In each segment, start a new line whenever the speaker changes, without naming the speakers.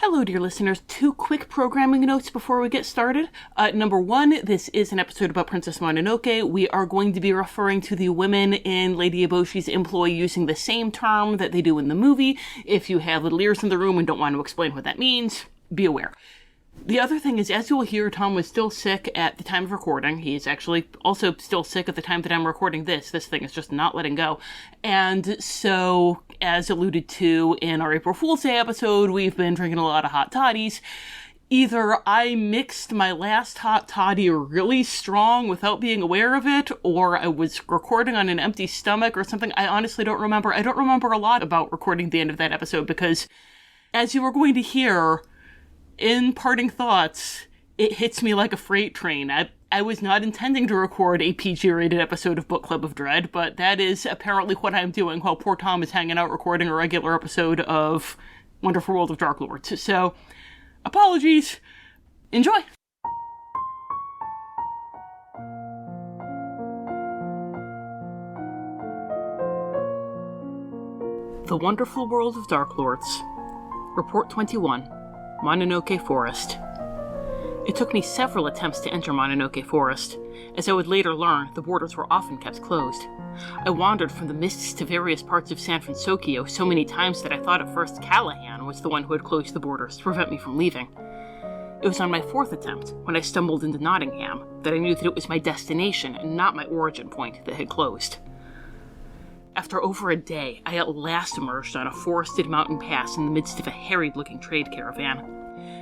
Hello, dear listeners. 2 quick programming notes before we get started. Number 1, this is an episode about Princess Mononoke. We are going to be referring to the women in Lady Eboshi's employ using the same term that they do in the movie. If you have little ears in the room and don't want to explain what that means, be aware. The other thing is, as you will hear, Tom was still sick at the time of recording. He is actually also still sick at the time that I'm recording this. This thing is just not letting go. And so, as alluded to in our April Fool's Day episode, we've been drinking a lot of hot toddies. Either I mixed my last hot toddy really strong without being aware of it, or I was recording on an empty stomach or something. I honestly don't remember. I don't remember a lot about recording the end of that episode because, as you are going to hear, in parting thoughts, it hits me like a freight train. I was not intending to record a PG-rated episode of Book Club of Dread, but that is apparently what I'm doing while poor Tom is hanging out recording a regular episode of Wonderful World of Darklords. So, apologies. Enjoy! The Wonderful World of Darklords. Report 21. Mononoke Forest. It took me several attempts to enter Mononoke Forest. As I would later learn, the borders were often kept closed. I wandered from the mists to various parts of San Francisco so many times that I thought at first Callahan was the one who had closed the borders to prevent me from leaving. It was on my 4th attempt, when I stumbled into Nottingham, that I knew that it was my destination and not my origin point that had closed. After over a day, I at last emerged on a forested mountain pass in the midst of a harried-looking trade caravan.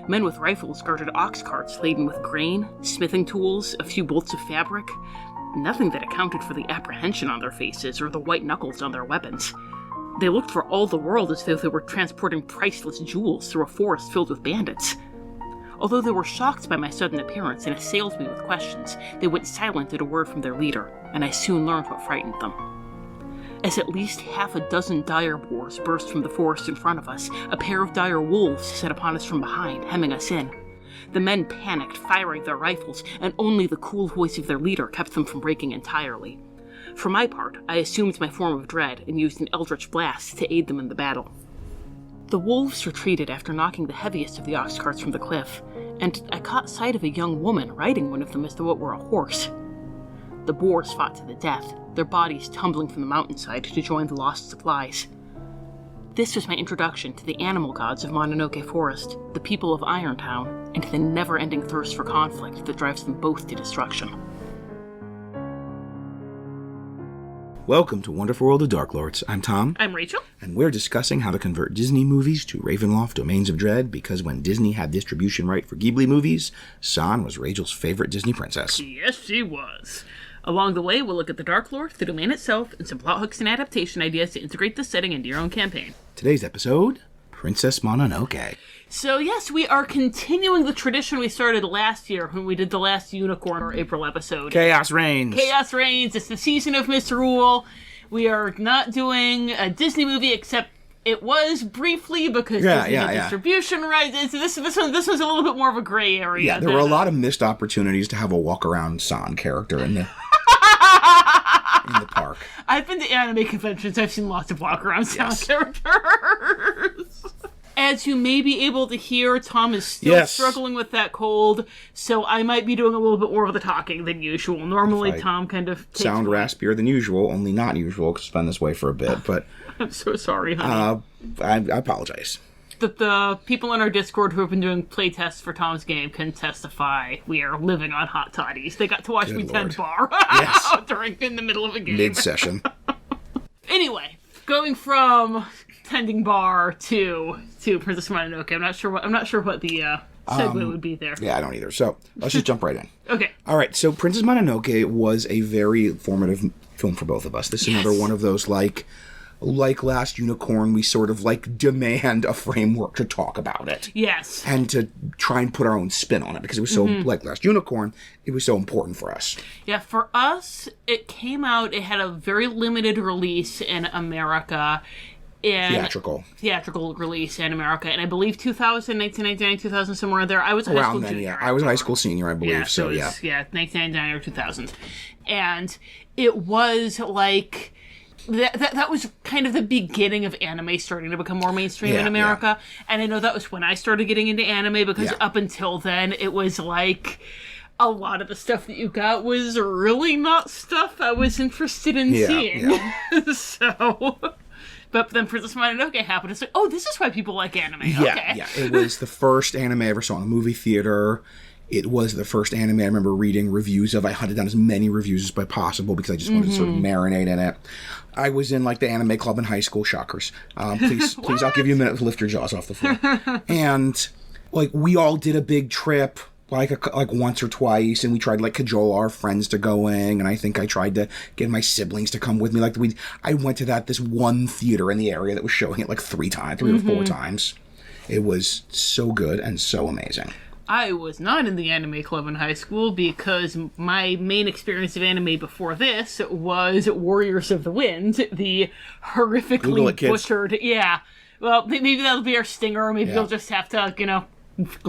Men with rifles guarded ox carts laden with grain, smithing tools, a few bolts of fabric. Nothing that accounted for the apprehension on their faces or the white knuckles on their weapons. They looked for all the world as though they were transporting priceless jewels through a forest filled with bandits. Although they were shocked by my sudden appearance and assailed me with questions, they went silent at a word from their leader, and I soon learned what frightened them. As at least half a dozen dire boars burst from the forest in front of us, a pair of dire wolves set upon us from behind, hemming us in. The men panicked, firing their rifles, and only the cool voice of their leader kept them from breaking entirely. For my part, I assumed my form of dread and used an eldritch blast to aid them in the battle. The wolves retreated after knocking the heaviest of the ox carts from the cliff, and I caught sight of a young woman riding one of them as though it were a horse. The boars fought to the death, their bodies tumbling from the mountainside to join the lost supplies. This was my introduction to the animal gods of Mononoke Forest, the people of Irontown, and the never-ending thirst for conflict that drives them both to destruction.
Welcome to Wonderful World of Darklords. I'm Tom.
I'm Rachel.
And we're discussing how to convert Disney movies to Ravenloft Domains of Dread, because when Disney had distribution right for Ghibli movies, San was Rachel's favorite Disney princess.
Yes, she was. Along the way, we'll look at the Darklord, the domain itself, and some plot hooks and adaptation ideas to integrate the setting into your own campaign.
Today's episode, Princess Mononoke.
So yes, we are continuing the tradition we started last year when we did the last Unicorn or April episode.
Chaos reigns.
Chaos reigns. It's the season of misrule. We are not doing a Disney movie, except it was briefly because Disney had distribution rights. This was a little bit more of a gray area.
Yeah, there were a lot of missed opportunities to have a walk-around San character in the park.
I've been to anime conventions. I've seen lots of walk-around San characters. As you may be able to hear, Tom is still struggling with that cold, so I might be doing a little bit more of the talking than usual. Normally, Tom kind of takes
sound raspier than usual, only not usual because it's been this way for a bit, but
I'm so sorry, honey.
I apologize.
The people in our Discord who have been doing playtests for Tom's game can testify. We are living on hot toddies. They got to watch me tend bar in the middle of a game.
Mid-session.
Anyway, going from tending bar to Princess Mononoke. I'm not sure what the segue would be there.
Yeah, I don't either. So let's just jump right in.
Okay.
All right. So Princess Mononoke was a very formative film for both of us. This is another one of those like Last Unicorn, we sort of demand a framework to talk about it.
Yes.
And to try and put our own spin on it because it was so, like Last Unicorn, it was so important for us.
Yeah, for us, it came out, it had a very limited release in America. Theatrical release in America, and I believe 2000, 1999, 2000, somewhere there. I was a high school junior.
I was a high school senior, I believe, so 1999
or 2000. And it was That was kind of the beginning of anime starting to become more mainstream in America. Yeah. And I know that was when I started getting into anime, because up until then, it was like a lot of the stuff that you got was really not stuff I was interested in seeing. Yeah. So... But then Princess Mononoke happened. It's like, oh, this is why people like anime. Okay.
Yeah. It was the first anime I ever saw in a movie theater. It was the first anime I remember reading reviews of. I hunted down as many reviews as possible because I just wanted to sort of marinate in it. I was in like the anime club in high school. Shockers. Please, I'll give you a minute to lift your jaws off the floor. And like we all did a big trip. Like once or twice, and we tried to like cajole our friends to going, and I think I tried to get my siblings to come with me. I went to this one theater in the area that was showing it like three or four times. It was so good and so amazing.
I was not in the anime club in high school because my main experience of anime before this was Warriors of the Wind, the horrifically butchered. Yeah, well, maybe that'll be our stinger, or maybe you'll just have to,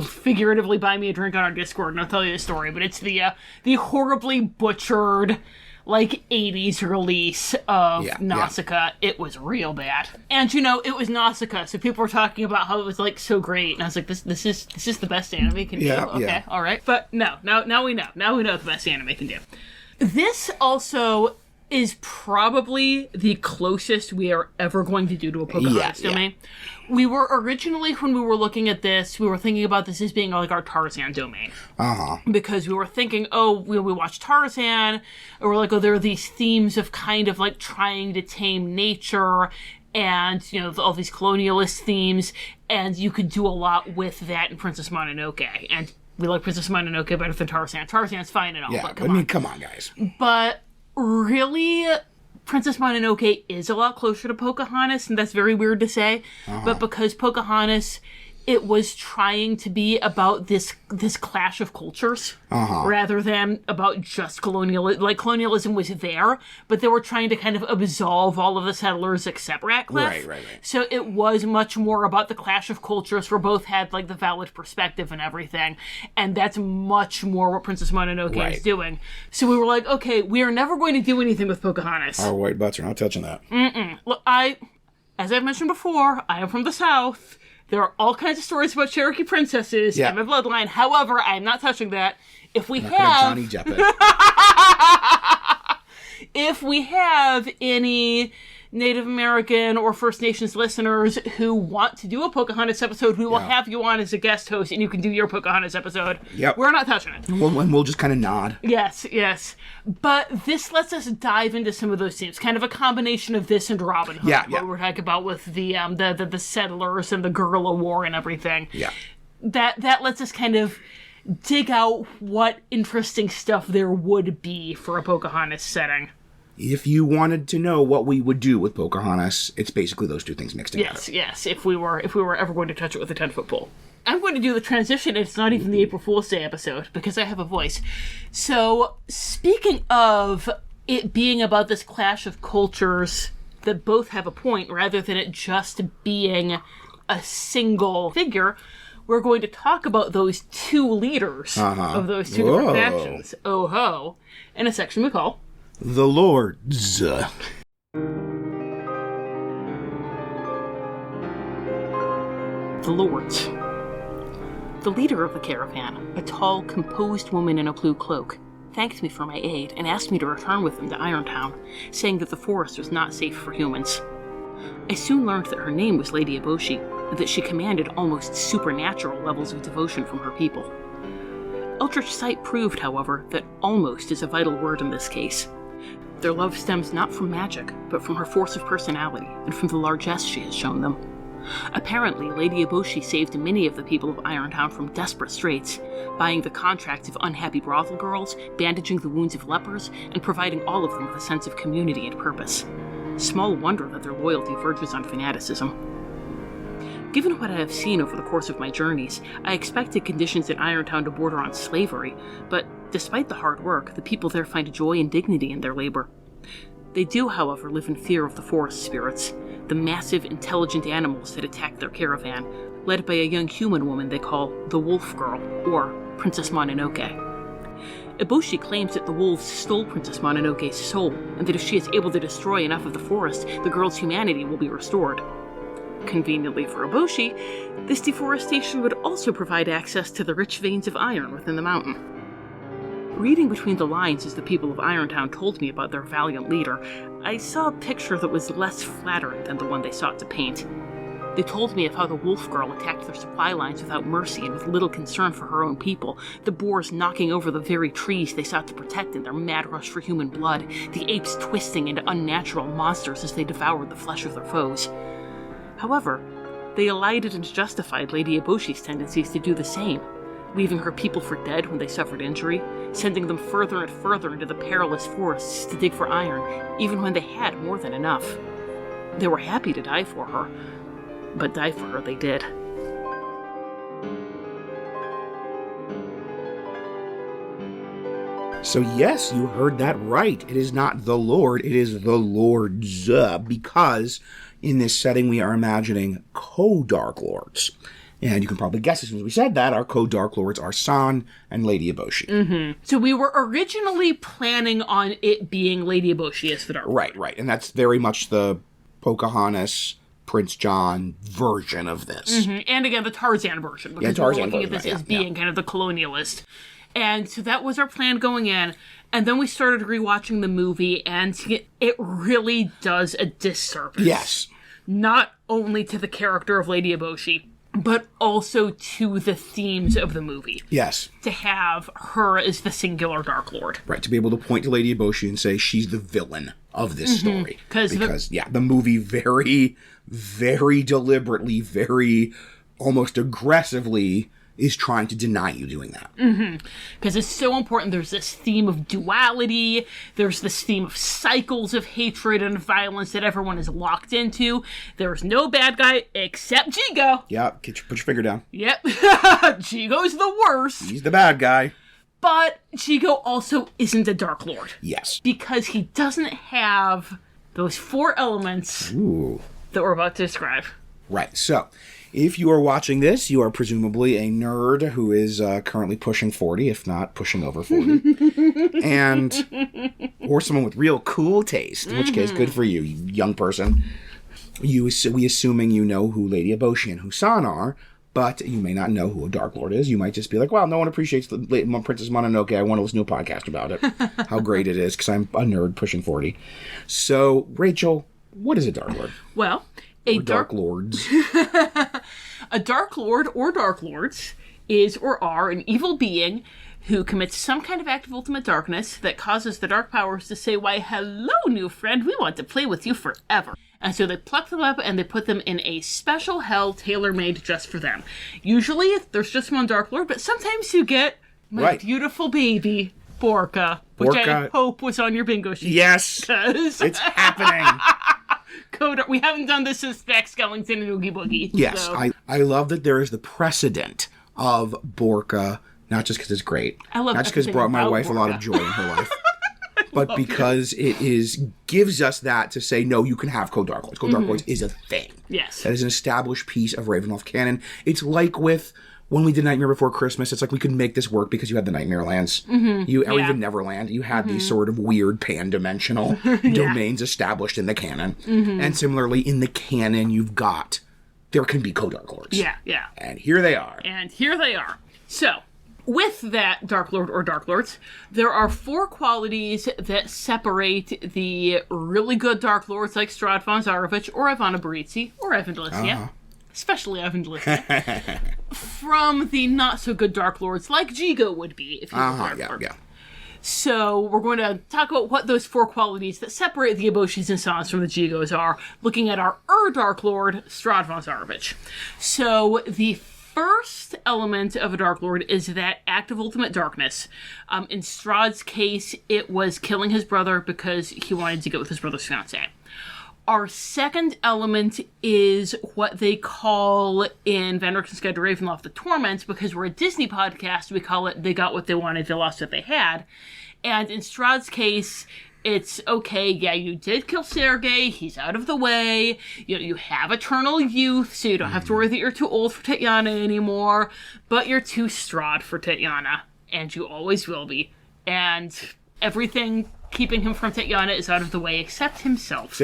figuratively buy me a drink on our Discord and I'll tell you the story. But it's the horribly butchered, like, 80s release of Nausicaa. Yeah. It was real bad. And, it was Nausicaa, so people were talking about how it was, like, so great. And I was like, this is the best anime can do. Okay, all right. But no, now we know. Now we know what the best anime can do. This also is probably the closest we are ever going to do to a Pocahontas domain. We were originally, when we were looking at this, we were thinking about this as being like our Tarzan domain. Because we were thinking, we watched Tarzan, and we're like, there are these themes of kind of like trying to tame nature, and, all these colonialist themes, and you could do a lot with that in Princess Mononoke. And we like Princess Mononoke better than Tarzan. Tarzan's fine and all, but
come on, guys.
But really, Princess Mononoke is a lot closer to Pocahontas, and that's very weird to say. But because Pocahontas, it was trying to be about this clash of cultures rather than about just colonialism. Like, colonialism was there, but they were trying to kind of absolve all of the settlers except Ratcliffe.
Right.
So it was much more about the clash of cultures where both had, like, the valid perspective and everything. And that's much more what Princess Mononoke is doing. So we were like, okay, we are never going to do anything with Pocahontas.
Our white butts are not touching that.
Look, as I've mentioned before, I am from the South. There are all kinds of stories about Cherokee princesses and my bloodline. However, I am not touching that. If we have
Johnny Depp it.
If we have any Native American or First Nations listeners who want to do a Pocahontas episode, we will have you on as a guest host, and you can do your Pocahontas episode.
Yep.
We're not touching it.
We'll just kind of nod.
Yes. But this lets us dive into some of those themes. Kind of a combination of this and Robin Hood. What we're talking about with the settlers and the guerrilla war and everything.
Yeah.
That lets us kind of dig out what interesting stuff there would be for a Pocahontas setting.
If you wanted to know what we would do with Pocahontas, it's basically those two things mixed together.
Yes. If we were ever going to touch it with a 10-foot pole. I'm going to do the transition, and it's not even the April Fool's Day episode, because I have a voice. So, speaking of it being about this clash of cultures that both have a point, rather than it just being a single figure, we're going to talk about those two leaders of those two different factions. Oh-ho. In a section we call...
The Lords.
The Lords. The leader of the caravan, a tall, composed woman in a blue cloak, thanked me for my aid and asked me to return with them to Irontown, saying that the forest was not safe for humans. I soon learned that her name was Lady Eboshi, and that she commanded almost supernatural levels of devotion from her people. Eldritch Sight proved, however, that almost is a vital word in this case. Their love stems not from magic, but from her force of personality, and from the largesse she has shown them. Apparently, Lady Eboshi saved many of the people of Irontown from desperate straits, buying the contracts of unhappy brothel girls, bandaging the wounds of lepers, and providing all of them with a sense of community and purpose. Small wonder that their loyalty verges on fanaticism. Given what I have seen over the course of my journeys, I expected conditions in Irontown to border on slavery, but despite the hard work, the people there find joy and dignity in their labor. They do, however, live in fear of the forest spirits, the massive, intelligent animals that attack their caravan, led by a young human woman they call the Wolf Girl, or Princess Mononoke. Eboshi claims that the wolves stole Princess Mononoke's soul, and that if she is able to destroy enough of the forest, the girl's humanity will be restored. Conveniently for Eboshi, this deforestation would also provide access to the rich veins of iron within the mountain. Reading between the lines as the people of Irontown told me about their valiant leader, I saw a picture that was less flattering than the one they sought to paint. They told me of how the wolf girl attacked their supply lines without mercy and with little concern for her own people, the boars knocking over the very trees they sought to protect in their mad rush for human blood, the apes twisting into unnatural monsters as they devoured the flesh of their foes. However, they elided and justified Lady Eboshi's tendencies to do the same, leaving her people for dead when they suffered injury, sending them further and further into the perilous forests to dig for iron, even when they had more than enough. They were happy to die for her, but die for her they did.
So yes, you heard that right. It is not the Lord, it is the Lords, because in this setting we are imagining co-Darklords. And you can probably guess as soon as we said that, our co-Darklords are San and Lady Eboshi.
Mm-hmm. So we were originally planning on it being Lady Eboshi as the Dark Lord.
Right. And that's very much the Pocahontas, Prince John version of this.
Mm-hmm. And again, the Tarzan version, because we're looking at this as being kind of the colonialist. And so that was our plan going in. And then we started rewatching the movie, and it really does a disservice.
Yes.
Not only to the character of Lady Eboshi, but also to the themes of the movie.
Yes.
To have her as the singular Dark Lord.
Right, to be able to point to Lady Eboshi and say she's the villain of this story. Because the movie very, very deliberately, very almost aggressively is trying to deny you doing that.
Because it's so important. There's this theme of duality. There's this theme of cycles of hatred and violence that everyone is locked into. There's no bad guy except Jigo.
Yeah, put your finger down.
Yep. Jigo's the worst.
He's the bad guy.
But Jigo also isn't a Dark Lord.
Yes.
Because he doesn't have those 4 elements that we're about to describe.
Right, so if you are watching this, you are presumably a nerd who is currently pushing 40, if not pushing over 40. Or someone with real cool taste, in which case, good for you, young person. We assuming you know who Lady Eboshi and who San are, but you may not know who a Dark Lord is. You might just be like, well, no one appreciates Princess Mononoke. I want to listen to a podcast about it. How great it is, because I'm a nerd pushing 40. So, Rachel, what is a Dark Lord?
Well,
Dark Lords.
A Dark Lord or Dark Lords is or are an evil being who commits some kind of act of ultimate darkness that causes the dark powers to say, why, hello, new friend, we want to play with you forever. And so they pluck them up and they put them in a special hell tailor-made just for them. Usually there's just one Dark Lord, but sometimes you get my beautiful baby, Borka, which I hope was on your bingo sheet.
Yes, it's happening.
We haven't done this since Jack Skellington and Oogie Boogie.
Yes,
so.
I love that there is the precedent of Borka, not just because it's great, not just because it brought my wife Borka a lot of joy in her life, but because it gives us that to say, no, you can have co-Dark Lords. Co-Dark Lords is a thing.
Yes.
That is an established piece of Ravenloft canon. It's like with when we did Nightmare Before Christmas, it's like we could make this work because you had the Nightmare Lands. Or even Neverland. You had these sort of weird pan-dimensional domains established in the canon. And similarly, in the canon, there can be co-Dark Lords.
Yeah.
And here they are.
So, with that Dark Lord or Dark Lords, there are 4 qualities that separate the really good Dark Lords like Strahd von Zarovich or Ivana Baritsi or Evan Delicia. Especially Evan Delicia, from the not-so-good Dark Lords like Jigo would be if he was a Dark Lord. So we're going to talk about what those 4 qualities that separate the Eboshis and Sans from the Jigos are, looking at our Dark Lord, Strahd von Zarovich. So the first element of a Dark Lord is that act of ultimate darkness. In Strahd's case, it was killing his brother because he wanted to get with his brother's fiancée. Our second element is what they call in Van Richt's Guide to Ravenloft the Torment, because we're a Disney podcast, we call it They Got What They Wanted, They Lost What They Had. And in Strahd's case, it's, okay, yeah, you did kill Sergei, he's out of the way, you have eternal youth, so you don't have to worry that you're too old for Tatiana anymore, but you're too Strahd for Tatiana, and you always will be. And everything keeping him from Tatiana is out of the way except himself.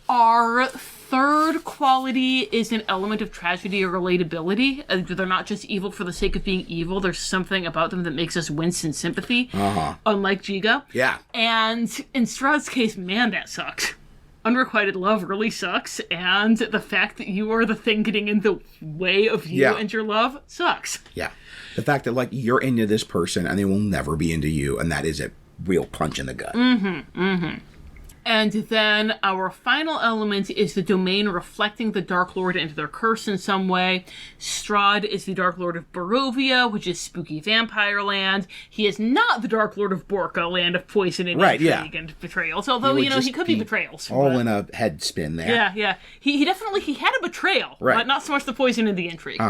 Our third quality is an element of tragedy or relatability. They're not just evil for the sake of being evil. There's something about them that makes us wince in sympathy, unlike Jigo.
Yeah.
And in Strahd's case, man, that sucks. Unrequited love really sucks, and the fact that you are the thing getting in the way of you and your love sucks.
Yeah. The fact that, like, you're into this person and they will never be into you, and that is a real punch in the gut.
And then our final element is the domain reflecting the Darklord into their curse in some way. Strahd is the Darklord of Barovia, which is spooky vampire land. He is not the Darklord of Borca, land of poison and intrigue and betrayals. Although, he could be betrayals.
All in a head spin there.
Yeah. He definitely had a betrayal, but not so much the poison and the intrigue.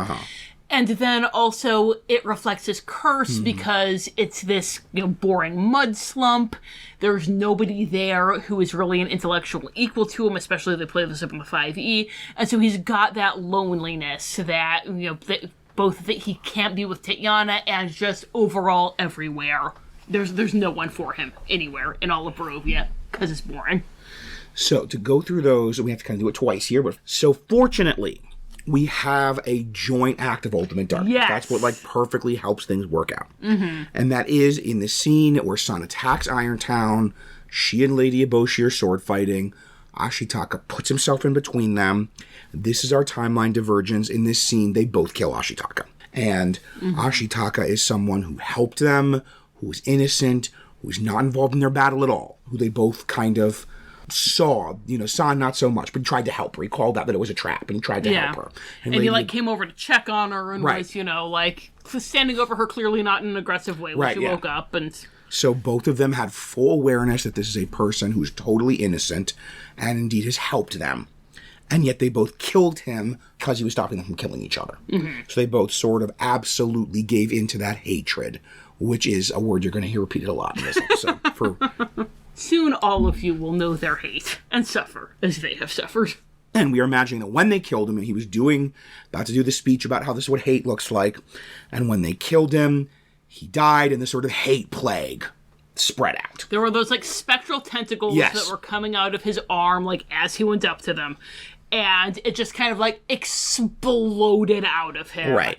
And then also it reflects his curse because it's this, boring mud slump. There's nobody there who is really an intellectual equal to him, especially if they play this up in the 5e. And so he's got that loneliness that, both that he can't be with Tatiana and just overall everywhere. There's no one for him anywhere in all of Barovia because it's boring.
So to go through those, we have to kind of do it twice here. But so fortunately, we have a joint act of ultimate darkness.
Yes.
That's what perfectly helps things work out. And that is in the scene where San attacks Irontown. She and Lady Eboshi are sword fighting. Ashitaka puts himself in between them. This is our timeline divergence. In this scene, they both kill Ashitaka. And Ashitaka is someone who helped them, who was innocent, who was not involved in their battle at all, who they both kind of saw, San not so much, but he tried to help her. He called out that it was a trap, and he tried to help her.
And he, came over to check on her and was, standing over her clearly not in an aggressive way when she woke up. And
so both of them had full awareness that this is a person who's totally innocent and indeed has helped them. And yet they both killed him because he was stopping them from killing each other. So they both sort of absolutely gave into that hatred, which is a word you're going to hear repeated a lot in this episode.
Soon all of you will know their hate and suffer as they have suffered.
And we are imagining that when they killed him, and he was about to do the speech about how this is what hate looks like, and when they killed him, he died, and this sort of hate plague spread out.
There were those, spectral tentacles that were coming out of his arm, as he went up to them, and it just kind of, exploded out of him.
Right.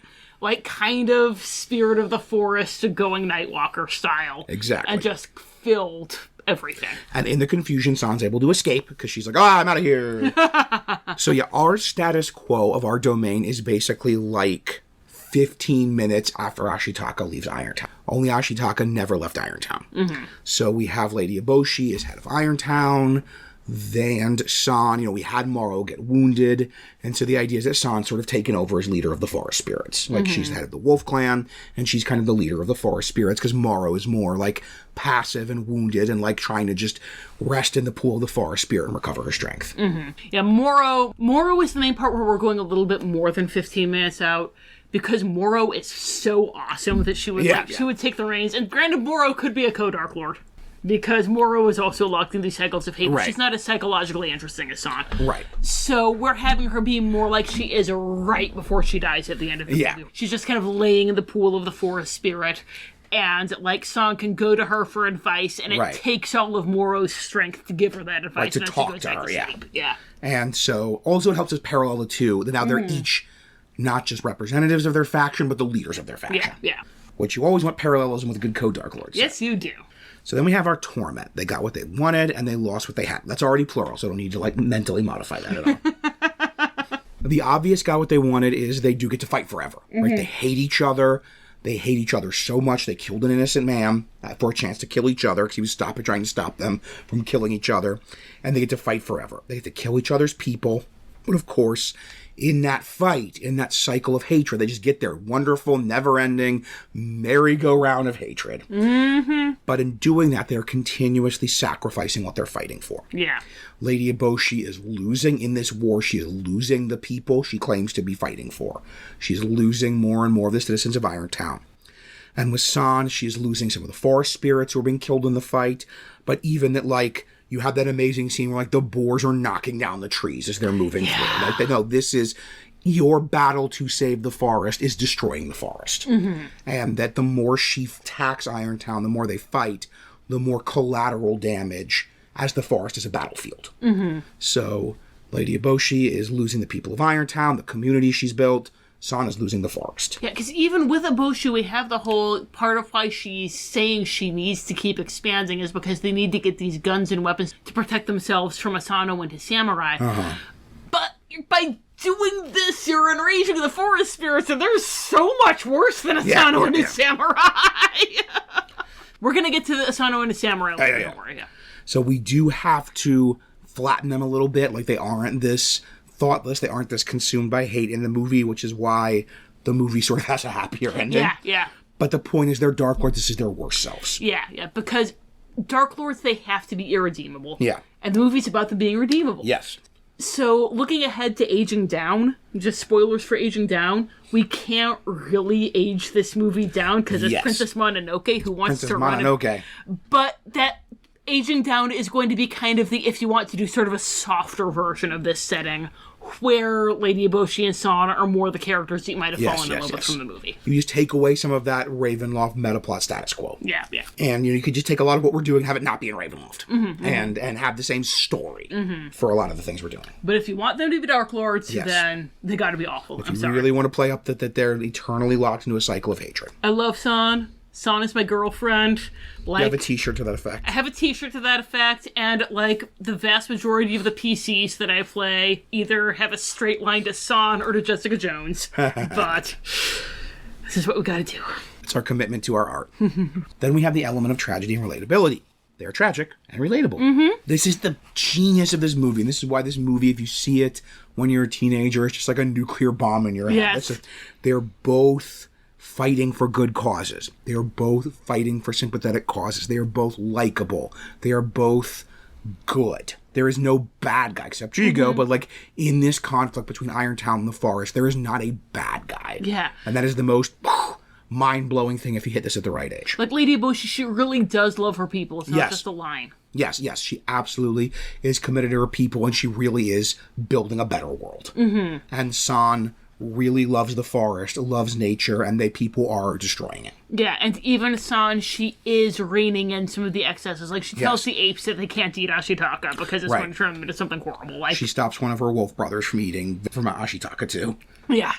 Kind of Spirit of the Forest going Nightwalker style.
Exactly.
And just filled everything.
And in the confusion, San's able to escape because she's like, I'm out of here. So our status quo of our domain is basically 15 minutes after Ashitaka leaves Irontown. Only Ashitaka never left Irontown. So we have Lady Eboshi as head of Irontown. And San, we had Morrow get wounded. And so the idea is that San's sort of taken over as leader of the forest spirits. She's the head of the wolf clan, and she's kind of the leader of the forest spirits, because Morrow is more passive and wounded and trying to just rest in the pool of the forest spirit and recover her strength.
Yeah, Morrow is the main part where we're going a little bit more than 15 minutes out, because Morrow is so awesome that she would she would take the reins. And granted, Morrow could be a co-Darklord, because Morrow is also locked in these cycles of hate, but she's not as psychologically interesting as San.
Right.
So we're having her be more like she is right before she dies at the end of the movie. She's just kind of laying in the pool of the forest spirit, and San can go to her for advice, and it takes all of Morrow's strength to give her that advice.
To
and
talk
she goes
to her,
sleep. Yeah.
And so also it helps us parallel the two. Now they're each not just representatives of their faction, but the leaders of their faction.
Yeah.
Which you always want parallelism with good co-Darklords.
Yes, you do.
So then we have our torment. They got what they wanted, and they lost what they had. That's already plural, so I don't need to mentally modify that at all. The obvious got what they wanted is they do get to fight forever. Right? They hate each other. They hate each other so much they killed an innocent man for a chance to kill each other because he was trying to stop them from killing each other. And they get to fight forever. They get to kill each other's people. But of course, in that fight, in that cycle of hatred, they just get their wonderful, never-ending merry-go-round of hatred. But in doing that, they're continuously sacrificing what they're fighting for.
Yeah.
Lady Eboshi is losing in this war. She is losing the people she claims to be fighting for. She's losing more and more of the citizens of Irontown. And with San, she is losing some of the forest spirits who are being killed in the fight. But even that, you have that amazing scene where, the boars are knocking down the trees as they're moving through. They know this is your battle to save the forest is destroying the forest. And that the more she attacks Irontown, the more they fight, the more collateral damage as the forest is a battlefield. So Lady Eboshi is losing the people of Irontown, the community she's built. San is losing the forest.
Yeah, because even with Eboshi, we have the whole part of why she's saying she needs to keep expanding is because they need to get these guns and weapons to protect themselves from Asano and his samurai. But by doing this, you're enraging the forest spirits, and they're so much worse than Asano and his samurai. We're going to get to the Asano and his samurai later, don't worry.
So we do have to flatten them a little bit. Like, they aren't this thoughtless, they aren't this consumed by hate in the movie, which is why the movie sort of has a happier ending.
Yeah.
But the point is, they're Dark Lords, this is their worst selves.
Yeah, because Dark Lords, they have to be irredeemable.
Yeah.
And the movie's about them being redeemable.
Yes.
So, looking ahead to Aging Down, just spoilers for Aging Down, we can't really age this movie down because it's Princess Mononoke who wants to run it. But that Aging Down is going to be kind of the, if you want to do sort of a softer version of this setting, where Lady Eboshi and San are more the characters that you might have fallen in love with from the movie.
You just take away some of that Ravenloft metaplot status quo.
Yeah.
And you could just take a lot of what we're doing, have it not be in Ravenloft. And have the same story for a lot of the things we're doing.
But if you want them to be Dark Lords, then they gotta be awful.
If you really want to play up that they're eternally locked into a cycle of hatred.
I love San. San is my girlfriend.
You have a t-shirt to that effect.
I have a t-shirt to that effect, and, the vast majority of the PCs that I play either have a straight line to San or to Jessica Jones. But this is what we gotta do.
It's our commitment to our art. Then we have the element of tragedy and relatability. They're tragic and relatable. This is the genius of this movie, and this is why this movie, if you see it when you're a teenager, it's just like a nuclear bomb in your head. They're both fighting for good causes. They are both fighting for sympathetic causes. They are both likable. They are both good. There is no bad guy except Jigo, but in this conflict between Irontown and the forest, there is not a bad guy.
Yeah.
And that is the most mind-blowing thing if you hit this at the right age.
Like Lady Eboshi, she really does love her people. It's not just a line.
Yes, she absolutely is committed to her people, and she really is building a better world. And San really loves the forest, loves nature, and people are destroying it.
Yeah, and even San, she is reining in some of the excesses. Like, she tells the apes that they can't eat Ashitaka because it's going to turn them into something horrible. Like,
she stops one of her wolf brothers from eating from Ashitaka, too.
Yeah.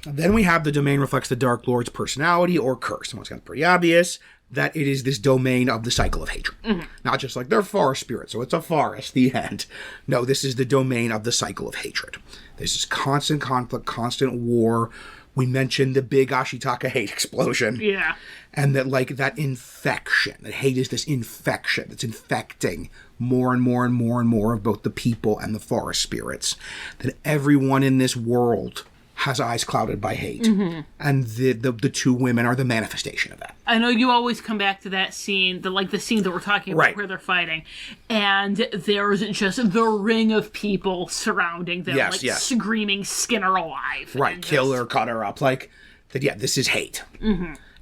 Then we have the domain reflects the Dark Lord's personality or curse. And it's kind of pretty obvious that it is this domain of the cycle of hatred. Not just they're forest spirits, so it's a forest, the end. No, this is the domain of the cycle of hatred. This is constant conflict, constant war. We mentioned the big Ashitaka hate explosion.
Yeah.
And that, that infection, that hate is this infection that's infecting more and more and more and more of both the people and the forest spirits. That everyone in this world has eyes clouded by hate. And the two women are the manifestation of that.
I know you always come back to that scene, the scene that we're talking about where they're fighting, and there's just the ring of people surrounding them, screaming, skin her alive.
Right, kill her, cut her up. This is hate.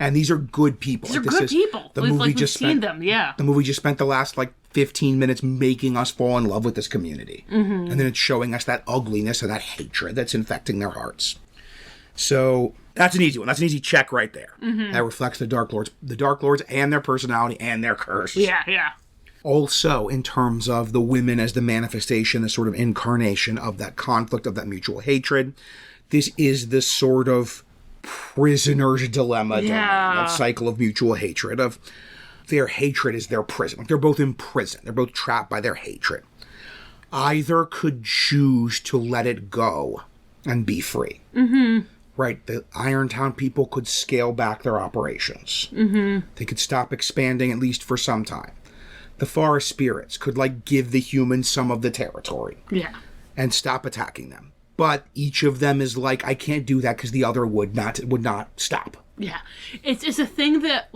And these are good people.
These are good people.
The movie just
seen them,
The movie just spent the last 15 minutes making us fall in love with this community. And then it's showing us that ugliness and that hatred that's infecting their hearts. So that's an easy one. That's an easy check right there. That reflects the Dark Lords and their personality and their curse.
Yeah.
Also, in terms of the women as the manifestation, the sort of incarnation of that conflict, of that mutual hatred, this is the sort of prisoner's dilemma, that cycle of mutual hatred, of their hatred is their prison. They're both in prison. They're both trapped by their hatred. Either could choose to let it go and be free. Right? The Irontown people could scale back their operations. They could stop expanding, at least for some time. The forest spirits could, give the humans some of the territory.
Yeah.
And stop attacking them. But each of them is I can't do that because the other would not stop.
Yeah. It's a thing that,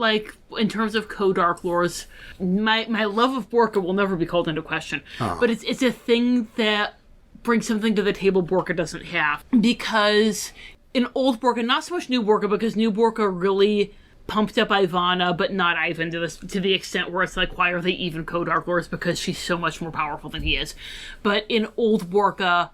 in terms of co-Dark Lords, my love of Borka will never be called into question. But it's a thing that brings something to the table Borka doesn't have. Because in old Borka, not so much new Borka, because new Borka really pumped up Ivana, but not Ivan to the extent where it's why are they even co-Dark Lords? Because she's so much more powerful than he is. But in old Borka,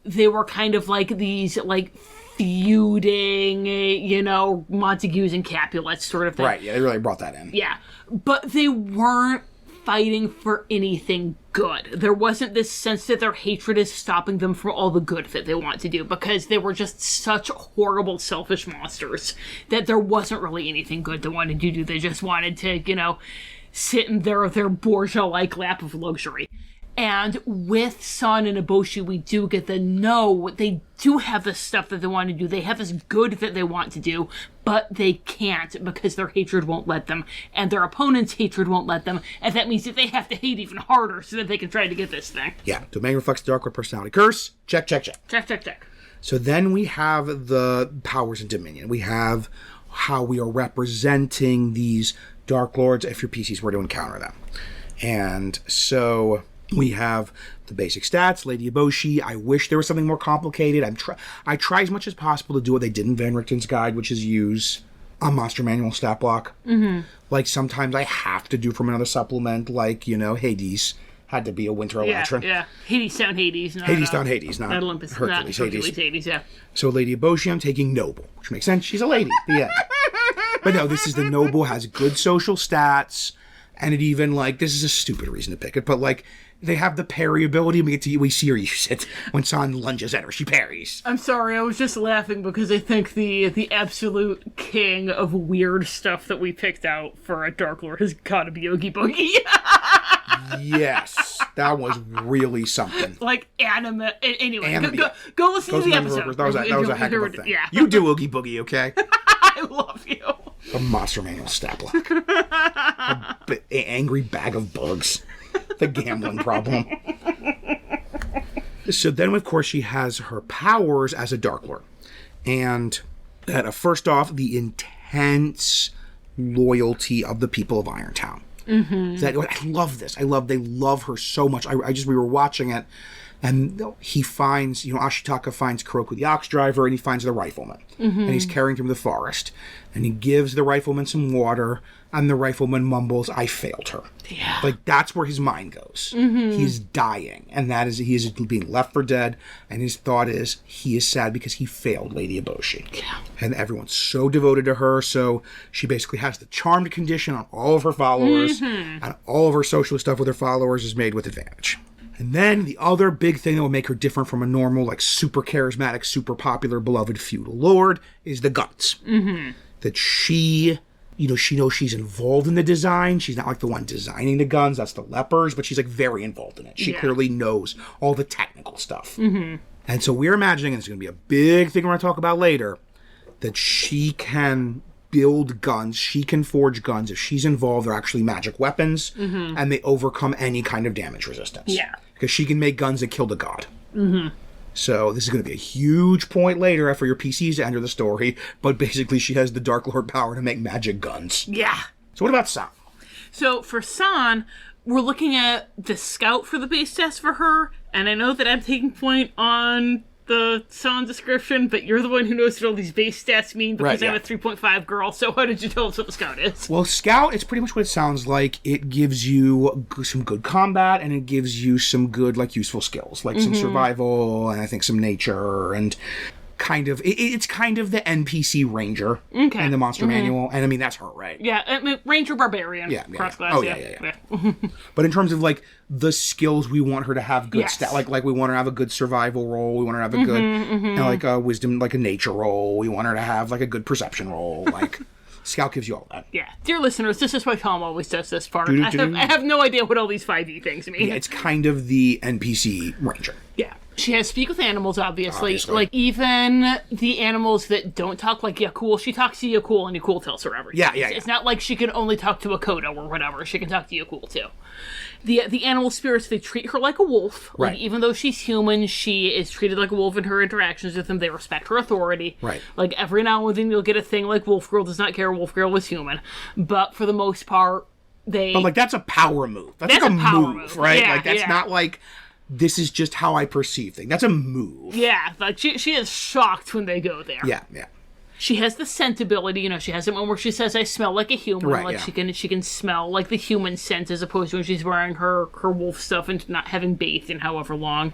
they were kind of like these, like, feuding, you know, Montagues and Capulets sort of thing.
Right, yeah, they really brought that in.
Yeah. But they weren't fighting for anything good. There wasn't this sense that their hatred is stopping them from all the good that they want to do, because they were just such horrible, selfish monsters that there wasn't really anything good they wanted to do. They just wanted to, you know, sit in their bourgeois-like lap of luxury. And with San and Eboshi, we do get the no, they do have the stuff that they want to do. They have this good that they want to do, but they can't because their hatred won't let them, and their opponent's hatred won't let them, and that means that they have to hate even harder so that they can try to get this thing.
Yeah, domain reflects the Darklord personality curse. Check.
Check.
So then we have the powers in Dominion. We have how we are representing these Darklords if your PCs were to encounter them. And so we have the basic stats, Lady Eboshi. I wish there was something more complicated. I try as much as possible to do what they did in Van Richten's guide, which is use a monster manual stat block. Mm-hmm. Like, sometimes I have to do from another supplement, like, you know, Hades had to be a winter Elatrin.
Yeah. Hades down Hades. Not
Hades, not
Olympus.
Hercules,
not Hades, yeah.
So Lady Eboshi, I'm taking Noble, which makes sense. She's a lady. Yeah. But no, this is the Noble, has good social stats, and it even, like, this is a stupid reason to pick it, but, like, they have the parry ability, and we see her use it. When San lunges at her, she parries.
I'm sorry, I was just laughing because I think the absolute king of weird stuff that we picked out for a Darklord has got to be Oogie Boogie.
Yes, that was really something.
Like anime. Anyway, go listen to the episode.
That was a heck of a thing.
Yeah.
You do Oogie Boogie, okay?
I love you.
A monster manual stat block. An angry bag of bugs. The gambling problem. So then, of course, she has her powers as a Darklord. And first off, the intense loyalty of the people of Irontown. Mm-hmm. I love this. They love her so much. We were watching it, and he finds, Ashitaka finds Kuroku the ox driver, and he finds the rifleman. Mm-hmm. And he's carrying him through the forest. And he gives the rifleman some water, and the rifleman mumbles, "I failed her."
Yeah.
Like, that's where his mind goes. Mm-hmm. He's dying, and he is being left for dead, and his thought is, he is sad because he failed Lady Eboshi.
Yeah.
And everyone's so devoted to her, so she basically has the charmed condition on all of her followers, and all of her social stuff with her followers is made with advantage. And then the other big thing that will make her different from a normal, like, super charismatic, super popular, beloved feudal lord is the guns. Mm-hmm. That she knows she's involved in the design. She's not like the one designing the guns. That's the lepers, but she's, like, very involved in it. She clearly knows all the technical stuff. Mm-hmm. And so we're imagining, and it's going to be a big thing we're going to talk about later, that she can build guns, she can forge guns. If she's involved, they're actually magic weapons, and they overcome any kind of damage resistance.
Yeah.
Because she can make guns that kill the god. Mm-hmm. So this is going to be a huge point later for your PCs to enter the story, but basically she has the Darklord power to make magic guns.
Yeah.
So what about San?
So for San, we're looking at the scout for the base test for her, and I know that I'm taking point on the San description, but you're the one who knows what all these base stats mean because I'm a 3.5 girl, so how did you tell us what the scout is? Well,
scout, it's pretty much what it sounds like. It gives you some good combat, and it gives you some good, like, useful skills, like some survival, and I think some nature, and kind of, it's kind of the NPC ranger in the monster manual, and I mean, that's her, right?
Yeah, I mean, ranger barbarian.
Yeah.
Cross-class,
oh, yeah. But in terms of, like, the skills, we want her to have good stats. Like we want her to have a good survival roll. We want her to have a good, like a wisdom, like a nature roll. We want her to have, like, a good perception roll. Like, Scout gives you all that.
Yeah. Dear listeners, this is why Tom always does this part. I have no idea what all these 5e things mean.
Yeah, it's kind of the NPC ranger.
Yeah. She has speak with animals, obviously. Like, even the animals that don't talk, like Yakul, she talks to Yakul, and Yakul tells her everything.
Yeah.
It's not like she can only talk to a Kodo or whatever. She can talk to Yakul, too. The animal spirits, they treat her like a wolf.
Right.
Like, even though she's human, she is treated like a wolf in her interactions with them. They respect her authority.
Right.
Like, every now and then you'll get a thing like Wolf Girl does not care, Wolf Girl is human. But for the most part,
But, like, that's a power move. That's like a power move, right? Yeah, like, that's not like, this is just how I perceive things. That's a move.
Yeah, like, she is shocked when they go there.
Yeah.
She has the scent ability, she has a moment where she says, "I smell like a human."
Right,
like, she can smell, like, the human scent, as opposed to when she's wearing her wolf stuff and not having bathed in however long.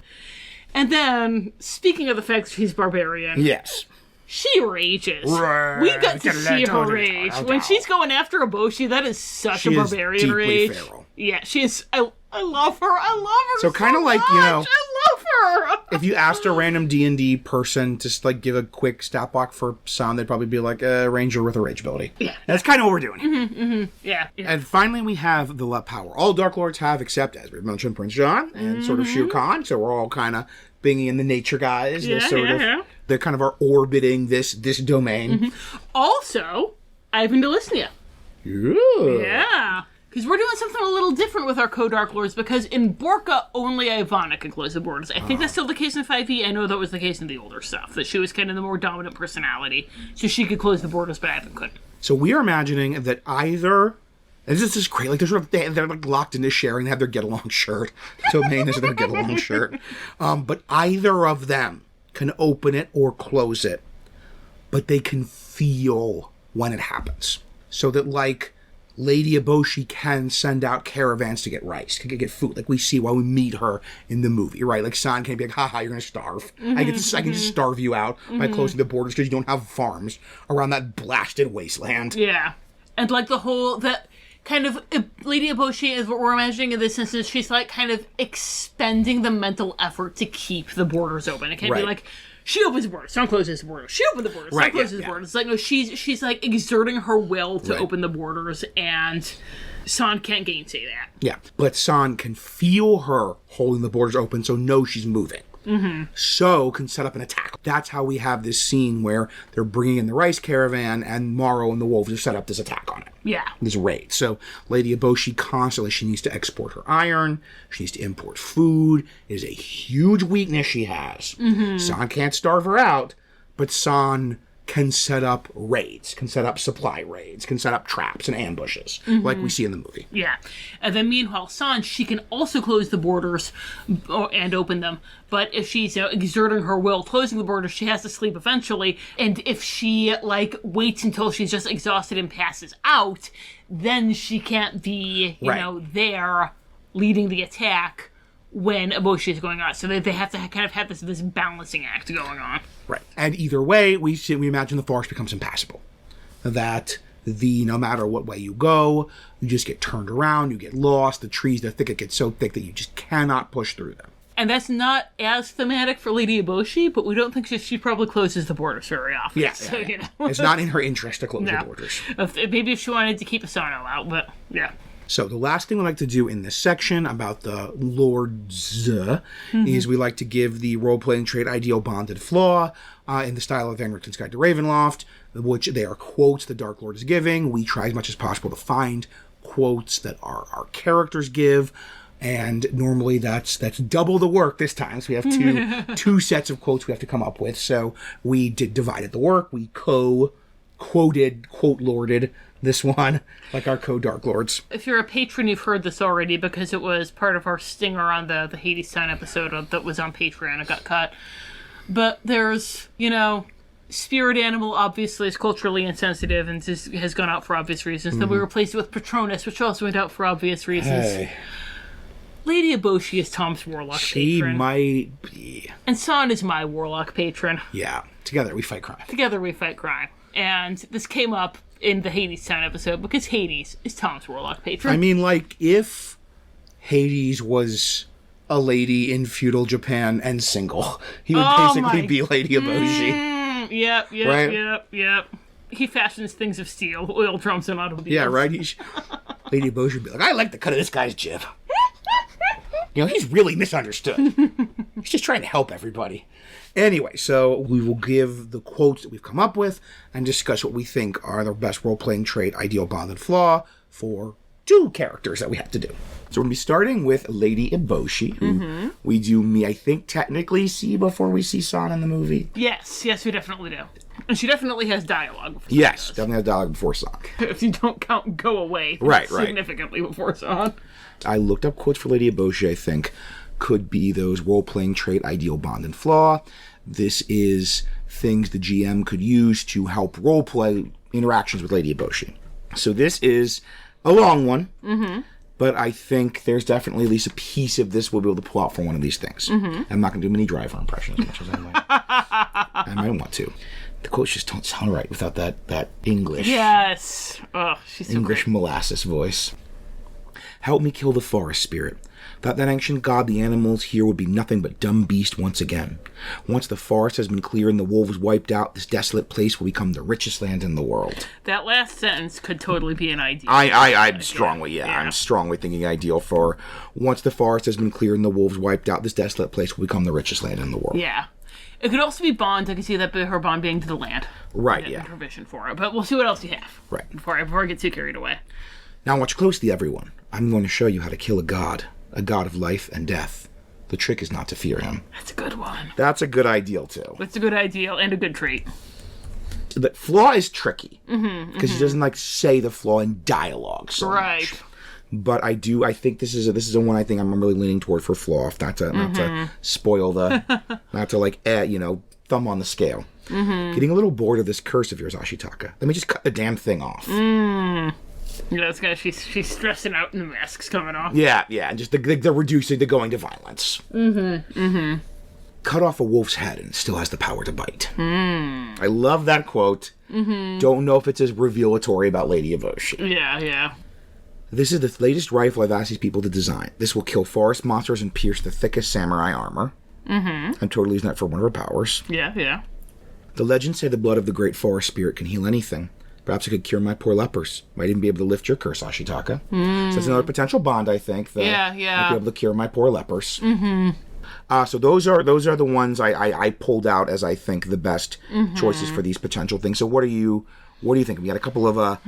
And then, speaking of the fact she's barbarian,
Yes.
she rages.
Right.
We got to see her rage. When she's going after Eboshi, that is such a barbarian rage.
Feral.
Yeah, she is. I love her. I love her so
kind of like,
much.
you know,
I love her.
If you asked a random D&D person to just, like, give a quick stat block for San, they'd probably be like a ranger with a rage ability.
Yeah.
That's kind of what we're doing.
Yeah.
And finally, we have the power all Darklords have, except, as we've mentioned, Prince John and sort of Shu Khan. So we're all kind of bringing in the nature guys. They're kind of are orbiting this domain.
Also, Ivan Delisnia. Yeah. Because we're doing something a little different with our co-Darklords, because in Borka, only Ivana can close the borders. I think that's still the case in 5e. I know that was the case in the older stuff, that she was kind of the more dominant personality, so she could close the borders, but Ivan couldn't.
So we are imagining that either... And this is great. Like, they're like locked into sharing. They have their get-along shirt. So main is their get-along shirt. But either of them can open it or close it. But they can feel when it happens. So that, like... Lady Eboshi can send out caravans to get rice, to get food, like we see while we meet her in the movie, right? Like, San can be like, haha, you're gonna starve. I can just starve you out by closing the borders because you don't have farms around that blasted wasteland.
Yeah. And, like, the whole, that kind of, Lady Eboshi is what we're imagining in this instance, she's, like, kind of expending the mental effort to keep the borders open. It can't be like, she opens the borders, San closes the borders. She opens the borders, San closes the borders. It's like, no, she's like exerting her will to open the borders, and San can't gainsay that.
Yeah, but San can feel her holding the borders open, so knows she's moving. So can set up an attack. That's how we have this scene where they're bringing in the rice caravan, and Morrow and the wolves have set up this attack on it.
Yeah.
This raid. So Lady Eboshi constantly, she needs to export her iron. She needs to import food. It is a huge weakness she has. San can't starve her out, but San can set up raids, can set up supply raids, can set up traps and ambushes, like we see in the movie.
Yeah. And then meanwhile, San, she can also close the borders and open them. But if she's exerting her will, closing the borders, she has to sleep eventually. And if she, like, waits until she's just exhausted and passes out, then she can't be, you know, there leading the attack when Eboshi is going on. So they have to kind of have this balancing act going on.
Right. And either way, we imagine the forest becomes impassable. That no matter what way you go, you just get turned around, you get lost, the trees, the thicket gets so thick that you just cannot push through them.
And that's not as thematic for Lady Eboshi, but we don't think she probably closes the borders very often.
Yeah,
so,
yeah.
You know.
It's not in her interest to close the borders.
Maybe if she wanted to keep Asano out, but yeah.
So the last thing we like to do in this section about the lords is we like to give the role-playing trait ideal bonded flaw in the style of Van Richten's Guide to Ravenloft, which they are quotes the Dark Lord is giving. We try as much as possible to find quotes that our characters give, and normally that's double the work this time. So we have two sets of quotes we have to come up with. So we divided the work. We quoted, quote-lorded this one, like our co-Darklords.
If you're a patron, you've heard this already because it was part of our stinger on the Hades Town episode that was on Patreon. It got cut. But there's, spirit animal obviously is culturally insensitive and has gone out for obvious reasons. Then we replaced it with Patronus, which also went out for obvious reasons. Hey. Lady Eboshi is Tom's warlock patron.
She might be.
And San is my warlock patron.
Yeah. Together we fight crime. And this came up in the Hades Town episode because Hades is Tom's warlock patron. I mean, like, if Hades was a lady in feudal Japan and single, he would basically be Lady Eboshi.
Yep. He fashions things of steel, oil drums, and automobiles.
Yeah, right? Lady Eboshi would be like, I like the cut of this guy's jib. He's really misunderstood. He's just trying to help everybody. Anyway, so we will give the quotes that we've come up with and discuss what we think are the best role-playing trait, ideal bonded flaw for two characters that we have to do. So we're going to be starting with Lady Eboshi, who we do, I think, technically see before we see San in the movie.
Yes, we definitely do. And she definitely has dialogue before
Yes, definitely has dialogue before San.
If you don't count Go Away significantly before San.
I looked up quotes for Lady Eboshi, I think. Could be those role-playing trait, ideal bond and flaw. This is things the GM could use to help role-play interactions with Lady Eboshi. So this is a long one, But I think there's definitely at least a piece of this we'll be able to pull out for one of these things. I'm not going to do many driver impressions as much as I might. I might want to. The quotes just don't sound right without that English.
Yes. Oh, she's so
English
great.
molasses voice. Help me kill the forest spirit. Without that ancient god, the animals here would be nothing but dumb beast once again. Once the forest has been cleared and the wolves wiped out, this desolate place will become the richest land in the world.
That last sentence could totally be an ideal.
I'm strongly thinking ideal for once the forest has been cleared and the wolves wiped out, this desolate place will become the richest land in the world.
Yeah. It could also be bond. I can see that her bond being to the land.
Right, yeah.
Her vision for it. But we'll see what else you have.
Right.
Before I get too carried away.
Now watch closely, everyone. I'm going to show you how to kill a god of life and death. The trick is not to fear him.
That's a good one.
That's a good ideal, too.
That's a good ideal and a good trait.
The flaw is tricky. Because he doesn't, say the flaw in dialogue so much. But I think this is a one I think I'm really leaning toward for flaw, not to spoil not to thumb on the scale. Getting a little bored of this curse of yours, Ashitaka. Let me just cut the damn thing off.
It's gonna. She's stressing out and the mask's coming off.
Yeah, and just the reducing to going to violence. Cut off a wolf's head and it still has the power to bite. I love that quote. Don't know if it's as revelatory about Lady Avoshi.
Yeah.
This is the latest rifle I've asked these people to design. This will kill forest monsters and pierce the thickest samurai armor. I'm totally using that for one of her powers.
Yeah.
The legends say the blood of the great forest spirit can heal anything. Perhaps it could cure my poor lepers. Might even be able to lift your curse, Ashitaka. So that's another potential bond, I think.
Yeah.
Might be able to cure my poor lepers. So those are the ones I pulled out as I think the best choices for these potential things. So what do you think? We got a couple of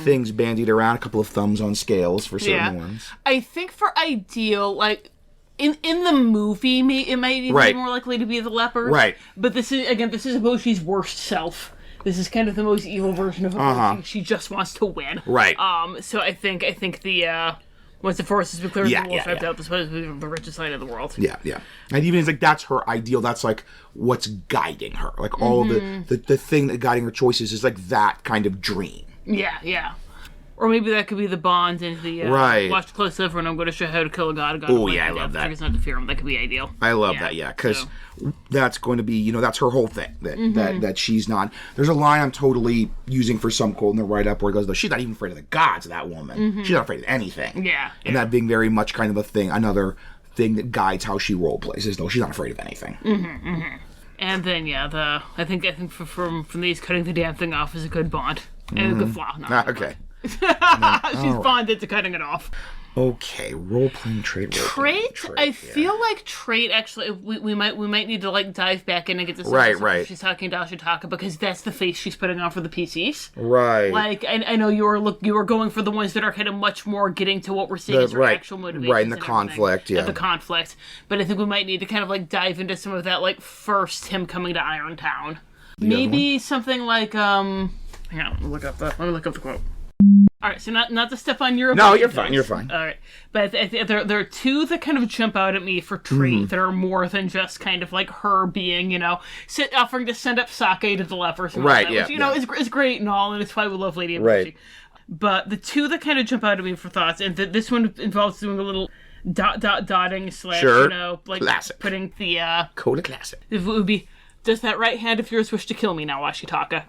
things bandied around, a couple of thumbs on scales for certain ones.
I think for ideal, in the movie, it might even be more likely to be the leopard.
Right.
But this is Aboshi's worst self. This is kind of the most evil version of Aboshi. She just wants to win.
Right.
So I think the once the forest has been cleared and the wolves wiped out, this was the richest land in the world.
Yeah. And even it's that's her ideal. That's what's guiding her. All the thing that guiding her choices is that kind of dream.
Yeah. Or maybe that could be the bond and the watch close over and I'm going to show how to kill a god.
Oh yeah, I love that.
It's not to fear him. That could be ideal.
I love that. Yeah, because that's going to be that's her whole thing. That she's not. There's a line I'm totally using for some quote in the write up where it goes, she's not even afraid of the gods. That woman. She's not afraid of anything.
Yeah.
And that being very much kind of a thing. Another thing that guides how she role plays is though she's not afraid of anything.
And then I think from these, cutting the damn thing off is a good bond and a good flaw.
Okay.
She's bonded to cutting it off.
Okay, role-playing trait.
I feel like trait, actually, we might need to dive back in and get this.
Right.
She's talking to Ashitaka because that's the face she's putting on for the PCs.
Right.
I know you were going for the ones that are kind of much more getting to what we're seeing as her actual motivation.
Right, in the conflict,
the conflict. But I think we might need to kind of dive into some of that, first him coming to Irontown. Maybe something like, hang on, let me look up the quote. All right, so not to step on your...
No, you're fine.
All right, but there are two that kind of jump out at me for trait that are more than just kind of her being, offering to send up sake to the lepers.
Right,
which, is great and all, and it's why we love Lady Avoshi.
Right.
But the two that kind of jump out at me for thoughts, and this one involves doing a little dotting /
classic.
Putting the...
Code of classic.
It would be... Does that right hand of yours wish to kill me now, Ashitaka? ...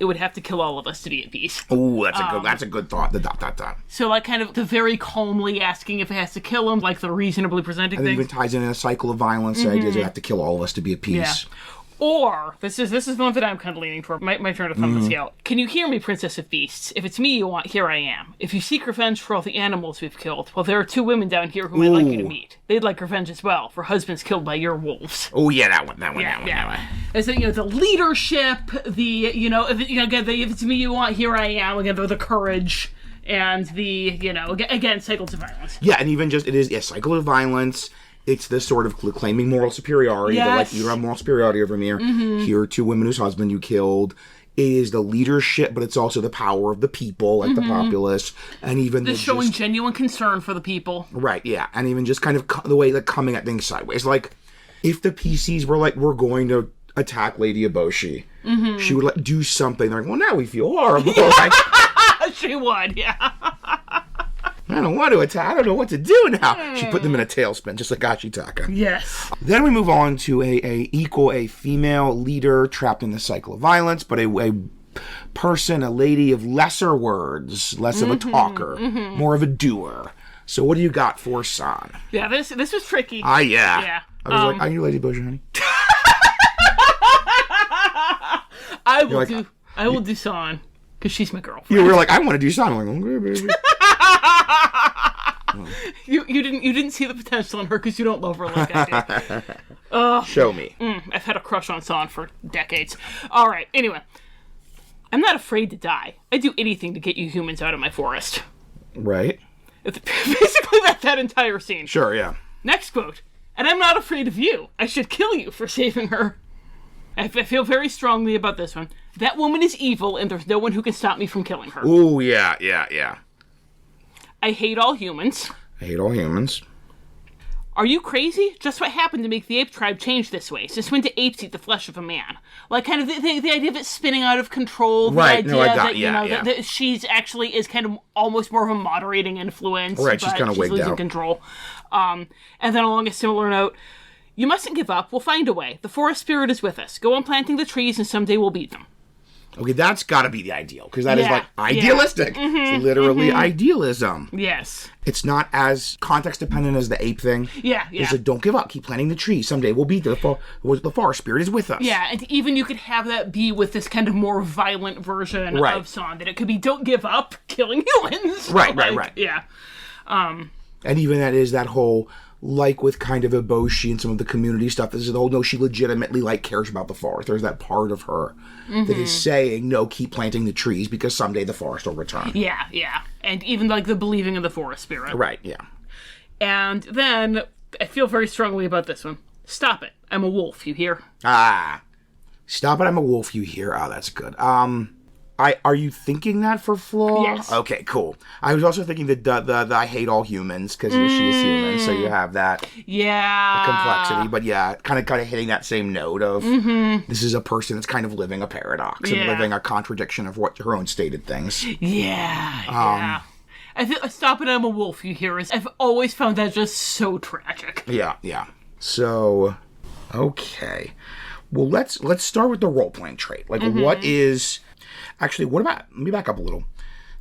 It would have to kill all of us to be at peace.
Oh, that's a good thought. The ...
So, kind of the very calmly asking if it has to kill him, the reasonably presenting things.
I think it ties in a cycle of violence. The idea is you have to kill all of us to be at peace.
Yeah. Or, this is the one that I'm kind of leaning toward. My turn to thumb the scale. Can you hear me, Princess of Beasts? If it's me you want, here I am. If you seek revenge for all the animals we've killed, well, there are two women down here whom I'd like you to meet. They'd like revenge as well, for husbands killed by your wolves.
Oh, yeah, that one.
And so, the leadership, if it's me you want, here I am. Again, the courage, and the, again, cycles of violence.
Yeah, and even just, it is a cycle of violence. It's this sort of claiming moral superiority.
Yes.
You don't have moral superiority over me. Here are two women whose husband you killed. It is the leadership, but it's also the power of the people, the populace, and even
the showing genuine concern for the people.
Right, yeah, and even just kind of the way coming at things sideways. If the PCs were we're going to attack Lady Eboshi, she would do something. They're well, now we feel horrible.
She would, yeah.
I don't want to attack. I don't know what to do now. She put them in a tailspin, just like Ashitaka.
Yes.
Then we move on to a female leader trapped in the cycle of violence, but a person, a lady of lesser words, less of a talker, more of a doer. So what do you got for San?
Yeah, this was tricky.
Yeah.
Yeah.
I was like, are you Lady Boja, honey?
I will do San, because she's my girlfriend.
You were like, I want to do San. I'm like, okay, baby.
You didn't see the potential in her because you don't love her like I do.
Show me.
I've had a crush on San for decades. All right. Anyway, I'm not afraid to die. I'd do anything to get you humans out of my forest.
Right.
It's basically that entire scene.
Sure. Yeah.
Next quote. And I'm not afraid of you. I should kill you for saving her. I feel very strongly about this one. That woman is evil, and there's no one who can stop me from killing her.
Ooh, yeah.
I hate all humans.
I hate all humans.
Are you crazy? Just what happened to make the ape tribe change this way? Since when do apes eat the flesh of a man? Like, kind of the idea of it spinning out of control.
Right,
the idea that she's actually is kind of almost more of a moderating influence.
Right, she's kind of wigged
losing
out.
Control. And then along a similar note, you mustn't give up. We'll find a way. The forest spirit is with us. Go on planting the trees, and someday we'll beat them.
Okay, that's got to be the ideal, because that is like idealistic. It's literally idealism.
Yes.
It's not as context dependent as the ape thing.
Yeah.
It's like, don't give up, keep planting the trees. Someday we'll beat the forest spirit is with us.
Yeah, and even you could have that be with this kind of more violent version of San, that it could be don't give up, killing humans.
Right.
Yeah.
And even that is that whole, like with kind of Eboshi and some of the community stuff, this is the whole, no, she legitimately cares about the forest. There's that part of her that is saying, no, keep planting the trees because someday the forest will return.
Yeah. And even the believing in the forest spirit.
Right, yeah.
And then, I feel very strongly about this one. Stop it. I'm a wolf, you hear?
Stop it, I'm a wolf, you hear? Oh, that's good. Are you thinking that for Flaw?
Yes.
Okay, cool. I was also thinking the I hate all humans because she is human, so you have that complexity. But yeah, kind of hitting that same note of this is a person that's kind of living a paradox and living a contradiction of what her own stated things.
Yeah. I feel Stop it, I'm a wolf, you hear? I've always found that just so tragic.
Yeah. So, okay. Well, let's start with the role-playing trait. Like, what is... Actually, what about... Let me back up a little.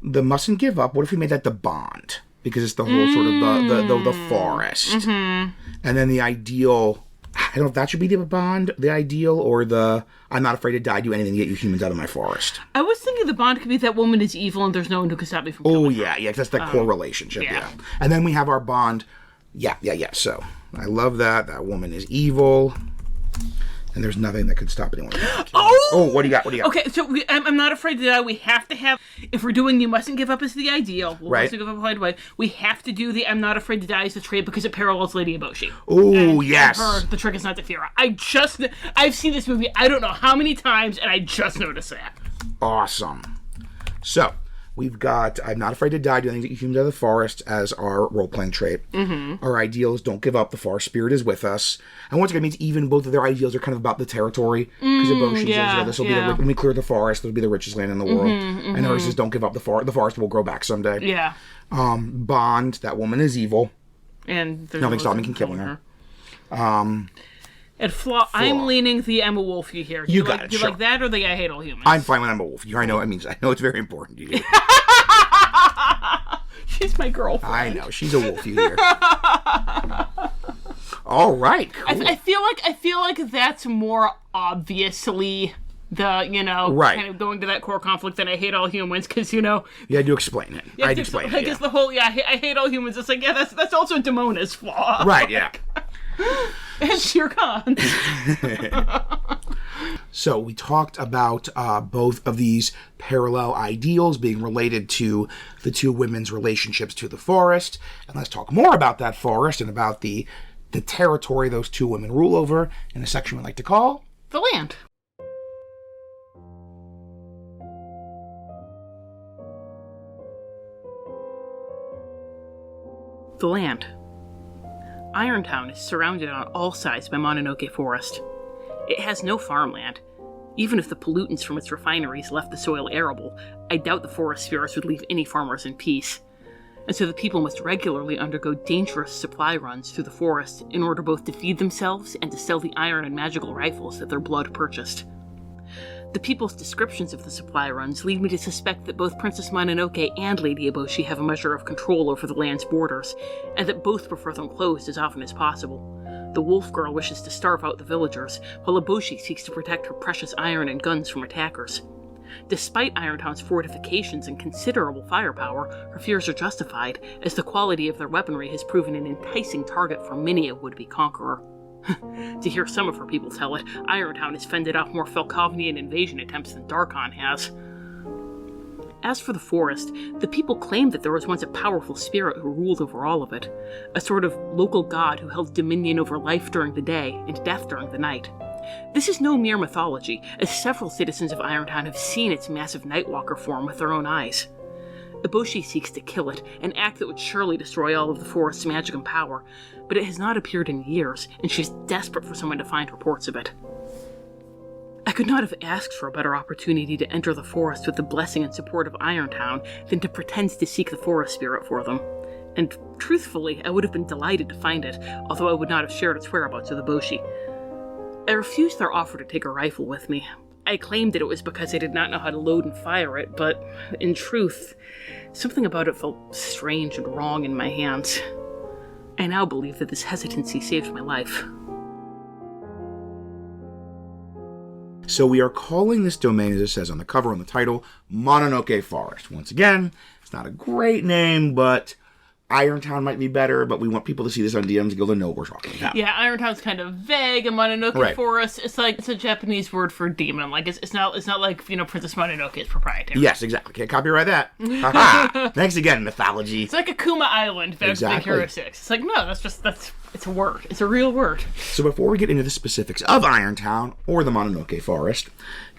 The mustn't give up, what if we made that the bond? Because it's the whole sort of the forest. And then the ideal... I don't know if that should be the bond, the ideal, or the I'm not afraid to die, do anything to get you humans out of my forest.
I was thinking the bond could be that woman is evil and there's no one who can stop me from killing her.
Yeah, that's the core relationship, yeah. And then we have our bond. Yeah. So, I love that. That woman is evil. And there's nothing that could stop anyone. What do you got?
Okay, so I'm not afraid to die. We have to have, if we're doing you mustn't give up as the ideal, mustn't give up right away, we have to do the I'm not afraid to die as the trait because it parallels Lady Eboshi.
Yes.
And her, the trick is not to fear. I've seen this movie I don't know how many times, and I just noticed that.
Awesome. So, we've got I'm not afraid to die, doing things that you humans out of the forest as our role-playing trait. Our ideal is don't give up, the forest spirit is with us. And once again, it means even both of their ideals are kind of about the territory. Because Eboshi this will be when we clear the forest, this will be the richest land in the world. And hers is don't give up, the forest will grow back someday.
Yeah.
Bond, that woman is evil.
And
nothing stopping me from killing her.
And Flaw, I'm leaning the I'm a wolf you hear. Do you like that or the I hate all humans?
I'm fine with I'm a wolf. I know it means. I know it's very important to you.
She's my girlfriend.
I know she's a wolf you hear. All right, cool.
I feel like that's more obviously the kind of going to that core conflict than I hate all humans because
You had to explain it. I had to explain it.
I guess the whole I hate all humans. It's like that's also Damona's flaw.
Right. Yeah.
And Shere Khan.
So we talked about both of these parallel ideals being related to the two women's relationships to the forest. And let's talk more about that forest and about the territory those two women rule over in a section we like to call...
The Land. The Land. Irontown is surrounded on all sides by Mononoke Forest. It has no farmland. Even if the pollutants from its refineries left the soil arable, I doubt the forest spirits would leave any farmers in peace. and so the people must regularly undergo dangerous supply runs through the forest in order both to feed themselves and to sell the iron and magical rifles that their blood purchased. The people's descriptions of the supply runs lead me to suspect that both Princess Mononoke and Lady Eboshi have a measure of control over the land's borders, and that both prefer them closed as often as possible. The wolf girl wishes to starve out the villagers, while Eboshi seeks to protect her precious iron and guns from attackers. Despite Irontown's fortifications and considerable firepower, her fears are justified, as the quality of their weaponry has proven an enticing target for many a would-be conqueror. To hear some of her people tell it, Irontown has fended off more Felkovnian invasion attempts than Darkon has. As for the forest, the people claim that there was once a powerful spirit who ruled over all of it, a sort of local god who held dominion over life during the day and death during the night. This is no mere mythology, as several citizens of Irontown have seen its massive Nightwalker form with their own eyes. Eboshi seeks to kill it, an act that would surely destroy all of the forest's magic and power, but it has not appeared in years, and she's desperate for someone to find reports of it. I could not have asked for a better opportunity to enter the forest with the blessing and support of Irontown than to pretend to seek the forest spirit for them. And truthfully, I would have been delighted to find it, although I would not have shared its whereabouts with Eboshi. I refused their offer to take a rifle with me. I claimed that it was because I did not know how to load and fire it, but in truth, something about it felt strange and wrong in my hands. I now believe that this hesitancy saved my life.
So we are calling this domain, as it says on the cover, on the title, Mononoke Forest. Once again, it's not a great name, but Irontown might be better, but we want people to see this on DMs and go to know what we're talking about.
Yeah, Irontown's kind of vague, and Mononoke Forest, it's a Japanese word for demon. Like, it's not like, Princess Mononoke is proprietary.
Yes, exactly. Can't copyright that. Ha-ha. Thanks again, mythology.
It's like Akuma Island back to Big Hero 6. It's like, no, it's a word. It's a real word.
So before we get into the specifics of Irontown, or the Mononoke Forest,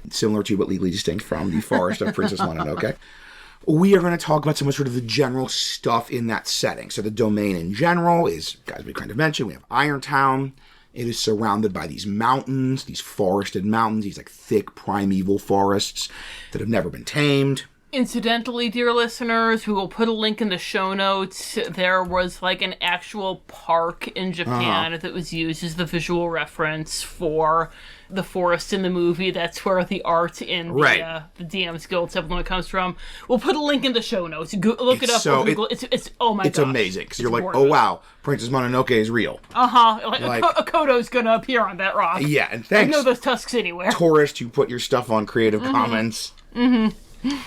similar to but legally distinct from the Forest of Princess Mononoke, we are going to talk about some of sort of the general stuff in that setting. So the domain in general is, as we kind of mentioned, we have Irontown. It is surrounded by these mountains, these forested mountains, these like thick primeval forests that have never been tamed.
Incidentally, dear listeners, we will put a link in the show notes. There was like an actual park in Japan that was used as the visual reference for the forest in the movie. That's where the art in the DM's Guild supplement comes from. We'll put a link in the show notes. Look it up on Google. It's oh my god.
It's amazing. Because you're like, oh wow, Princess Mononoke is real.
Like Akoto's gonna appear on that rock.
Yeah, and thanks.
I know those tusks anywhere.
Tourist who put your stuff on Creative Commons. Mm-hmm.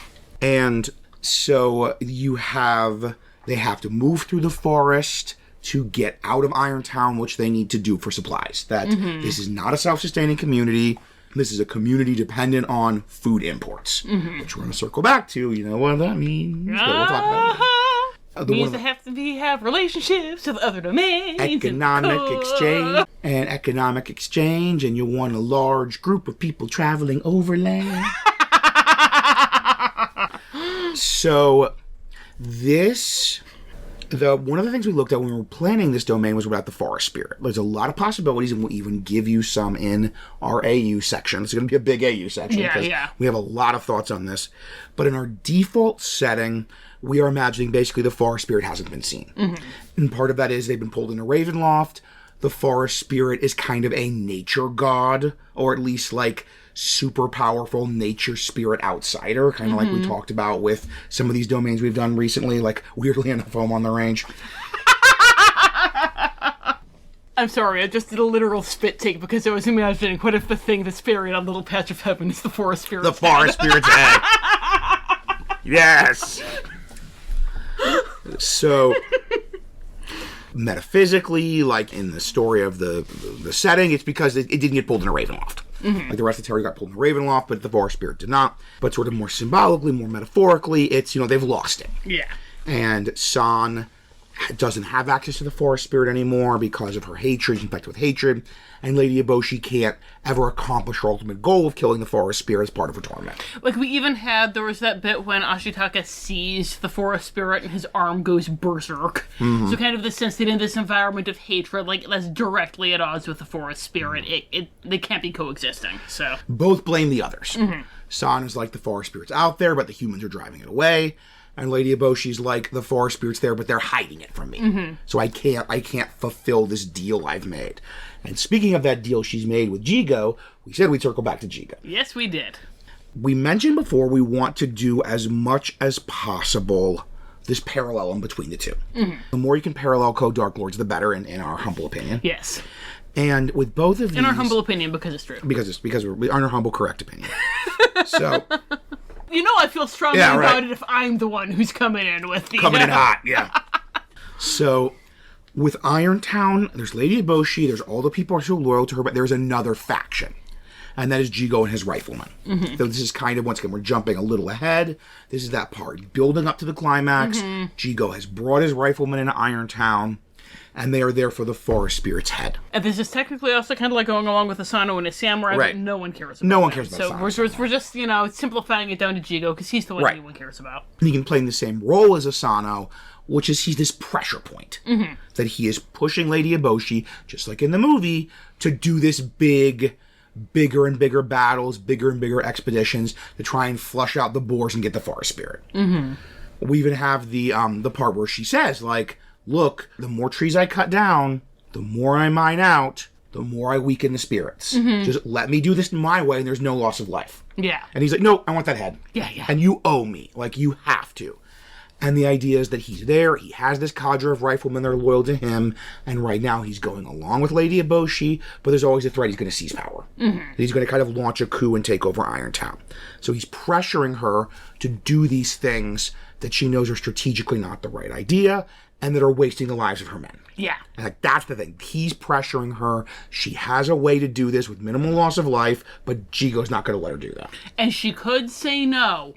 And so they have to move through the forest to get out of Irontown, which they need to do for supplies. This is not a self-sustaining community. This is a community dependent on food imports, which we're going to circle back to. You know what that means. But we'll talk about it.
Means they have to have relationships with other domains.
Economic exchange, and you want a large group of people traveling overland. So, one of the things we looked at when we were planning this domain was about the forest spirit. There's a lot of possibilities, and we'll even give you some in our AU section. It's going to be a big AU section because we have a lot of thoughts on this. But in our default setting, we are imagining basically the forest spirit hasn't been seen. Mm-hmm. And part of that is they've been pulled into Ravenloft. The forest spirit is kind of a nature god, or at least like super powerful nature spirit outsider, kind of like we talked about with some of these domains we've done recently, like weirdly enough Home on the Range.
I'm sorry, I just did a literal spit take because I was imagining what if the thing that's buried on Little Patch of Heaven is the forest spirit's head.
The forest spirit's head. Yes. So metaphysically, like in the story of the setting, it's because it didn't get pulled into Ravenloft. Mm-hmm. Like the rest of the territory got pulled into Ravenloft, but the forest spirit did not. But sort of more symbolically, more metaphorically, it's, they've lost it.
Yeah.
And San doesn't have access to the forest spirit anymore because of her hatred, infected with hatred. And Lady Eboshi can't ever accomplish her ultimate goal of killing the forest spirit as part of her torment.
Like, there was that bit when Ashitaka sees the forest spirit and his arm goes berserk. Mm-hmm. So kind of the sense that in this environment of hatred, like, that's directly at odds with the forest spirit. Mm-hmm. They can't be coexisting, so.
Both blame the others. Mm-hmm. San is like, the forest spirit's out there, but the humans are driving it away. And Lady Eboshi's like, the forest spirit's there, but they're hiding it from me. So I can't fulfill this deal I've made. And speaking of that deal she's made with Jigo, we said we'd circle back to Jigo.
Yes, we did.
We mentioned before we want to do as much as possible this parallel between the two. The more you can parallel code Darklords, the better, in our humble opinion.
Yes.
And with both of these...
In our humble opinion, because it's true.
Because we're in our humble correct opinion. So...
You know I feel strongly about it if I'm the one who's coming in with the...
Coming in hot, yeah. So, with Irontown, there's Lady Eboshi, there's all the people who are so loyal to her, but there's another faction. And that is Jigo and his riflemen. So this is kind of, once again, we're jumping a little ahead. This is that part. Building up to the climax, Jigo has brought his riflemen into Irontown, and they are there for the forest spirit's head.
And this is technically also kind of like going along with Asano and his samurai, but no one cares about
No one cares about
Asano. So we're just, simplifying it down to Jigo, because he's the one anyone cares about.
And he can play in the same role as Asano, which is he's this pressure point. That he is pushing Lady Eboshi, just like in the movie, to do this bigger and bigger battles, bigger and bigger expeditions, to try and flush out the boars and get the forest spirit. We even have the part where she says, like, look, the more trees I cut down, the more I mine out, the more I weaken the spirits. Just let me do this my way and there's no loss of life.
Yeah.
And he's like, no, I want that head.
Yeah.
And you owe me. Like, you have to. And the idea is that he's there, he has this cadre of riflemen that are loyal to him, and right now he's going along with Lady Eboshi, but there's always a threat he's going to seize power. He's going to kind of launch a coup and take over Irontown. So he's pressuring her to do these things that she knows are strategically not the right idea, and that are wasting the lives of her men.
Yeah.
And like, that's the thing. He's pressuring her. She has a way to do this with minimal loss of life, but Jigo's not going to let her do that.
And she could say no,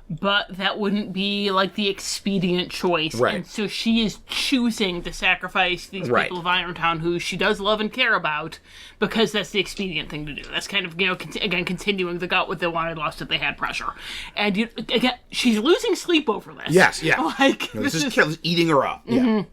but that wouldn't be, like, the expedient choice.
Right.
And so she is choosing to sacrifice these people of Irontown who she does love and care about, because that's the expedient thing to do. That's kind of, continuing the gut with the wanted lost that they had pressure. And, again, she's losing sleep over this.
Yes, yeah.
Like,
no, this is eating her up. Yeah.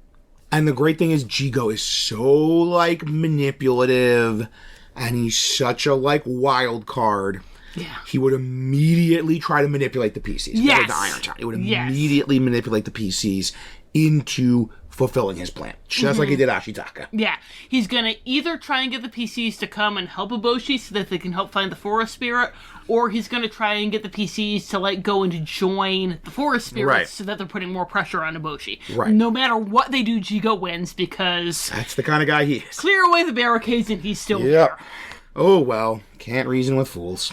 And the great thing is Jigo is so, like, manipulative, and he's such a, like, wild card.
Yeah.
He would immediately try to manipulate the PCs.
Yes.
The Irontown. He would immediately manipulate the PCs into fulfilling his plan. Just like he did Ashitaka.
Yeah. He's gonna either try and get the PCs to come and help Eboshi so that they can help find the forest spirit, or he's gonna try and get the PCs to, like, go and join the forest spirits so that they're putting more pressure on Eboshi.
Right.
No matter what they do, Jigo wins, because...
That's the kind of guy he is.
Clear away the barricades and he's still there.
Oh, well. Can't reason with fools.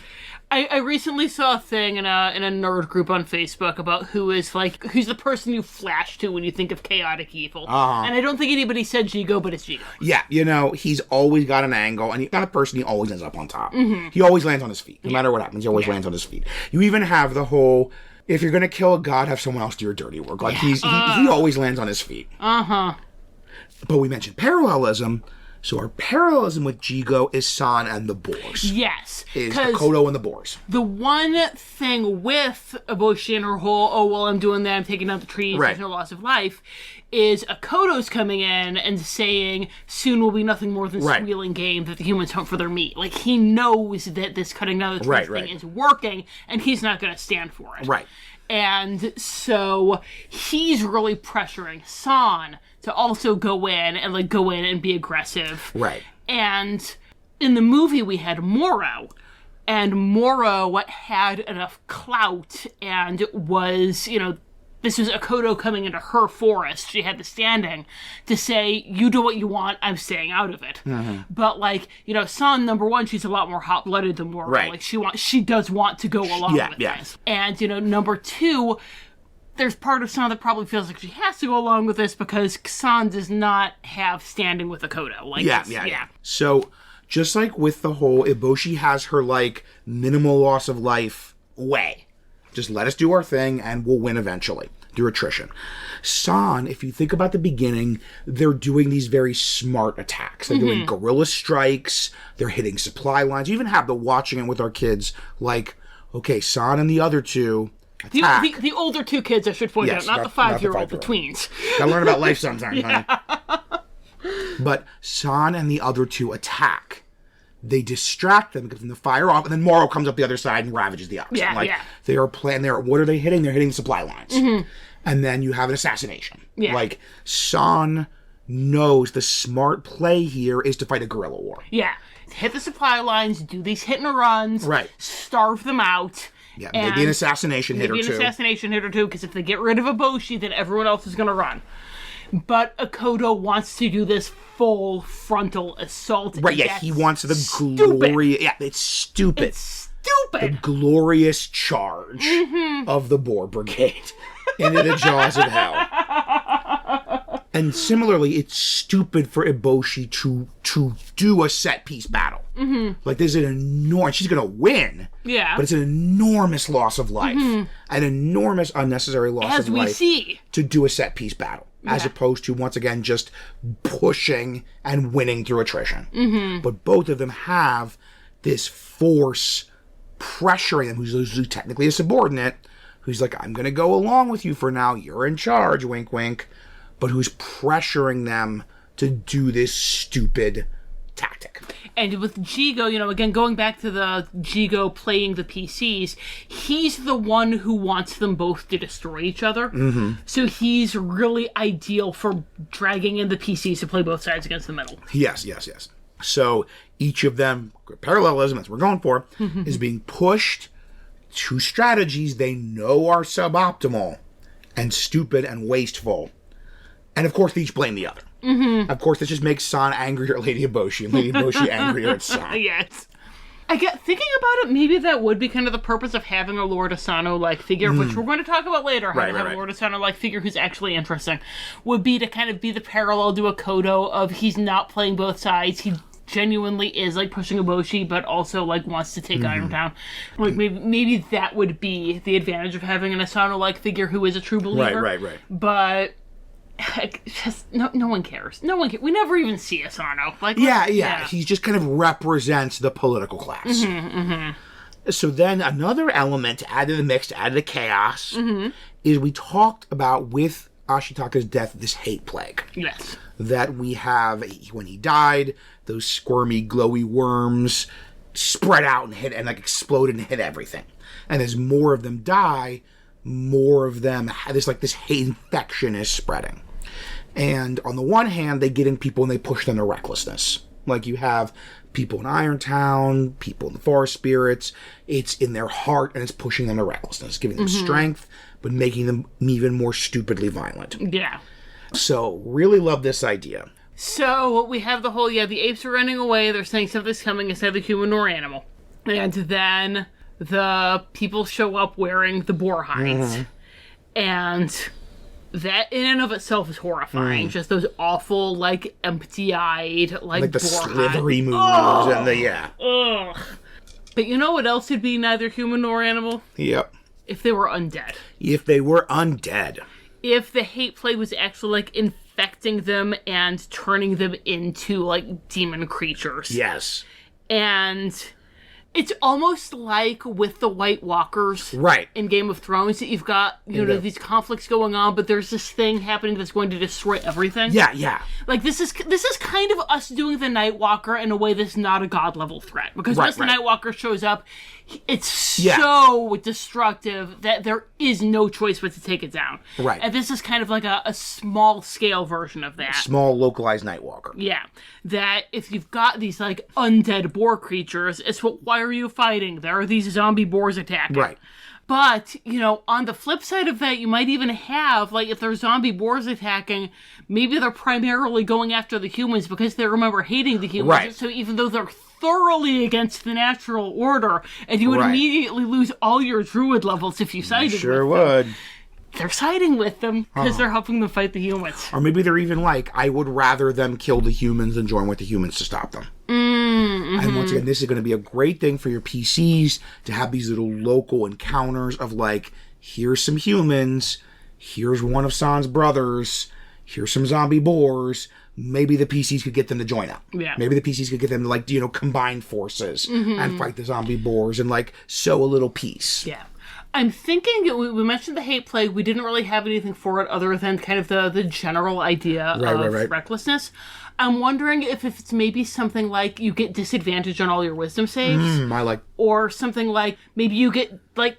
I recently saw a thing in a nerd group on Facebook about who's the person you flash to when you think of chaotic evil. And I don't think anybody said Jigo, but it's Jigo.
Yeah, he's always got an angle, and he's not a person he always ends up on top. He always lands on his feet. No matter what happens, he always lands on his feet. You even have the whole, if you're going to kill a god, have someone else do your dirty work. Like, he always lands on his feet. But we mentioned parallelism. So our parallelism with Jigo is San and the boars.
Yes.
Is Akodo and the boars.
The one thing with Eboshi and her whole, I'm doing that, I'm taking out the trees, there's no loss of life, is Akodo's coming in and saying, soon will be nothing more than squealing game that the humans hunt for their meat. Like, he knows that this cutting down the trees thing is working, and he's not going to stand for it.
Right.
And so he's really pressuring San to also go in and be aggressive.
Right.
And in the movie we had Moro, and Moro had enough clout and was, this was Akodo coming into her forest. She had the standing to say, you do what you want, I'm staying out of it. But, San, number one, she's a lot more hot-blooded than Moro.
Right.
Like, she does want to go along with this. And, number two, there's part of San that probably feels like she has to go along with this because San does not have standing with Akodo. Like,
So, just like with the whole, Eboshi has her, minimal loss of life way. Just let us do our thing and we'll win eventually through attrition. San, if you think about the beginning, they're doing these very smart attacks. They're doing guerrilla strikes. They're hitting supply lines. You even have the watching it with our kids, okay, San and the other two attack.
The older two kids, I should point out, not the 5-year-old, the tweens.
Gotta learn about life sometimes, honey. But San and the other two attack. They distract them, give them the fire off, and then Morrow comes up the other side and ravages the others. They are playing there. What are they hitting? They're hitting the supply lines. And then you have an assassination. Like, San knows the smart play here is to fight a guerrilla war.
Hit the supply lines, do these hit and runs, starve them out.
Maybe an assassination hit or two.
Because if they get rid of Eboshi, then everyone else is going to run. But Akodo wants to do this full frontal assault.
He wants the glorious... Yeah, it's stupid. The glorious charge of the Boar Brigade into the jaws of hell. And similarly, it's stupid for Eboshi to do a set-piece battle. Like, there's an enormous... She's going to win. But it's an enormous loss of life. An enormous unnecessary loss of life. To do a set-piece battle. As opposed to, once again, just pushing and winning through attrition. But both of them have this force pressuring them, who's technically a subordinate, who's like, I'm going to go along with you for now, you're in charge, wink, wink, but who's pressuring them to do this stupid tactic.
And with Jigo, again, going back to the Jigo playing the PCs, he's the one who wants them both to destroy each other. So he's really ideal for dragging in the PCs to play both sides against the middle.
Yes. So each of them, parallelism, that's what we're going for, is being pushed to strategies they know are suboptimal and stupid and wasteful. And of course, they each blame the other. Of course, this just makes San angrier at Lady Eboshi, and Lady Eboshi angrier at San.
Yes. Thinking about it, maybe that would be kind of the purpose of having a Lord Asano-like figure, which we're going to talk about later, how to have a Lord Asano-like figure who's actually interesting, would be to kind of be the parallel to Akodo of he's not playing both sides, he genuinely is like pushing Eboshi, but also like wants to take Irontown. Like maybe that would be the advantage of having an Asano-like figure who is a true believer.
Right.
But just no one cares. No one cares. We never even see Asano. Like,
yeah. He just kind of represents the political class. So then another element to add to the mix, to add to the chaos, is we talked about with Ashitaka's death, this hate plague.
Yes.
That we have, when he died, those squirmy, glowy worms spread out and hit, and like exploded and hit everything. And as more of them die, more of them, this hate infection is spreading. And on the one hand, they get in people and they push them to recklessness. Like you have people in Irontown, people in the Forest Spirits. It's in their heart and it's pushing them to recklessness, giving them strength, but making them even more stupidly violent.
Yeah.
So, really love this idea.
So, we have the whole, the apes are running away, they're saying something's coming, it's neither human nor animal. And then the people show up wearing the boar hides. And that in and of itself is horrifying. Just those awful, like, empty-eyed, like
the
boar
slithery moves and the,
Ugh. But you know what else would be neither human nor animal?
Yep.
If they were undead.
If they were undead.
If the hate plague was actually, like, infecting them and turning them into, like, demon creatures.
Yes.
And it's almost like with the White Walkers in Game of Thrones, that you've got, you know, these conflicts going on, but there's this thing happening that's going to destroy everything.
Yeah.
Like, this is kind of us doing the Night Walker in a way that's not a god-level threat. Because once the Night Walker shows up, it's so destructive that there is no choice but to take it down.
Right.
And this is kind of like a small-scale version of that.
Small, localized Nightwalker.
Yeah. That if you've got these, like, undead boar creatures, it's why are you fighting? There are these zombie boars attacking.
Right.
But, you know, on the flip side of that, you might even have, like, if there's zombie boars attacking, maybe they're primarily going after the humans because they remember hating the humans.
Right.
So even though they're thoroughly against the natural order, and you would immediately lose all your druid levels if you sided with them.
Sure would.
They're siding with them because they're helping them fight the humans.
Or maybe they're even like, I would rather them kill the humans than join with the humans to stop them. And once again, this is going to be a great thing for your PCs to have these little local encounters of like, here's some humans, here's one of San's brothers, here's some zombie boars. Maybe the PCs could get them to join up.
Yeah.
Maybe the PCs could get them to, like, you know, combine forces and fight the zombie boars and, like, sow a little peace.
Yeah. I'm thinking, we mentioned the hate plague. We didn't really have anything for it other than kind of the general idea of recklessness. I'm wondering if it's maybe something like you get disadvantage on all your wisdom saves. Or something like maybe you get, like,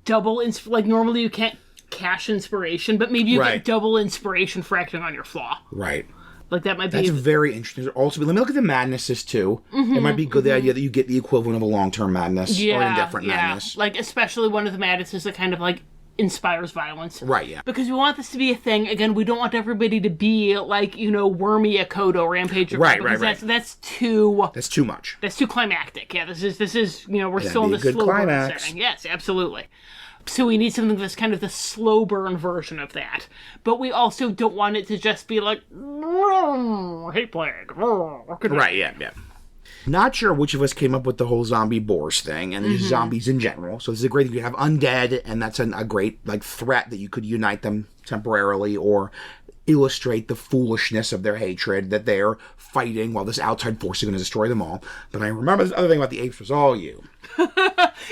double... like, normally you can't cash inspiration, but maybe you get double inspiration for acting on your flaw.
Right.
Like, that might be...
That's very interesting. Also, let me look at the madnesses, too. It might be good, the idea that you get the equivalent of a long-term madness or indifferent madness.
Like, especially one of the madnesses that kind of, like, inspires violence.
Right, yeah.
Because we want this to be a thing. Again, we don't want everybody to be, like, you know, Wormy Akodo, Rampage Akodo.
Right.
That's too...
That's too much.
That's too climactic. Yeah, this is you know, we're still in the slow burn setting. Yes, absolutely. So we need something that's kind of the slow burn version of that. But we also don't want it to just be like, hate plague.
Right, yeah. Not sure which of us came up with the whole zombie boars thing, and these zombies in general. So this is a great thing. You have undead, and that's a great like threat that you could unite them temporarily or illustrate the foolishness of their hatred that they're fighting while this outside force is going to destroy them all. But I remember this other thing about the apes was all you.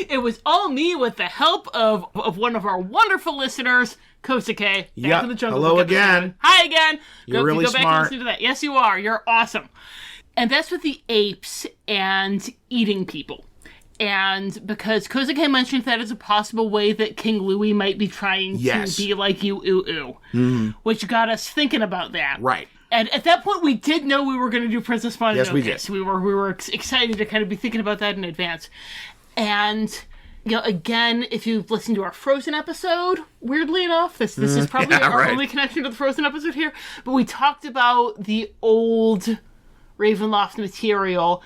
It was all me with the help of one of our wonderful listeners, Kosuke. Back in the Jungle
Hello
Book
again.
episode. Hi again.
You're really
go back
smart.
and listen to that. Yes, you are. You're awesome. And that's with the apes and eating people. And because Kosuke mentioned that as a possible way that King Louis might be trying to be like you, which got us thinking about that.
Right.
And at that point, we did know we were going to do Princess Mononoke.
Yes, we did.
So we were excited to kind of be thinking about that in advance. And, you know, again, if you've listened to our Frozen episode, weirdly enough, this is probably our only connection to the Frozen episode here, but we talked about the old Ravenloft material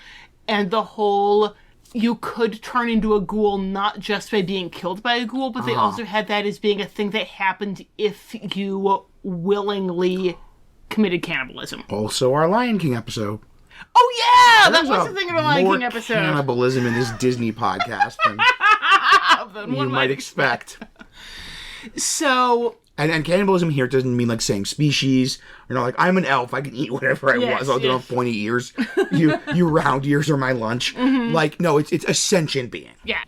and the whole... you could turn into a ghoul not just by being killed by a ghoul, but they also had that as being a thing that happened if you willingly committed cannibalism.
Also our Lion King episode.
Oh yeah! That was the thing in the Lion King episode.
More cannibalism in this Disney podcast than you might expect.
So...
And cannibalism here doesn't mean like saying species. You're not like, I'm an elf, I can eat whatever I want. I don't have pointy ears. You round ears are my lunch. Like, no, it's a sentient being.
Yeah.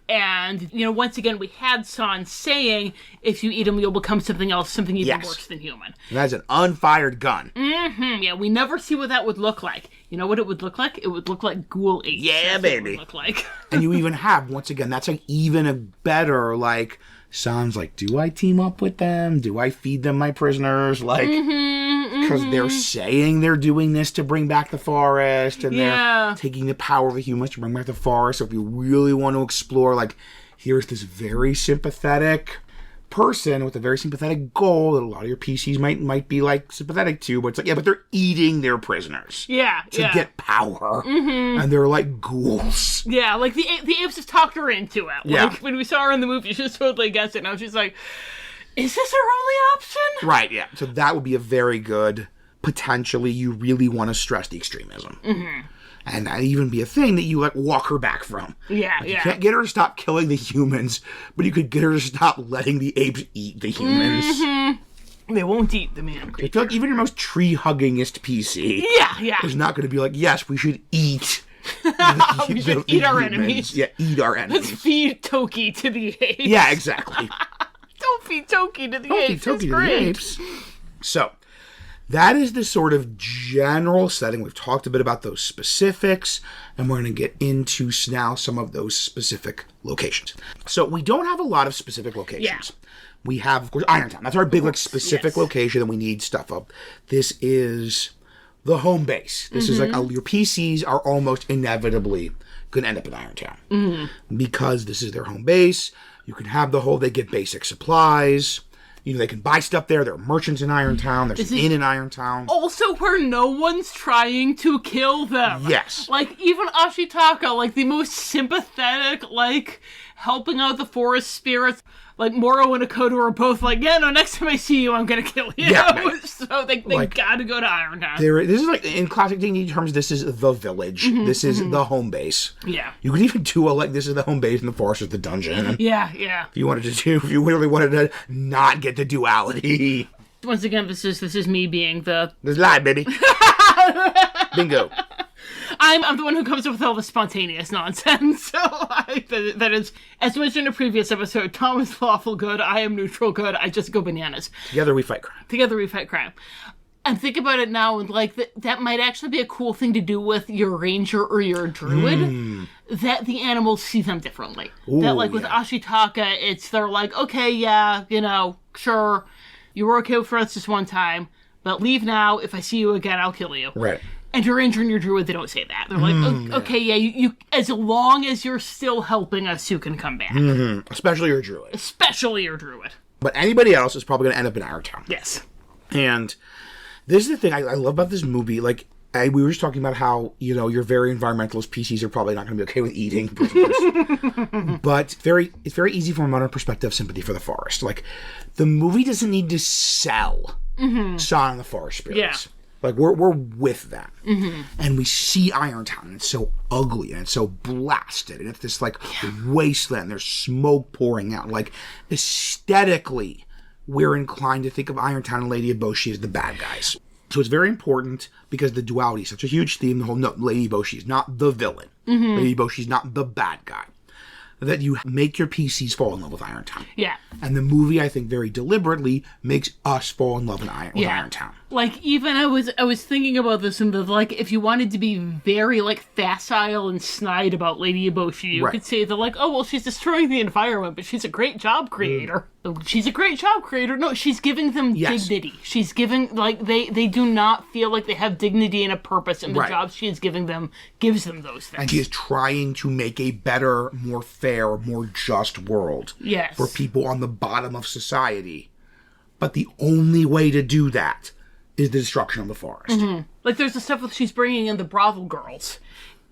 And, you know, once again, we had San saying, if you eat them, you'll become something else, something even worse than human.
And that's an unfired gun.
Yeah, we never see what that would look like. You know what it would look like? It would look like ghoul apes.
Yeah,
that's
baby.
What it would look like.
And you even have, once again, that's like even a better, like... Sounds like, do I team up with them? Do I feed them my prisoners? Like, because they're saying they're doing this to bring back the forest, and they're taking the power of the humans to bring back the forest. So if you really want to explore, like, here's this very sympathetic person with a very sympathetic goal that a lot of your PCs might be, like, sympathetic to, but it's like, yeah, but they're eating their prisoners. To get power. And they're like ghouls.
Yeah, like the apes just talked her into it. Like, when we saw her in the movie, she was totally against it, and I was just like, is this our only option?
Right, yeah. So that would be a very good, potentially, you really want to stress the extremism. And that even be a thing that you, like, walk her back from. You can't get her to stop killing the humans, but you could get her to stop letting the apes eat the humans.
They won't eat the man creature.
I feel like even your most tree-huggingest PC is not going to be like, yes, we should eat
we should eat our enemies.
Yeah, eat our enemies.
Let's feed Toki to the apes.
Yeah, exactly.
Don't feed Toki to the apes.
Don't feed Toki to the apes. So... that is the sort of general setting. We've talked a bit about those specifics, and we're going to get into now some of those specific locations. So we don't have a lot of specific locations. We have, of course, Irontown. That's our big, like, specific location that we need stuff of. This is the home base. This is like, your PCs are almost inevitably going to end up in Irontown. Because this is their home base. You can have the whole, they get basic supplies. You know, they can buy stuff there. There are merchants in Irontown. There's an inn in Irontown.
Also where no one's trying to kill them.
Yes.
Like, even Ashitaka, like, the most sympathetic, like, helping out the forest spirits. Like, Moro and Akodo are both like, yeah, no, next time I see you, I'm gonna kill you.
Yeah,
so they like, gotta go to Irontown.
This is like, in classic D&D terms, this is the village. This is the home base.
Yeah.
You could even do this is the home base and the forest is the dungeon.
Yeah.
If you really wanted to not get the duality.
Once again, this is me being the...
This is live, baby. Bingo.
I'm the one who comes up with all the spontaneous nonsense. So that is, as mentioned in a previous episode, Tom is lawful good, I am neutral good, I just go bananas.
Together we fight crime.
And think about it now, and like that might actually be a cool thing to do with your ranger or your druid, that the animals see them differently.
Ooh,
that like with Ashitaka, they're like, okay, yeah, sure, you were okay for us this one time, but leave now. If I see you again, I'll kill you.
Right.
And your ranger and your druid, they don't say that. They're like, okay, yeah, you as long as you're still helping us, you can come back.
Mm-hmm. Especially your druid. But anybody else is probably going to end up in Irontown.
Yes.
And this is the thing I love about this movie. Like, we were just talking about how, your very environmentalist PCs are probably not going to be okay with eating prisoners. But it's very easy from a modern perspective of sympathy for the forest. Like, the movie doesn't need to sell San and the Forest Spirits.
Yeah.
Like, we're with them. Mm-hmm. And we see Irontown, and it's so ugly, and it's so blasted, and it's this, like, wasteland. There's smoke pouring out. Like, aesthetically, we're inclined to think of Irontown and Lady Eboshi as the bad guys. So it's very important, because the duality is such a huge theme. The whole, no, Lady Eboshi is not the villain. Mm-hmm. Lady Eboshi is not the bad guy. That you make your PCs fall in love with Irontown.
Yeah.
And the movie, I think, very deliberately makes us fall in love with Irontown.
Like, even I was thinking about this, and like, if you wanted to be very, like, facile and snide about Lady Eboshi, you could say that, like, oh, well, she's destroying the environment, but she's a great job creator. She's a great job creator. No, she's giving them dignity. She's giving, like, they do not feel like they have dignity and a purpose, and the job she is giving them gives them those things.
And she is trying to make a better, more fair, more just world for people on the bottom of society. But the only way to do that is the destruction of the forest.
Mm-hmm. Like, there's the stuff that she's bringing in the brothel girls.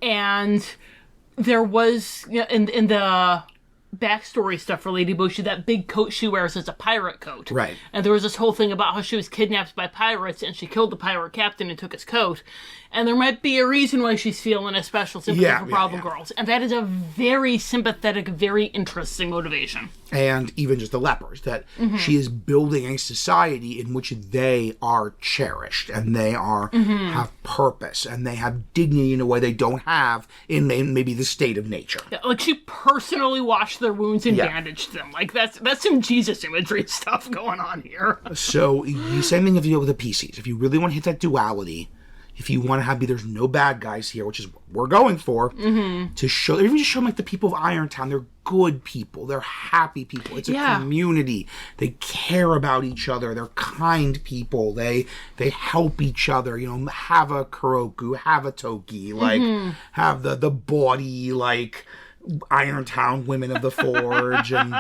And there was, in the backstory stuff for Lady Eboshi, that big coat she wears is a pirate coat.
Right.
And there was this whole thing about how she was kidnapped by pirates, and she killed the pirate captain and took his coat. And there might be a reason why she's feeling a special sympathy for brothel girls. And that is a very sympathetic, very interesting motivation.
And even just the lepers, that she is building a society in which they are cherished, and they are have purpose, and they have dignity in a way they don't have in maybe the state of nature.
Yeah, like, she personally washed their wounds and bandaged them. Like, that's some Jesus imagery stuff going on here.
So, the same thing if you deal with the PCs. If you really want to hit that duality, if you want to have there's no bad guys here, which is what we're going for, to show, even just show them, like, the people of Irontown, they're good people, they're happy people, it's a community, they care about each other, they're kind people, they help each other, have a Kuroku, have a Toki, like, have the bawdy, like, Irontown women of the forge, and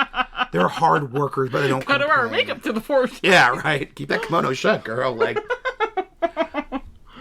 they're hard workers, but they don't
gotta wear makeup to the forge.
Yeah, right. Keep that kimono shut, girl. Like,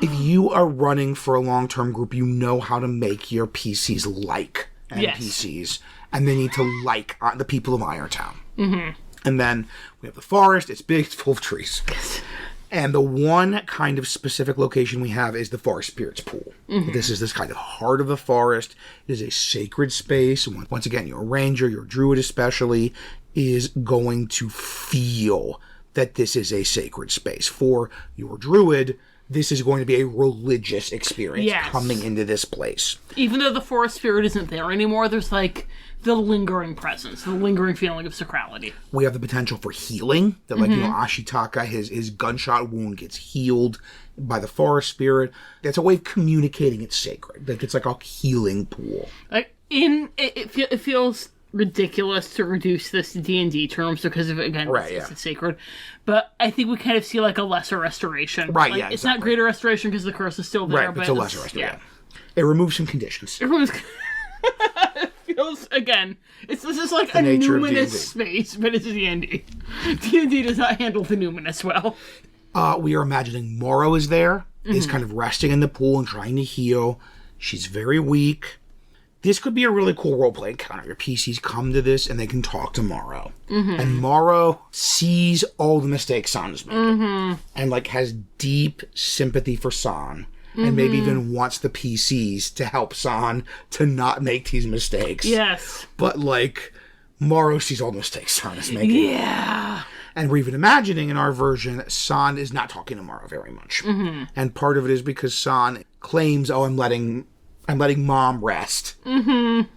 if you are running for a long-term group, you know how to make your PCs like NPCs, and they need to like the people of Irontown. Mm-hmm. And then we have the forest. It's big. It's full of trees.
Yes.
And the one kind of specific location we have is the Forest Spirits Pool. Mm-hmm. This is this kind of heart of the forest. It is a sacred space. Once again, your ranger, your druid especially, is going to feel that this is a sacred space. For your druid, this is going to be a religious experience coming into this place. Even
though the forest spirit isn't there anymore, there's, like, the lingering presence, the lingering feeling of sacrality.
We have the potential for healing. That, like, Ashitaka, his gunshot wound gets healed by the forest spirit. That's a way of communicating it's sacred. Like, it's like a healing pool.
Like, it feels ridiculous to reduce this to D&D terms because of, again, it's sacred. But I think we kind of see, like, a lesser restoration.
Right,
like, it's not greater restoration because the curse is still there.
Right, but it's a lesser restoration. Yeah. It removes some conditions.
It feels, again, this is like the a numinous space, but it's D&D. D&D does not handle the numinous well.
We are imagining Morrow is there, is kind of resting in the pool and trying to heal. She's very weak. This could be a really cool roleplay encounter. Your PCs come to this and they can talk to Morrow. Mm-hmm. And Morrow sees all the mistakes San is making. And, like, has deep sympathy for San. And maybe even wants the PCs to help San to not make these mistakes.
Yes.
But, like, Morrow sees all the mistakes San is making.
Yeah.
And we're even imagining in our version, San is not talking to Morrow very much. And part of it is because San claims, I'm letting I'm letting Mom rest. Mm-hmm.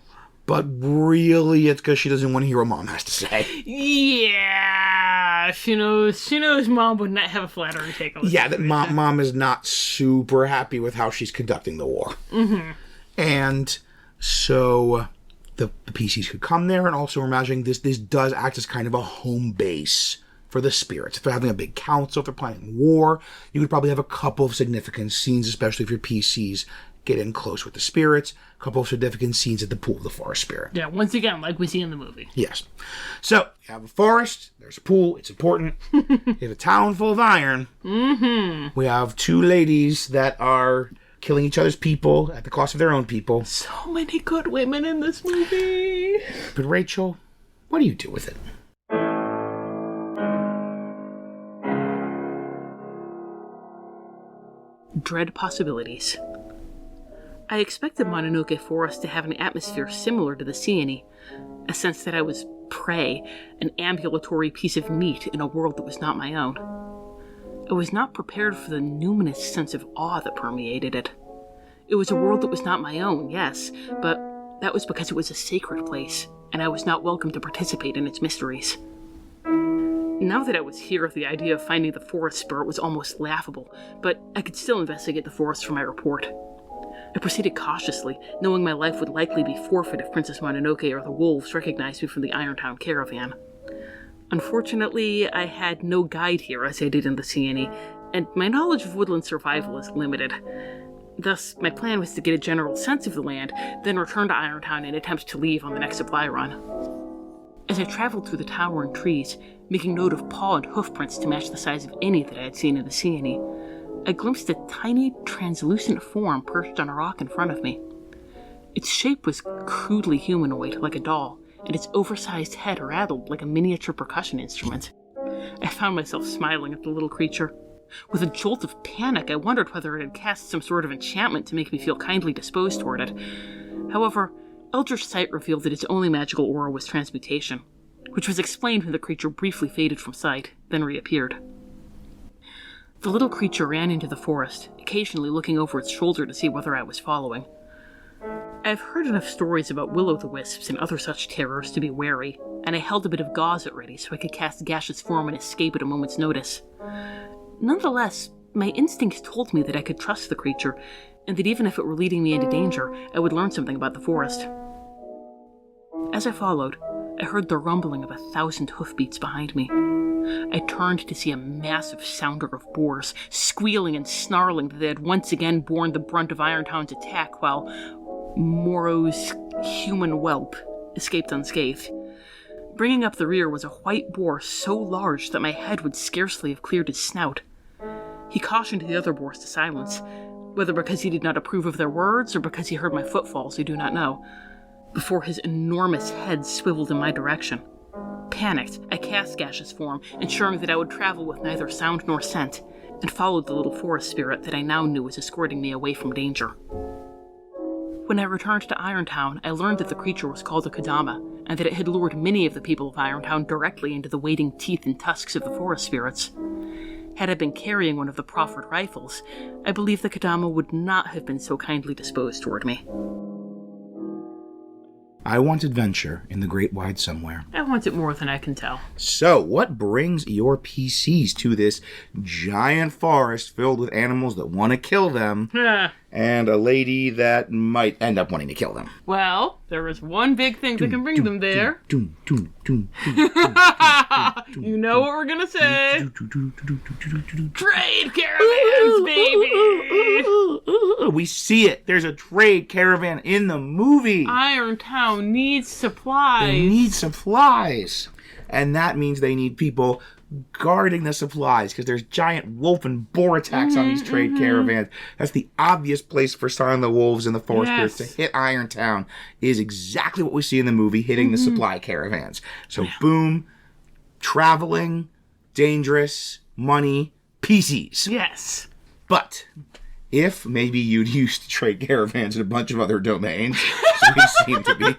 But really, it's because she doesn't want to hear what Mom has to say.
Yeah, she knows Mom would not have a flattering take on this.
Yeah, that Mom is not super happy with how she's conducting the war. Mm-hmm. And so the PCs could come there, and also we're imagining this does act as kind of a home base for the spirits. If they're having a big council, if they're planning war, you could probably have a couple of significant scenes, especially if your PCs get in close with the spirits. A couple of significant scenes at the pool of the forest spirit.
Yeah, once again, like we see in the movie.
Yes. So, you have a forest, there's a pool, it's important. You have a town full of iron. Mm-hmm. We have two ladies that are killing each other's people at the cost of their own people.
So many good women in this movie.
But Rachel, what do you do with it?
Dread possibilities. I expected Mononoke Forest to have an atmosphere similar to the Seany, a sense that I was prey, an ambulatory piece of meat in a world that was not my own. I was not prepared for the numinous sense of awe that permeated it. It was a world that was not my own, yes, but that was because it was a sacred place, and I was not welcome to participate in its mysteries. Now that I was here, the idea of finding the forest spirit was almost laughable, but I could still investigate the forest for my report. I proceeded cautiously, knowing my life would likely be forfeit if Princess Mononoke or the wolves recognized me from the Irontown caravan. Unfortunately, I had no guide here as I did in the Seany, and my knowledge of woodland survival is limited. Thus, my plan was to get a general sense of the land, then return to Irontown in attempts to leave on the next supply run. As I traveled through the towering trees, making note of paw and hoof prints to match the size of any that I had seen in the Seany, I glimpsed a tiny, translucent form perched on a rock in front of me. Its shape was crudely humanoid, like a doll, and its oversized head rattled like a miniature percussion instrument. I found myself smiling at the little creature. With a jolt of panic, I wondered whether it had cast some sort of enchantment to make me feel kindly disposed toward it. However, Eldritch Sight revealed that its only magical aura was transmutation, which was explained when the creature briefly faded from sight, then reappeared. The little creature ran into the forest, occasionally looking over its shoulder to see whether I was following. I've heard enough stories about will-o'-the-wisps and other such terrors to be wary, and I held a bit of gauze at ready so I could cast gaseous form and escape at a moment's notice. Nonetheless, my instincts told me that I could trust the creature, and that even if it were leading me into danger, I would learn something about the forest. As I followed, I heard the rumbling of 1,000 hoofbeats behind me. I turned to see a massive sounder of boars, squealing and snarling that they had once again borne the brunt of Irontown's attack, while Moro's human whelp escaped unscathed. Bringing up the rear was a white boar so large that my head would scarcely have cleared his snout. He cautioned the other boars to silence, whether because he did not approve of their words or because he heard my footfalls, I do not know, before his enormous head swiveled in my direction. Panicked, I cast gaseous form, ensuring that I would travel with neither sound nor scent, and followed the little forest spirit that I now knew was escorting me away from danger. When I returned to Irontown, I learned that the creature was called a Kodama, and that it had lured many of the people of Irontown directly into the waiting teeth and tusks of the forest spirits. Had I been carrying one of the proffered rifles, I believe the Kodama would not have been so kindly disposed toward me.
I want adventure in the great wide somewhere.
I want it more than I can tell.
So, what brings your PCs to this giant forest filled with animals that want to kill them, and a lady that might end up wanting to kill them?
Well, there is one big thing that can bring them there. You know what we're gonna say. Trade caravans, baby!
We see it. There's a trade caravan in the movie.
Irontown needs supplies.
They need supplies. And that means they need people guarding the supplies, because there's giant wolf and boar attacks on these trade caravans. That's the obvious place for Silent the Wolves and the Forest Spirits to hit Irontown, is exactly what we see in the movie, hitting the supply caravans. So boom, traveling, dangerous, money, PCs.
Yes.
But if maybe you'd used to trade caravans in a bunch of other domains, as we seem to be,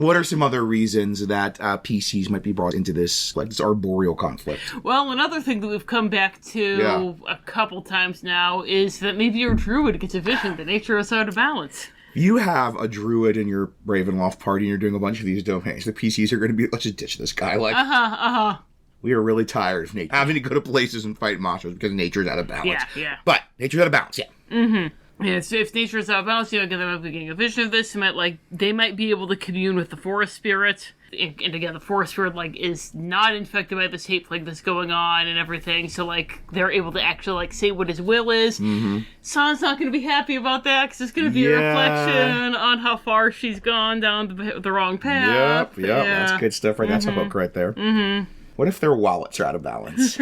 What are some other reasons that PCs might be brought into this, like, this arboreal conflict?
Well, another thing that we've come back to a couple times now is that maybe your druid gets a vision that nature is out of balance.
You have a druid in your Ravenloft party and you're doing a bunch of these domains. The PCs are going to be, let's just ditch this guy. Like, we are really tired of nature. Having to go to places and fight monsters because nature's out of balance.
Yeah.
But nature's out of balance,
Yeah, so if nature's out of balance, they might be getting a vision of this. They might be able to commune with the forest spirit. And again, the forest spirit, is not infected by this hate plague that's going on and everything. So, they're able to actually, say what his will is. Mm-hmm. San's not going to be happy about that because it's going to be a reflection on how far she's gone down the wrong path.
Yep. Yeah. That's good stuff, right? That's a hook right there. Mm-hmm. What if their wallets are out of balance?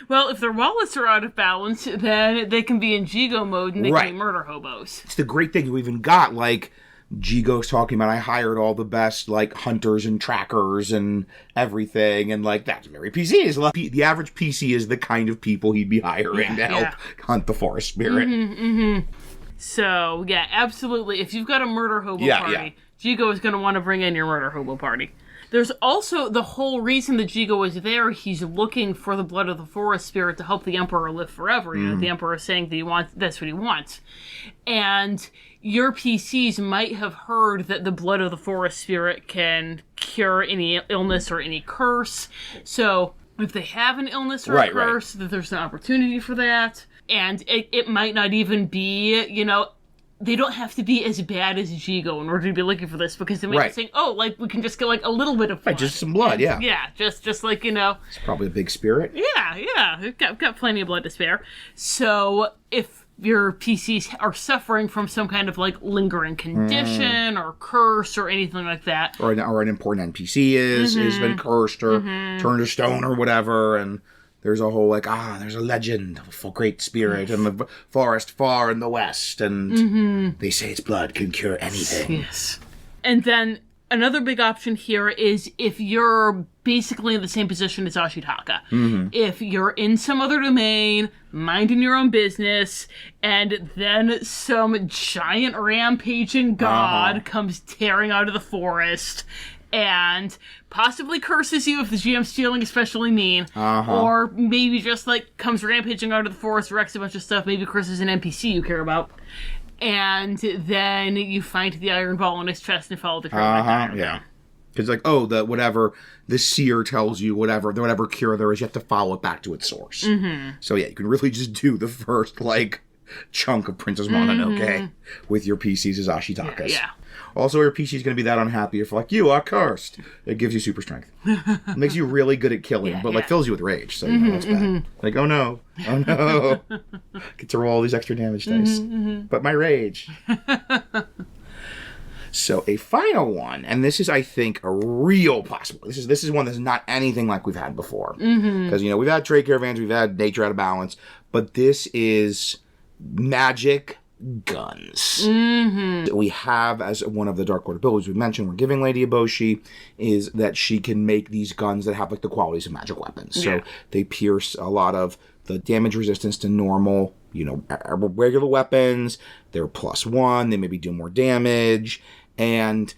Well, if their wallets are out of balance, then they can be in Jigo mode and they can be murder hobos.
It's the great thing. You even got, Jigo's talking about, I hired all the best, hunters and trackers and everything, and, that's very PC. The average PC is the kind of people he'd be hiring to help hunt the forest spirit.
So, yeah, absolutely. If you've got a murder hobo party, Jigo is going to want to bring in your murder hobo party. There's also the whole reason that Jigo is there. He's looking for the blood of the forest spirit to help the Emperor live forever. You know, the Emperor is saying that that's what he wants. And your PCs might have heard that the blood of the forest spirit can cure any illness or any curse. So if they have an illness or a curse, that there's an opportunity for that. And it might not even be, they don't have to be as bad as Jigo in order to be looking for this, because they might be saying, we can just get a little bit of blood.
Just some blood,
Yeah, just
It's probably a big spirit.
Yeah, we've got plenty of blood to spare. So if your PCs are suffering from some kind of lingering condition or curse or anything like that.
Or an important NPC has been cursed or turned to stone or whatever, and there's a whole there's a legend of a great spirit in the forest far in the west, and they say its blood can cure anything.
Yes. And then another big option here is if you're basically in the same position as Ashitaka. If you're in some other domain, minding your own business, and then some giant rampaging god comes tearing out of the forest and possibly curses you if the GM's feeling especially mean, or maybe just comes rampaging out of the forest, wrecks a bunch of stuff, maybe curses an NPC you care about, and then you find the iron ball in his chest and follow the trail back down.
Yeah. Because whatever the seer tells you, whatever cure there is, you have to follow it back to its source. So yeah, you can really just do the first chunk of Princess Mononoke with your PCs as Ashitakas.
Yeah.
Also, your PC is going to be that unhappy if you are cursed. It gives you super strength. It makes you really good at killing, but fills you with rage. So that's bad. Oh no. Get to roll all these extra damage dice. But my rage. So a final one, and this is, I think, a real possible. This is one that's not anything like we've had before. Because we've had trade caravans, we've had nature out of balance, but this is magic guns. We have, as one of the Dark Lord abilities we mentioned, we're giving Lady Eboshi, is that she can make these guns that have the qualities of magic weapons. So they pierce a lot of the damage resistance to normal, regular weapons. They're +1. They maybe do more damage. And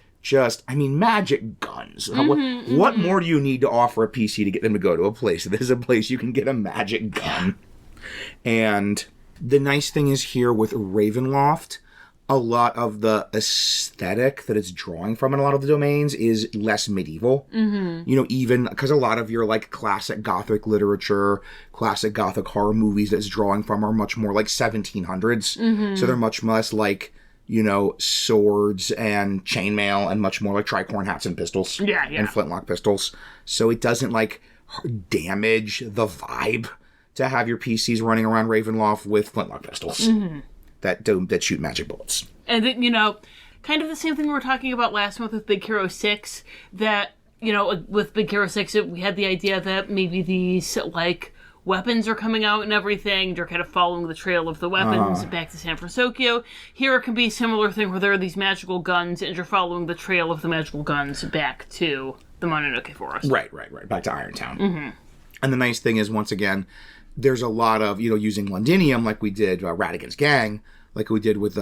magic guns. What more do you need to offer a PC to get them to go to a place? This is a place you can get a magic gun. And the nice thing is here with Ravenloft, a lot of the aesthetic that it's drawing from in a lot of the domains is less medieval. Even because a lot of your classic Gothic literature, classic Gothic horror movies that it's drawing from are much more 1700s. So they're much less swords and chainmail and much more tricorn hats and pistols. And flintlock pistols. So it doesn't damage the vibe to have your PCs running around Ravenloft with flintlock pistols that shoot magic bullets. And
then, kind of the same thing we were talking about last month with Big Hero 6, that, with Big Hero 6, we had the idea that maybe these, weapons are coming out and everything. They're kind of following the trail of the weapons back to San Francisco. Here it can be a similar thing where there are these magical guns and you're following the trail of the magical guns back to the Mononoke Forest. Right. Back to Irontown. And the nice thing is, once again, there's a lot of, using Londinium like we did Radigan's Gang,
like we did with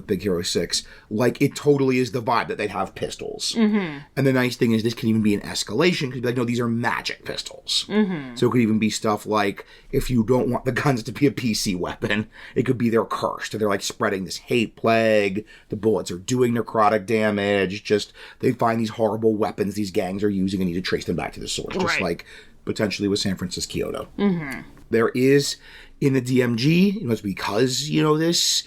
Big Hero 6, like, it totally is the vibe that they'd have pistols. Mm-hmm. And the nice thing is this can even be an escalation, because, like, no, these are magic pistols. Mm-hmm. So it could even be stuff like, if you don't want the guns to be a PC weapon, it could be they're cursed, or they're, like, spreading this hate plague, the bullets are doing necrotic damage, just, they find these horrible weapons these gangs are using and need to trace them back to the source, just like, potentially with San Francisco Kyoto. Mm-hmm. There is, in the DMG, it's because, this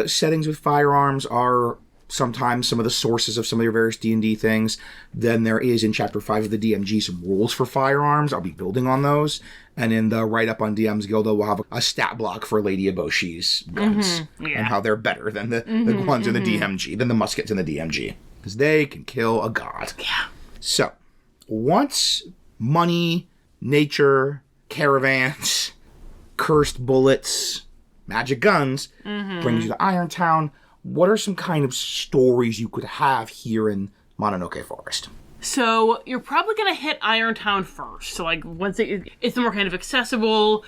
settings with firearms are sometimes some of the sources of some of your various D&D things. Then there is, in Chapter 5 of the DMG, some rules for firearms. I'll be building on those. And in the write-up on DM's Guild, we'll have a stat block for Lady Eboshi's guns. Mm-hmm. Yeah. And how they're better than the ones in the DMG, than the muskets in the DMG. Because they can kill a god. Yeah. So, once money, nature, caravans, cursed bullets, magic guns brings you to Irontown, what are some kind of stories you could have here in Mononoke Forest?
So you're probably going to hit Irontown first. So like once it's more kind of accessible,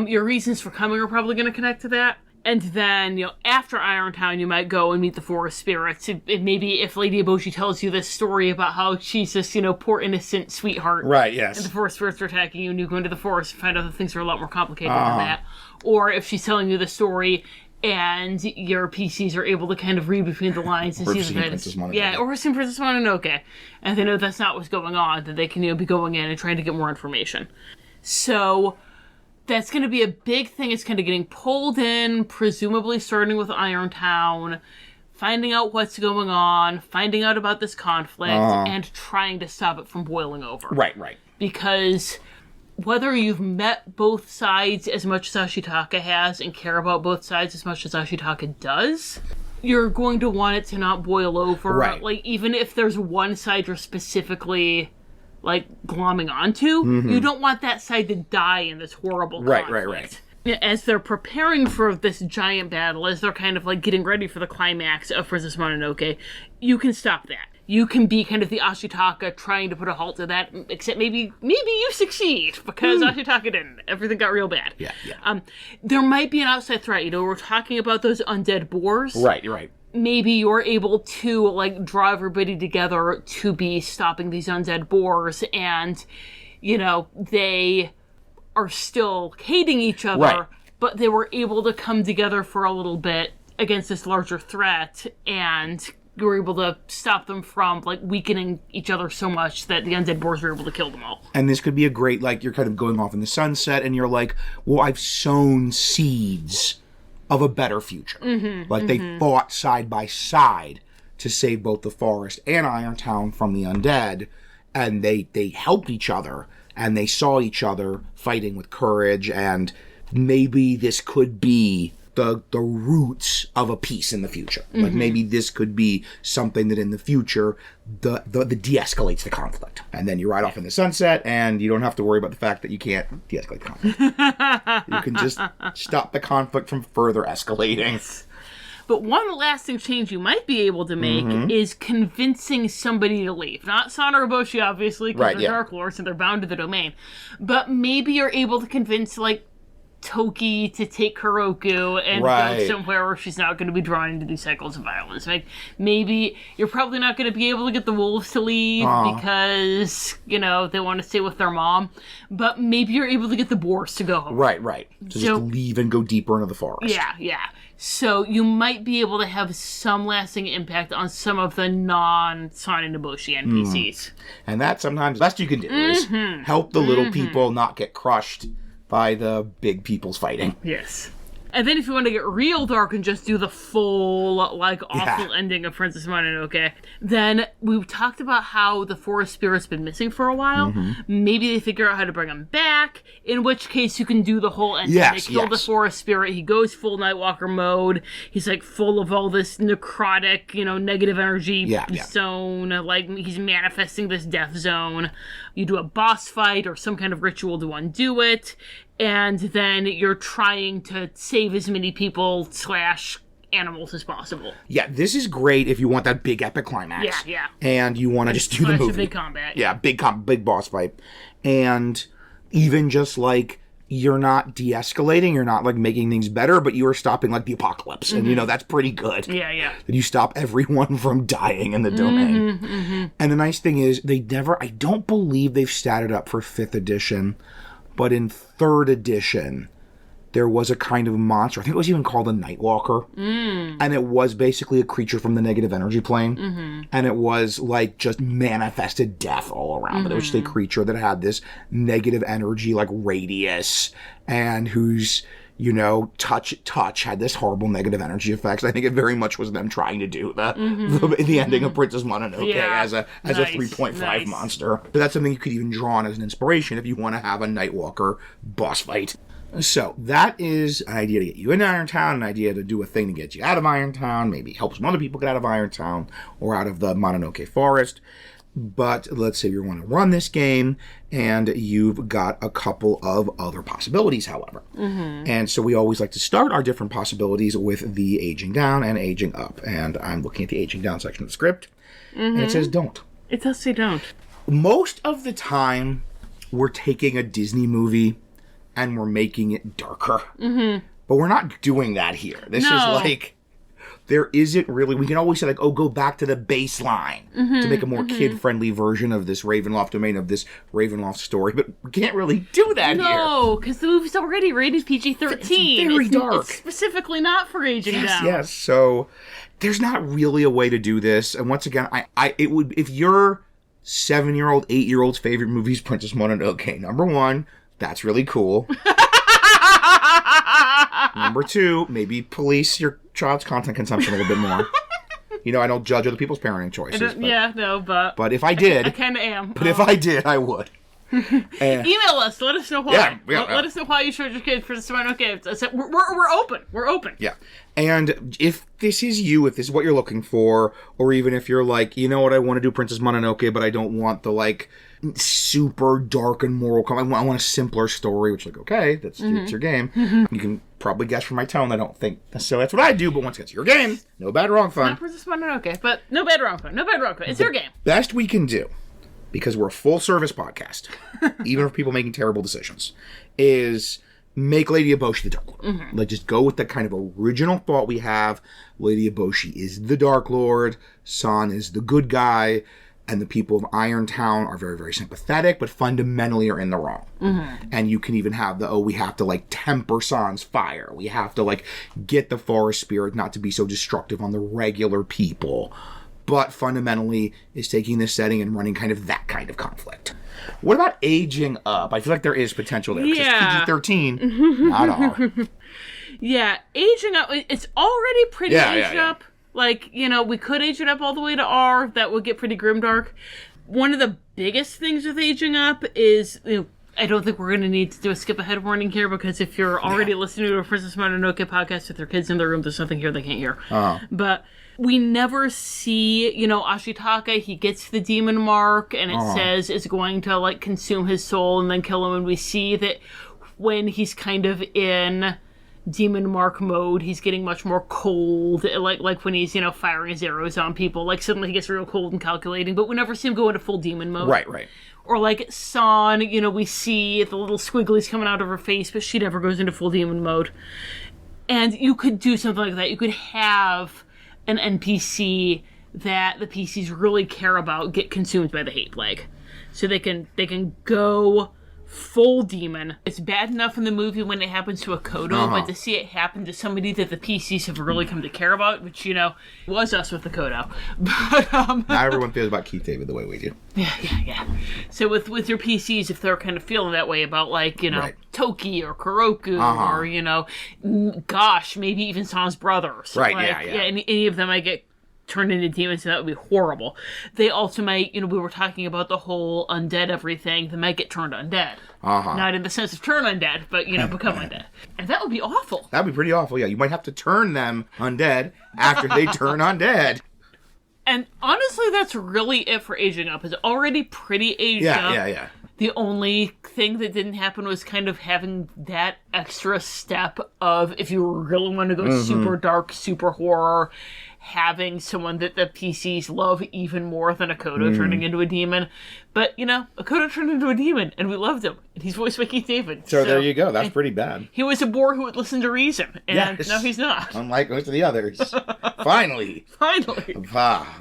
your reasons for coming are probably going to connect to that. And then, after Irontown, you might go and meet the forest spirits. Maybe if Lady Eboshi tells you this story about how she's this, poor innocent sweetheart.
Right, yes.
And the forest spirits are attacking you, and you go into the forest and find out that things are a lot more complicated than that. Or if she's telling you the story and your PCs are able to kind of read between the lines and see that it's... Yeah, or seeing Princess Mononoke. And they know that's not what's going on, that they can be going in and trying to get more information. So... that's going to be a big thing. It's kind of getting pulled in, presumably starting with Irontown, finding out what's going on, finding out about this conflict, and trying to stop it from boiling over.
Right.
Because whether you've met both sides as much as Ashitaka has and care about both sides as much as Ashitaka does, you're going to want it to not boil over.
Right.
Like, even if there's one side you're specifically... glomming onto, you don't want that side to die in this horrible conflict. Right. As they're preparing for this giant battle, as they're kind of getting ready for the climax of Princess Mononoke, you can stop that. You can be kind of the Ashitaka trying to put a halt to that, except maybe you succeed, because Ashitaka didn't. Everything got real bad.
Yeah.
There might be an outside threat. We're talking about those undead boars.
Right.
Maybe you're able to, draw everybody together to be stopping these undead boars, and, they are still hating each other, but they were able to come together for a little bit against this larger threat, and you were able to stop them from, weakening each other so much that the undead boars were able to kill them all.
And this could be a great, you're kind of going off in the sunset, and you're like, well, I've sown seeds of a better future. They fought side by side to save both the forest and Irontown from the undead, and they helped each other, and they saw each other fighting with courage, and maybe this could be the roots of a peace in the future. Maybe this could be something that in the future the de-escalates the conflict. And then you ride off in the sunset, and you don't have to worry about the fact that you can't de-escalate the conflict. You can just stop the conflict from further escalating.
But one lasting change you might be able to make is convincing somebody to leave. Not Sana or Boshi, obviously, because they're darklords and they're bound to the domain. But maybe you're able to convince, Toki to take Kuroku and go somewhere where she's not going to be drawn into these cycles of violence. Maybe you're probably not going to be able to get the wolves to leave because, they want to stay with their mom. But maybe you're able to get the boars to go home.
Right. To just leave and go deeper into the forest.
Yeah. So you might be able to have some lasting impact on some of the non-Sana and Nobushi NPCs.
And that sometimes the best you can do is help the little people not get crushed by the big people's fighting.
Yes. And then if you want to get real dark and just do the full, awful ending of Princess Mononoke, then we've talked about how the forest spirit's been missing for a while. Maybe they figure out how to bring him back, in which case you can do the whole ending. They kill the forest spirit, he goes full Nightwalker mode, he's, full of all this necrotic, negative energy zone, he's manifesting this death zone. You do a boss fight or some kind of ritual to undo it, and then you're trying to save as many people / animals as possible.
Yeah, this is great if you want that big epic climax.
Yeah.
And you want to just do the movie.
Big combat.
Yeah, big boss fight. And even just you're not de-escalating, you're not, like, making things better, but you are stopping, like, the apocalypse. And, that's pretty good.
Yeah.
That you stop everyone from dying in the domain. And the nice thing is, I don't believe they've statted up for 5th edition, but in 3rd edition, there was a kind of monster. I think it was even called a Nightwalker. And it was basically a creature from the negative energy plane. And it was, like, just manifested death all around it. It was just a creature that had this negative energy, like, radius, and whose, touch had this horrible negative energy effects. I think it very much was them trying to do the ending of Princess Mononoke as a 3.5 monster. But that's something you could even draw on as an inspiration if you want to have a Nightwalker boss fight. So, that is an idea to get you into Irontown, an idea to do a thing to get you out of Irontown, maybe help some other people get out of Irontown, or out of the Mononoke Forest. But let's say you want to run this game, and you've got a couple of other possibilities, however. And so we always like to start our different possibilities with the aging down and aging up. And I'm looking at the aging down section of the script, and it says don't.
It does say don't.
Most of the time, we're taking a Disney movie and we're making it darker. But we're not doing that here. This is like, there isn't really, we can always say like, oh, go back to the baseline to make a more kid-friendly version of this Ravenloft domain, of this Ravenloft story. But we can't really do that here.
No, because the movie's already rated PG-13.
It's very dark.
It's specifically not for aging down.
Yes, so there's not really a way to do this. And once again, it would, if your 7-year-old, 8-year-old's favorite movie is Princess Mononoke, number one, that's really cool. Number two, maybe police your child's content consumption a little bit more. I don't judge other people's parenting choices.
But
if I did...
I kind of am.
But if I did, I would.
Email us. Let us know why.
Let
us know why you showed your kid for the Mononoke. We're open. We're open.
Yeah. And if this is you, if this is what you're looking for, or even if you're like, you know what, I want to do Princess Mononoke, but I don't want the, like, super dark and moral... I want a simpler story, which, like, okay, that's your game. You can probably guess from my tone, I don't think necessarily that's what I do, but once it's your game, no bad wrong fun.
Not Princess Mononoke, but no bad wrong fun. It's your game.
Best we can do, because we're a full-service podcast, even for people making terrible decisions, is make Lady Eboshi the Darklord. Like, just go with the kind of original thought we have. Lady Eboshi is the Darklord, San is the good guy, and the people of Irontown are very, very sympathetic, but fundamentally are in the wrong. And you can even have we have to, like, temper San's fire. We have to, like, get the forest spirit not to be so destructive on the regular people. But fundamentally is taking this setting and running kind of that kind of conflict. What about aging up? I feel like there is potential there.
Yeah.
It's PG-13, not all.
Yeah, aging up, it's already pretty aged up. Like, we could age it up all the way to R. That would get pretty grimdark. One of the biggest things with aging up is, I don't think we're going to need to do a skip ahead warning here, because if you're already listening to a Princess Mononoke podcast with their kids in their room, there's something here they can't hear. But we never see, Ashitaka, he gets the demon mark, and it says it's going to, like, consume his soul and then kill him, and we see that when he's kind of in demon mark mode, he's getting much more cold, like when he's, firing his arrows on people, like suddenly he gets real cold and calculating, but we never see him go into full demon mode.
Right.
Or like San, we see the little squigglies coming out of her face, but she never goes into full demon mode. And you could do something like that. You could have an NPC that the PCs really care about get consumed by the hate plague. So they can go full demon. It's bad enough in the movie when it happens to a Kodo, but to see it happen to somebody that the PCs have really come to care about, which, was us with the Kodo. But,
not everyone feels about Keith David the way we do.
Yeah. So with your PCs, if they're kind of feeling that way about, like, Toki or Kuroku or, gosh, maybe even San's brothers.
Right,
like,
yeah.
Any of them might get turned into demons, and that would be horrible. They also might, we were talking about the whole undead everything, they might get turned undead. Not in the sense of turn undead, but, become undead. And that would be awful.
That would be pretty awful, yeah. You might have to turn them undead after they turn undead.
And honestly, that's really it for aging up. It's already pretty aged up.
Yeah.
The only thing that didn't happen was kind of having that extra step of, if you really want to go super dark, super horror, having someone that the PCs love even more than Akoto turning into a demon. But, Akoto turned into a demon, and we loved him. And he's voiced by Keith David.
So there you go. That's pretty bad.
He was a boar who would listen to reason. And no, he's not.
Unlike most of the others. Finally.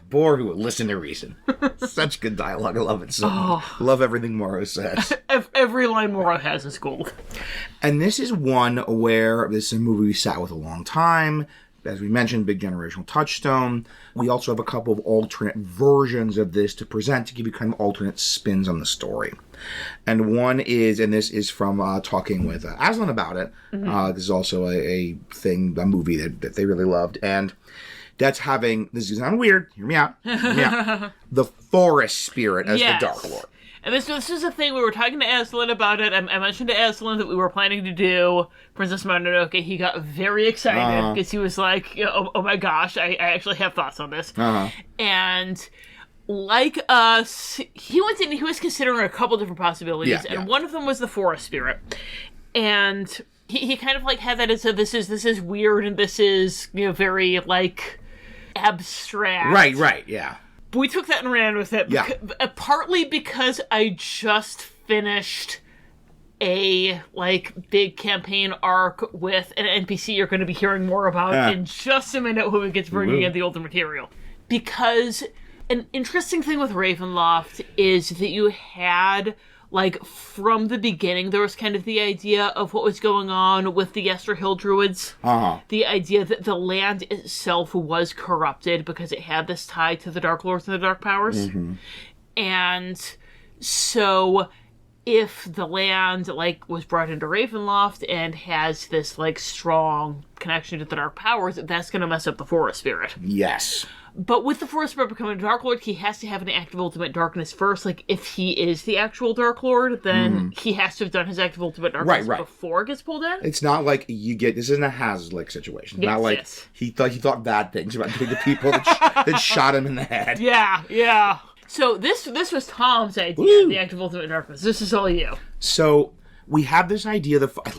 Boar who would listen to reason. Such good dialogue. I love it so much. Love everything Moro says.
Every line Moro has is gold.
And this is one where this is a movie we sat with a long time. As we mentioned, big generational touchstone. We also have a couple of alternate versions of this to present to give you kind of alternate spins on the story. And one is, and this is from talking with Aslan about it. This is also a movie that they really loved. And that's having, this is sound weird, hear me out, the forest spirit as the Darklord.
And this is a thing, we were talking to Aslan about it. I mentioned to Aslan that we were planning to do Princess Mononoke. He got very excited because he was like, oh my gosh, I actually have thoughts on this. And like us, he was considering a couple different possibilities, and one of them was the forest spirit. And he kind of like had that as a, this is weird and this is, very like abstract.
Right, yeah.
But we took that and ran with it. Partly because I just finished a big campaign arc with an NPC you're going to be hearing more about in just a minute when we get to bringing in the older material. Because an interesting thing with Ravenloft is that you had, from the beginning, there was kind of the idea of what was going on with the Yester Hill Druids. The idea that the land itself was corrupted because it had this tie to the Dark Lords and the Dark Powers. And so if the land, was brought into Ravenloft and has this, strong connection to the Dark Powers, that's going to mess up the Forest Spirit.
Yes.
But with the Forest Spirit becoming a Dark Lord, he has to have an active Ultimate Darkness first. If he is the actual Dark Lord, then he has to have done his active Ultimate Darkness before it gets pulled in. It's
not like this isn't a Hazlitt situation. It's not like he thought bad things about the people that shot him in the head.
Yeah. So this was Tom's idea, the active Ultimate Darkness. This is all you.
So we have this idea that I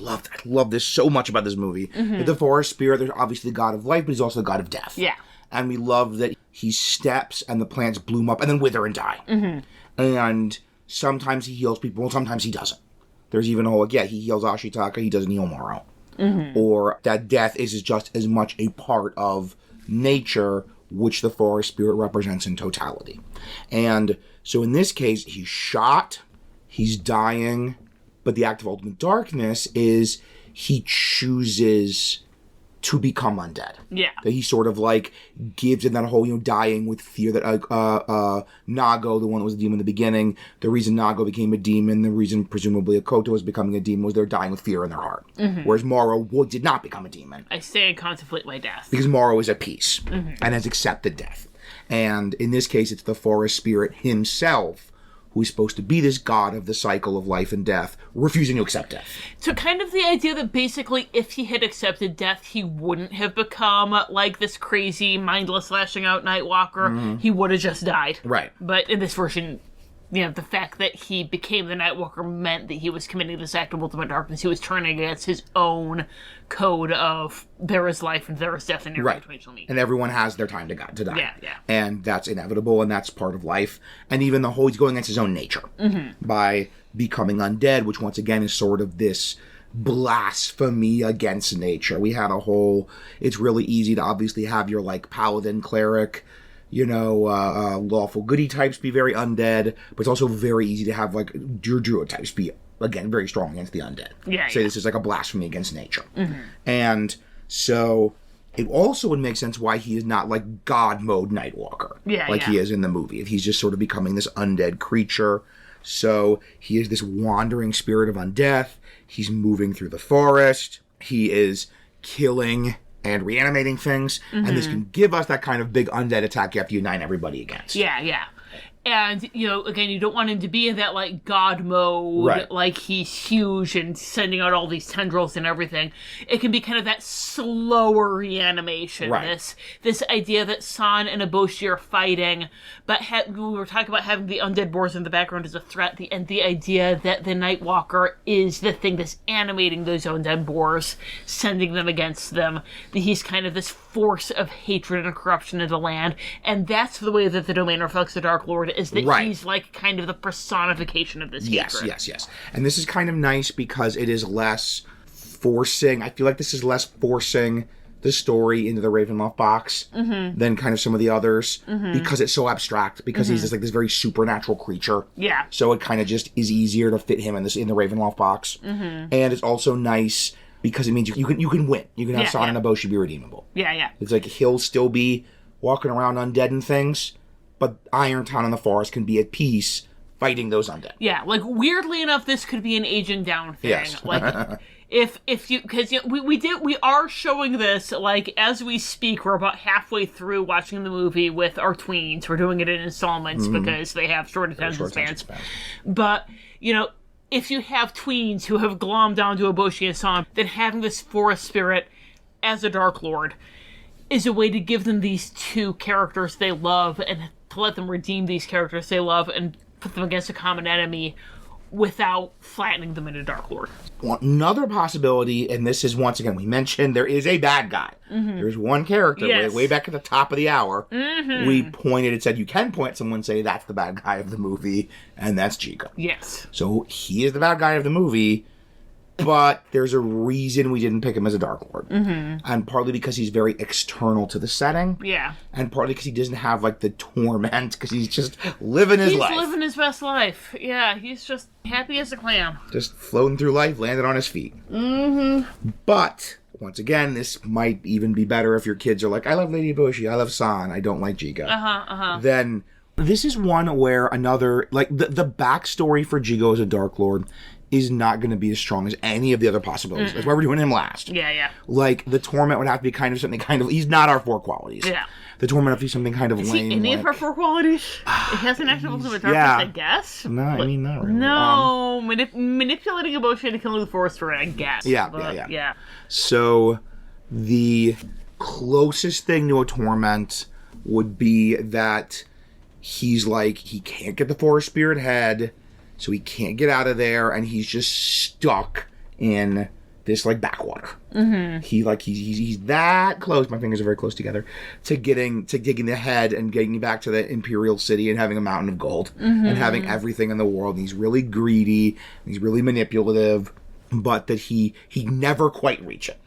love this so much about this movie. That the Forest Spirit, there's obviously the god of life, but he's also the god of death.
Yeah.
And we love that he steps and the plants bloom up and then wither and die. And sometimes he heals people, and sometimes he doesn't. There's even a whole, he heals Ashitaka, he doesn't heal Moro. Or that death is just as much a part of nature, which the Forest Spirit represents in totality. And so in this case, he's shot, he's dying, but the act of ultimate darkness is he chooses to become undead.
Yeah.
That he sort of gives in that whole, dying with fear that Nago, the one that was a demon in the beginning, the reason Nago became a demon, the reason presumably Akoto was becoming a demon was they're dying with fear in their heart. Whereas Moro did not become a demon.
I stay and contemplate my death.
Because Moro is at peace and has accepted death. And in this case, it's the Forest Spirit himself who is supposed to be this god of the cycle of life and death, refusing to accept death.
So kind of the idea that basically if he had accepted death, he wouldn't have become this crazy, mindless, lashing out Nightwalker. He would have just died.
Right.
But in this version, the fact that he became the Nightwalker meant that he was committing this act of ultimate darkness. He was turning against his own code of there is life and there is death in every between shall meet.
And everyone has their time to die.
Yeah.
And that's inevitable, and that's part of life. And even he's going against his own nature by becoming undead, which once again is sort of this blasphemy against nature. We had it's really easy to obviously have your paladin, cleric, lawful goody types be very undead, but it's also very easy to have your druid types be, again, very strong against the undead. This is a blasphemy against nature. And so it also would make sense why he is not god mode Nightwalker, he is in the movie. If he's just sort of becoming this undead creature. So he is this wandering spirit of undeath. He's moving through the forest. He is killing and reanimating things, and this can give us that kind of big undead attack you have to unite everybody against.
Yeah. And, again, you don't want him to be in that, god mode, he's huge and sending out all these tendrils and everything. It can be kind of that slower reanimation. This idea that San and Eboshi are fighting, but we were talking about having the undead boars in the background as a threat, and the idea that the Nightwalker is the thing that's animating those undead boars, sending them against them. That he's kind of this force of hatred and corruption in the land, and that's the way that the domain reflects the Dark Lord, is that he's like kind of the personification of this hatred.
Yes. And this is kind of nice because it is less forcing. I feel like this is less forcing the story into the Ravenloft box than kind of some of the others because it's so abstract, because he's just like this very supernatural creature.
Yeah.
So it kind of just is easier to fit him in the Ravenloft box. And it's also nice because it means you can win. You can have San and Eboshi be redeemable.
Yeah.
It's like he'll still be walking around undead and things, but Irontown and the forest can be at peace fighting those undead.
Yeah, like weirdly enough, this could be an aging down thing.
Yes.
Like if you, because we are showing this like as we speak. We're about halfway through watching the movie with our tweens. We're doing it in installments because they have short attention spans. But if you have tweens who have glommed down to Eboshi and San, then having this forest spirit as a Dark Lord is a way to give them these two characters they love and to let them redeem these characters they love and put them against a common enemy without flattening them into Dark Lord.
Another possibility, and this is once again, we mentioned there is a bad guy. There's one character way back at the top of the hour. We pointed and said you can point at someone and say that's the bad guy of the movie, and that's Jigo.
Yes.
So he is the bad guy of the movie, but there's a reason we didn't pick him as a Dark Lord. And partly because he's very external to the setting.
Yeah.
And partly because he doesn't have, like, the torment, because he's just living his life.
He's living his best life. Yeah, he's just happy as a clam.
Just floating through life, landed on his feet. But, once again, this might even be better if your kids are like, I love Lady Eboshi, I love San, I don't like Jigo. Then, this is one where another, like, the backstory for Jigo as a Dark Lord is not going to be as strong as any of the other possibilities. That's why we're doing him last.
Yeah.
Like, the torment would have to be kind of something he's not our 4 qualities.
Yeah.
The torment would have to be something kind of lame.
Any of our 4 qualities? It has an active ultimate darkness, I guess.
No, I mean, not really.
No, manipulating Eboshi to kill the forest spirit, I guess. Yeah.
So, the closest thing to a torment would be that he's like, he can't get the forest spirit head, so he can't get out of there, and he's just stuck in this, like, backwater. He's that close, my fingers are very close together, to taking the head and getting back to the Imperial City and having a mountain of gold, and having everything in the world, and he's really greedy, and he's really manipulative, but that he never quite reach it.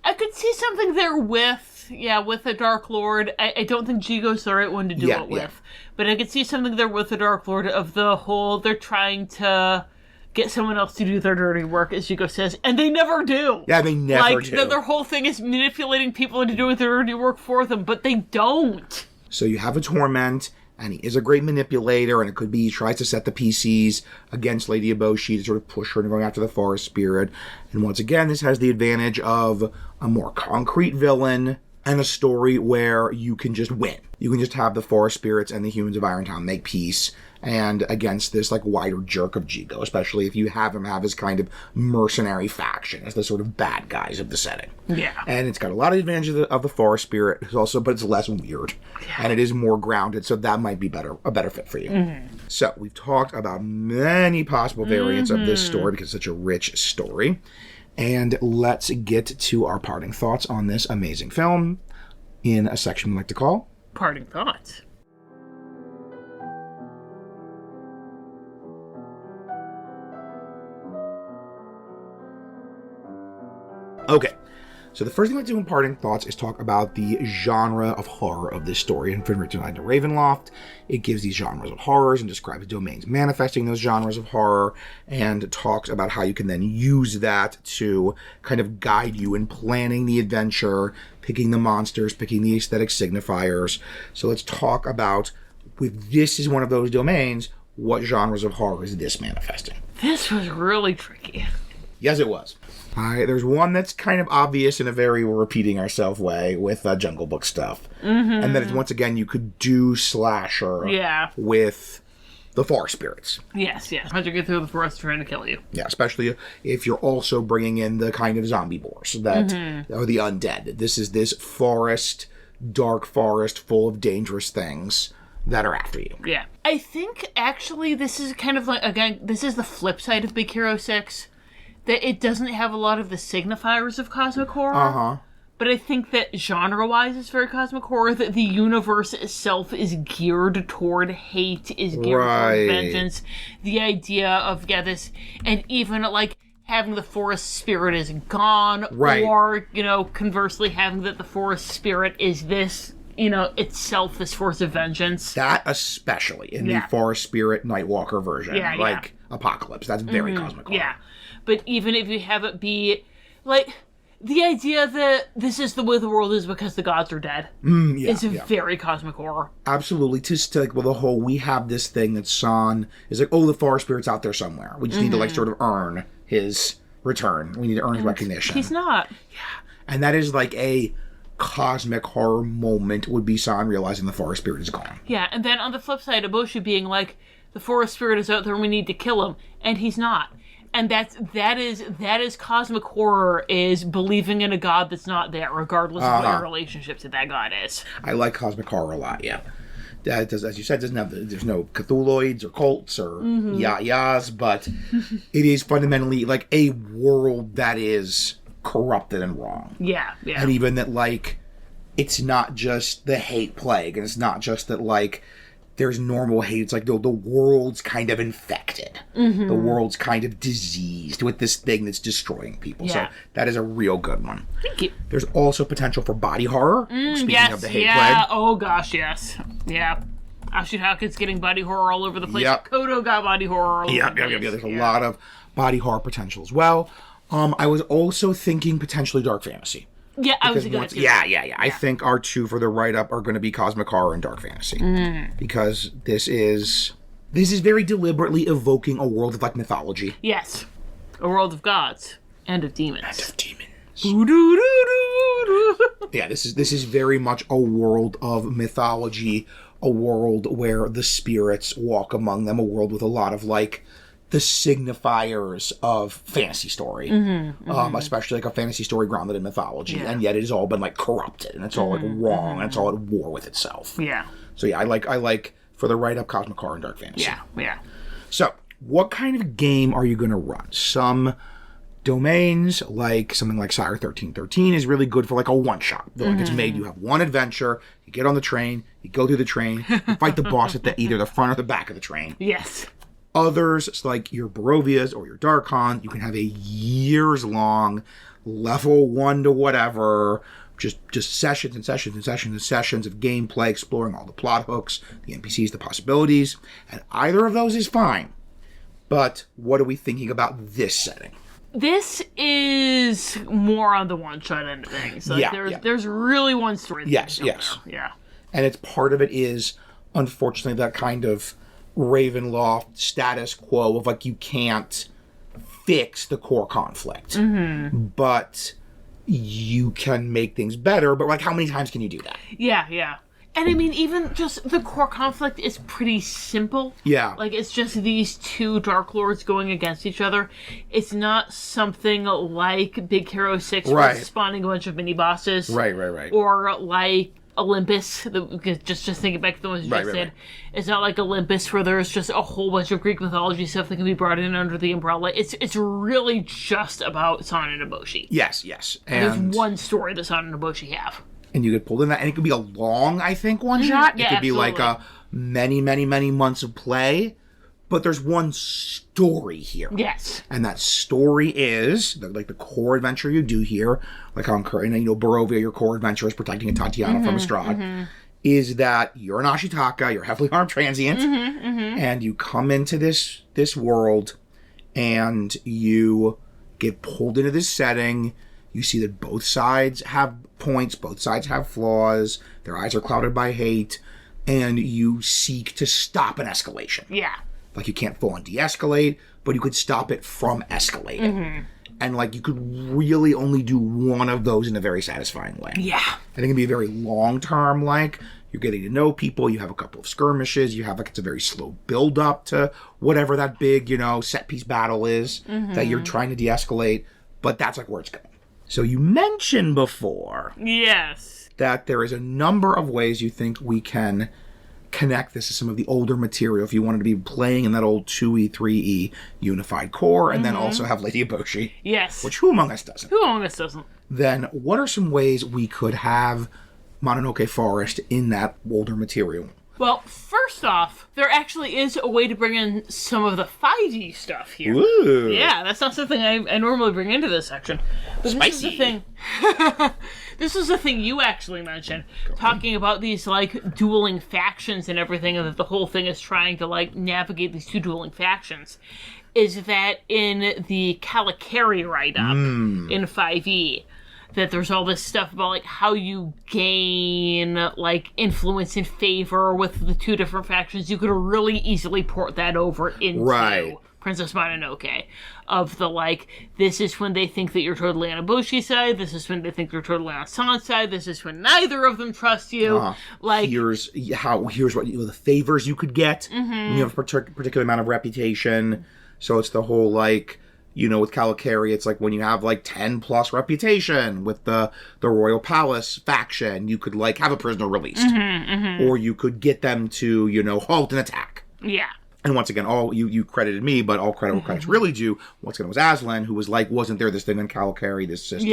I could see something there with the Dark Lord. I don't think Jigo's the right one to do it with. But I could see something there with the Dark Lord of the whole, they're trying to get someone else to do their dirty work, as Jigo says, and they never do.
Yeah, they never do.
Their whole thing is manipulating people into doing their dirty work for them, but they don't.
So you have a torment, and he is a great manipulator, and it could be he tries to set the PCs against Lady Eboshi to sort of push her into going after the forest spirit. And once again, this has the advantage of a more concrete villain and a story where you can just win. You can just have the forest spirits and the humans of Irontown make peace, and against this, like, wider jerk of Jigo, especially if you have him have his kind of mercenary faction as the sort of bad guys of the setting.
Yeah.
And it's got a lot of advantages of the forest spirit also, but it's less weird. Yeah. And it is more grounded, so that might be a better fit for you. So, we've talked about many possible variants of this story because it's such a rich story. And let's get to our parting thoughts on this amazing film in a section we like to call
Parting Thoughts.
Okay, so the first thing I do in parting thoughts is talk about the genre of horror of this story. And written to Ravenloft, it gives these genres of horrors and describes domains manifesting those genres of horror, and talks about how you can then use that to kind of guide you in planning the adventure, picking the monsters, picking the aesthetic signifiers. So let's talk about, if this is one of those domains, what genres of horror is this manifesting?
This was really tricky.
Yes, it was. There's one that's kind of obvious in a very we're repeating ourselves way with Jungle Book stuff. And then it's, once again, you could do slasher with the forest spirits.
Yes. How'd you get through the forest trying to kill you?
Yeah, especially if you're also bringing in the kind of zombie boars that are the undead. This is this forest, dark forest full of dangerous things that are after you.
Yeah. I think, actually, this is kind of like, again, this is the flip side of Big Hero 6. That it doesn't have a lot of the signifiers of cosmic horror. But I think that genre-wise it's very cosmic horror, that the universe itself is geared toward hate, is geared toward vengeance. The idea of, this, and even, like, having the forest spirit is gone, or, conversely having that the forest spirit is this, itself this force of vengeance.
That especially in the forest spirit Nightwalker version, Apocalypse. That's very cosmic horror.
Yeah, but even if you have it be, like... The idea that this is the way the world is because the gods are dead is a very cosmic horror.
Absolutely. Just like, the whole, we have this thing that San is like, the forest spirit's out there somewhere. We just need to, like, sort of earn his return. We need to earn his recognition.
He's not.
Yeah. And that is like a cosmic horror moment would be San realizing the forest spirit is gone.
Yeah, and then on the flip side, Eboshi being like, the forest spirit is out there and we need to kill him. And he's not. And that is cosmic horror, is believing in a god that's not there, regardless of what your relationship to that god is.
I like cosmic horror a lot, yeah. That does, as you said, there's no Cthulhuids or cults or yas, but it is fundamentally like a world that is corrupted and wrong.
Yeah.
And even that, like, it's not just the hate plague, and it's not just that, like, there's normal hate. It's like the world's kind of infected. The world's kind of diseased with this thing that's destroying people. Yeah. So that is a real good one.
Thank you.
There's also potential for body horror. Speaking of the hate plague.
Yeah, oh gosh, yes. Yeah. Ashitaka's getting body horror all over the place. Yep. Kodo got body horror all over the place.
Yeah. There's a lot of body horror potential as well. I was also thinking potentially dark fantasy.
Yeah, I was going to
Yeah. I think our two for the write-up are going to be cosmic horror and dark fantasy. Because this is very deliberately evoking a world of, like, mythology.
Yes. A world of gods. And of demons.
Yeah, this is very much a world of mythology, a world where the spirits walk among them, a world with a lot of, like, the signifiers of fantasy story, especially like a fantasy story grounded in mythology, and yet it has all been, like, corrupted, and it's all like wrong, and it's all at war with itself.
Yeah.
So I like for the write up cosmic horror and dark fantasy.
Yeah.
So what kind of game are you going to run? Some domains, like something like Sire 1313, is really good for, like, a one shot. Like, it's made, you have one adventure, you get on the train, you go through the train, you fight the boss at either the front or the back of the train.
Yes.
Others, like your Barovias or your Darkon, you can have a years-long, level 1 to whatever, just sessions and sessions and sessions and sessions of gameplay, exploring all the plot hooks, the NPCs, the possibilities, and either of those is fine. But what are we thinking about this setting?
This is more on the one-shot end of things. Like, there's really one story.
Yes.
Yeah.
And it's part of it is, unfortunately, that kind of Ravenloft status quo of, like, you can't fix the core conflict, but you can make things better. But, like, how many times can you do that?
Yeah. And I mean, even just the core conflict is pretty simple.
Yeah.
Like, it's just these two darklords going against each other. It's not something like Big Hero 6 where it's spawning a bunch of mini bosses.
Right.
Or like Olympus, just thinking back to the ones you just said. It's not like Olympus where there's just a whole bunch of Greek mythology stuff that can be brought in under the umbrella. It's really just about San and Eboshi.
Yes.
And there's one story that San and Eboshi have.
And you get pulled in that, and it could be a long, I think, one shot. It could be like a many months of play, but there's one story here.
Yes.
And that story is, like, the core adventure you do here, like on, Barovia, your core adventure is protecting a Tatiana from Estrad, is that you're an Ashitaka, you're a heavily armed transient, and you come into this world, and you get pulled into this setting. You see that both sides have points, both sides have flaws, their eyes are clouded by hate, and you seek to stop an escalation.
Yeah.
Like, you can't full on de-escalate, but you could stop it from escalating. And, like, you could really only do one of those in a very satisfying way.
Yeah.
I think it'd be a very long-term, like, you're getting to know people, you have a couple of skirmishes, you have, like, it's a very slow build-up to whatever that big, set-piece battle is that you're trying to de-escalate, but that's, like, where it's going. So you mentioned before that there is a number of ways you think we can connect this to some of the older material if you wanted to be playing in that old 2E, 3E unified core, and then also have Lady Eboshi.
Yes.
Which who among us doesn't?
Who among us doesn't?
then what are some ways we could have Mononoke Forest in that older material?
Well, first off, there actually is a way to bring in some of the 5e stuff here.
Ooh.
Yeah, that's not something I normally bring into this section. But
Spicy.
This is the thing. This is the thing you actually mentioned, talking about these, like, dueling factions and everything, and that the whole thing is trying to, like, navigate these two dueling factions, is that in the Kalikari write-up in 5e, that there's all this stuff about, like, how you gain, like, influence and favor with the two different factions. You could really easily port that over into Princess Mononoke. Of the, like, this is when they think that you're totally on Eboshi's side, this is when they think you're totally on San's side, this is when neither of them trust you. Like,
here's what the favors you could get when you have a particular amount of reputation. So it's the whole, like, you know, with Kalikari, it's like when you have, like, 10 plus reputation with the Royal Palace faction, you could, like, have a prisoner released. Or you could get them to, you know, halt an attack.
Yeah.
And once again, all you credited me, but all credit where credit's really due. Once again, it was Aslan who was like, wasn't there this thing in Kalikari, this system?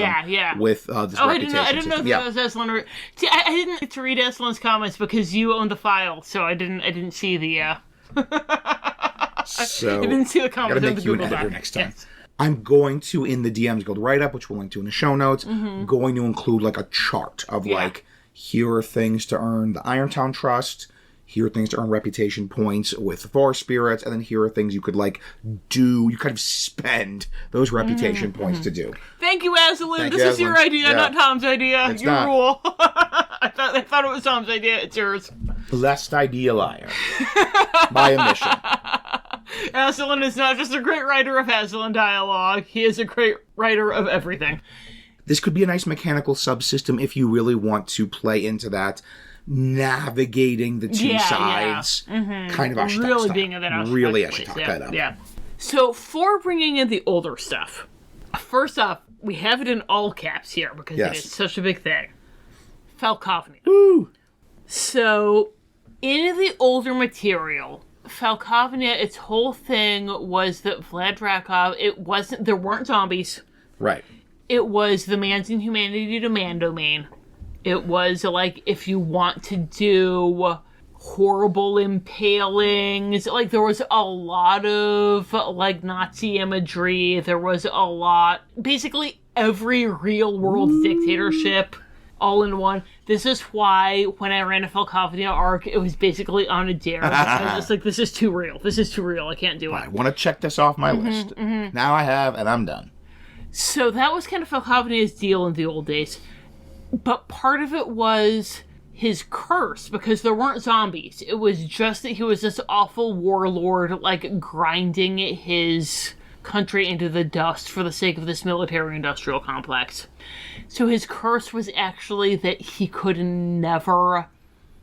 With this reputation
I didn't know
system.
that was Aslan. See, I didn't get to read Aslan's comments because you owned the file, so I didn't see the.
So
I didn't see the comments.
Gotta make you an editor next time. Yes. I'm going to, in the DM's Guild write-up, which we'll link to in the show notes, going to include, like, a chart of, like, here are things to earn the Irontown Trust, here are things to earn reputation points with the Forest Spirits, and then here are things you could, like, do, you kind of spend those reputation points to do.
Thank you, Aslan. This is your idea, not Tom's idea.
It's
your
not.
Rule. I thought it was Tom's idea. It's yours.
Blessed idea liar. By omission.
Aslan is not just a great writer of Aslan dialogue, he is a great writer of everything.
This could be a nice mechanical subsystem if you really want to play into that navigating the two sides kind of Ashitaka
really
style.
Being in that Ashitaka
really
place.
Ashitaka though.
Yeah. So for bringing in the older stuff, first off, we have it in all caps here because it is such a big thing. Falkovnia.
Woo!
So in the older material, Falkovnia, its whole thing was that Vlad Drakov, there weren't zombies.
Right.
It was the man's inhumanity to man domain. It was, like, if you want to do horrible impalings, like, there was a lot of, like, Nazi imagery. There was a lot, basically every real-world dictatorship all in one. This is why, when I ran a Falkovnia arc, it was basically on a dare. I was just like, this is too real. This is too real. I can't do it.
I want to check this off my list. Now I have, and I'm done.
So that was kind of Falkovnia's deal in the old days. But part of it was his curse, because there weren't zombies. It was just that he was this awful warlord, like, grinding his country into the dust for the sake of this military-industrial complex. So his curse was actually that he could never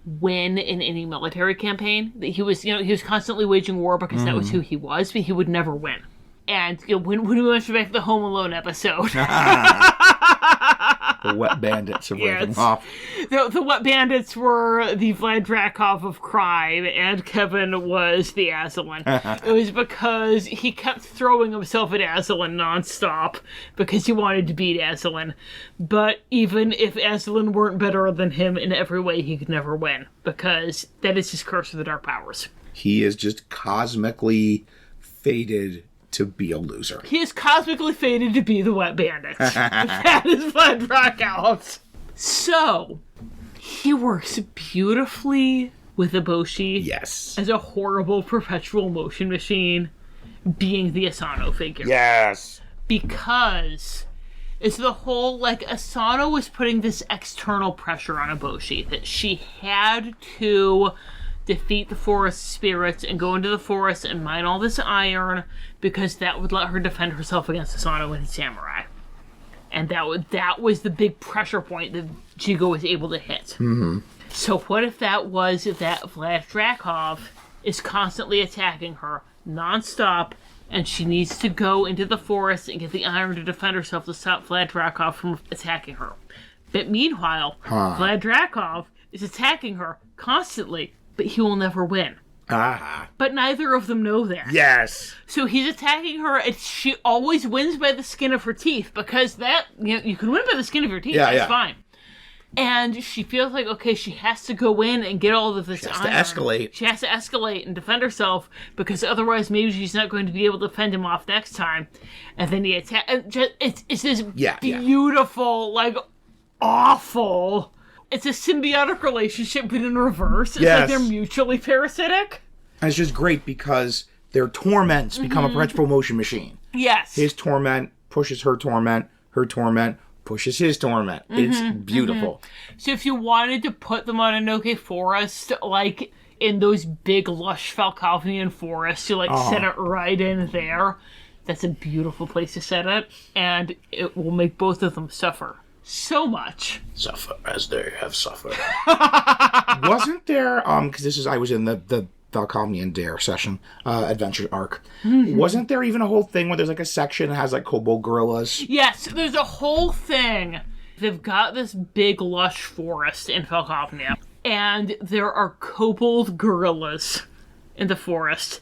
win in any military campaign. That he was constantly waging war because that was who he was, but he would never win. And when we went back to the Home Alone episode...
The Wet Bandits of Ravenloft.
The Wet Bandits were the Vlad Drakov of crime, and Kevin was the Aslan. It was because he kept throwing himself at Aslan nonstop, because he wanted to beat Aslan. But even if Aslan weren't better than him in every way, he could never win, because that is his curse of the dark powers.
He is just cosmically fated to be a loser.
He is cosmically fated to be the Wet Bandits. That is Vlad Drakov. So, he works beautifully with Eboshi.
Yes.
As a horrible perpetual motion machine, being the Asano figure.
Yes.
Because it's the whole, like, Asano was putting this external pressure on Eboshi, that she had to defeat the forest spirits and go into the forest and mine all this iron, because that would let her defend herself against Asano and his samurai. And that was the big pressure point that Jigo was able to hit. So what if that was that Vlad Drakov is constantly attacking her nonstop, and she needs to go into the forest and get the iron to defend herself to stop Vlad Drakov from attacking her. But meanwhile, Vlad Drakov is attacking her constantly, but he will never win.
Ah.
But neither of them know that.
Yes.
So he's attacking her, and she always wins by the skin of her teeth, because that, you can win by the skin of your teeth, that's fine. And she feels like, okay, she has to go in and get all of this iron.
She has to escalate.
She has to escalate and defend herself, because otherwise maybe she's not going to be able to fend him off next time. And then he attacks. It's this beautiful, like, awful... It's a symbiotic relationship, but in reverse. It's like they're mutually parasitic.
And it's just great because their torments become a perpetual motion machine.
Yes.
His torment pushes her torment pushes his torment. It's beautiful.
So if you wanted to put the Mononoke forest, like, in those big, lush Falcalvinian forests, you, like, set it right in there. That's a beautiful place to set it, and it will make both of them suffer. So much.
Suffer as they have suffered. Wasn't there, because I was in the Valcalmian Dare session, adventure arc. Wasn't there even a whole thing where there's like a section that has like kobold gorillas?
Yes, there's a whole thing. They've got this big lush forest in Falcalvania, and there are kobold gorillas in the forest.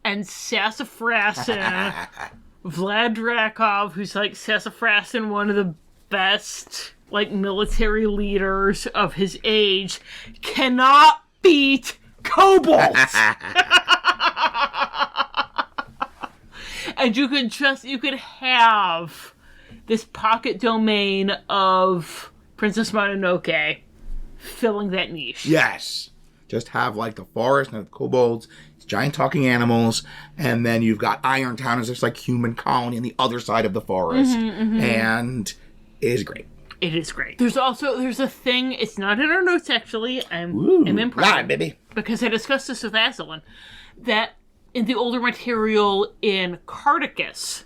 And Sassafrassin, Vlad Drakov, who's like Sassafrassin, one of the best, like, military leaders of his age, cannot beat kobolds. And you could have this pocket domain of Princess Mononoke filling that niche.
Yes. Just have, like, the forest and the kobolds, giant talking animals, and then you've got Irontown as this, like, human colony on the other side of the forest. And... it is great.
It is great. There's a thing, it's not in our notes actually, I'm impressed.
Baby.
Because I discussed this with Aslan, that in the older material in Cardicus,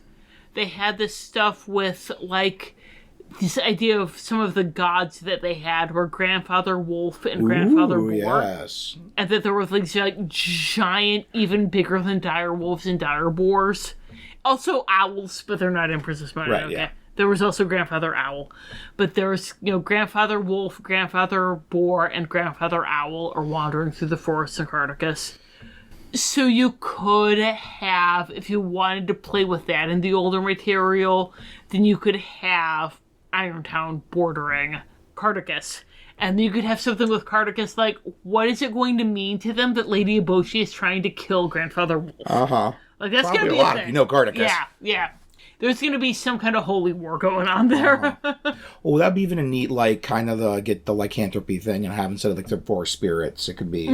they had this stuff with, like, this idea of some of the gods that they had were Grandfather Wolf and Grandfather Boar.
Yes. And
that there were, like giant, even bigger than dire wolves and dire boars. Also owls, but they're not in Princess Mononoke.
Right, yeah.
There was also Grandfather Owl. But there's, Grandfather Wolf, Grandfather Boar, and Grandfather Owl are wandering through the forests in Cardicus. So you could have, if you wanted to play with that in the older material, then you could have Irontown bordering Cardicus. And you could have something with Cardicus like, what is it going to mean to them that Lady Eboshi is trying to kill Grandfather Wolf?
Uh-huh.
Like, that's going to be
a lot
thing.
if you know Cardicus.
Yeah. There's going to be some kind of holy war going on there.
Oh, that'd be even a neat, like, kind of get the lycanthropy thing and have instead of, like, the forest spirits, it could be...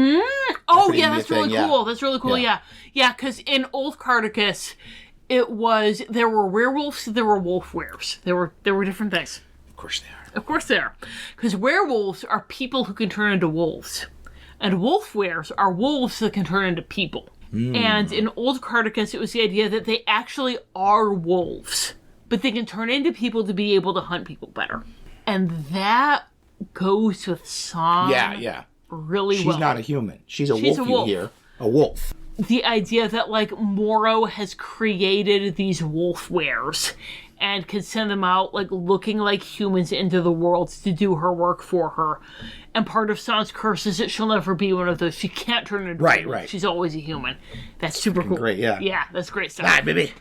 Oh, yeah, that's really cool. Yeah. That's really cool, yeah. Yeah, because in Old Cardicus, there were werewolves, there were wolf-weres. There were different things.
Of course they are.
Of course they are. Because werewolves are people who can turn into wolves. And wolf-weres are wolves that can turn into people. And in Old Cardicus, it was the idea that they actually are wolves, but they can turn into people to be able to hunt people better. And that goes with song really well.
She's not a human. She's a wolf, you hear. A wolf.
The idea that, like, Moro has created these wolf-weres and can send them out, like, looking like humans into the world to do her work for her. And part of Song's curse is that she'll never be one of those. She can't turn into a wolf. Right. She's always a human. That's super cool.
Great, yeah.
Yeah, that's great stuff.
Bye, baby.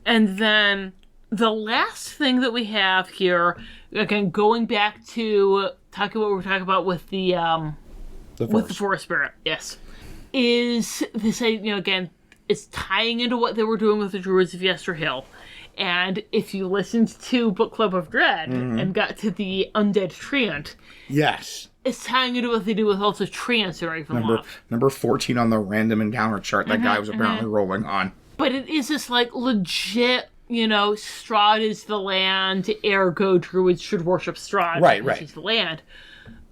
And then the last thing that we have here, again, going back to talking what we were talking about with the forest spirit, yes, is this, again, it's tying into what they were doing with the Druids of Yester Hill. And if you listened to Book Club of Dread and got to the Undead Treant,
yes,
it's tying into what they do with also Treants in Ravenloft.
Number 14 on the random encounter chart that guy was apparently rolling on.
But it is this, like, legit, Strahd is the land, ergo Druids should worship Strahd.
Right.
She's the land.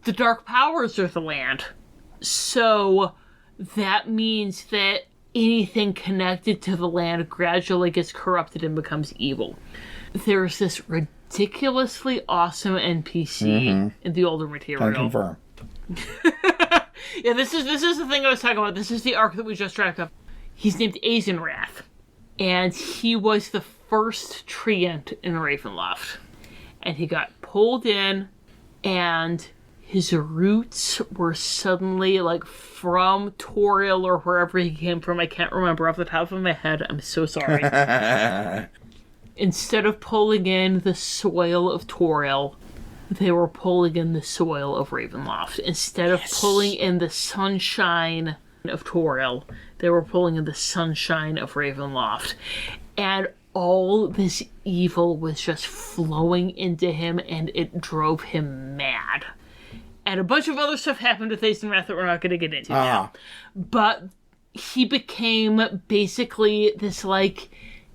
The Dark Powers are the land. So that means that anything connected to the land gradually gets corrupted and becomes evil. There's this ridiculously awesome NPC in the older material.
Can confirm.
Yeah, this is the thing I was talking about. This is the arc that we just wrapped up. He's named Azenrath, and he was the first treant in Ravenloft. And he got pulled in, and his roots were suddenly, like, from Toriel or wherever he came from. I can't remember off the top of my head. I'm so sorry. Instead of pulling in the soil of Toriel, they were pulling in the soil of Ravenloft. Instead of pulling in the sunshine of Toriel, they were pulling in the sunshine of Ravenloft. And all this evil was just flowing into him, and it drove him mad. And a bunch of other stuff happened with Ace and Wrath that we're not going to get into now. But he became basically this, like,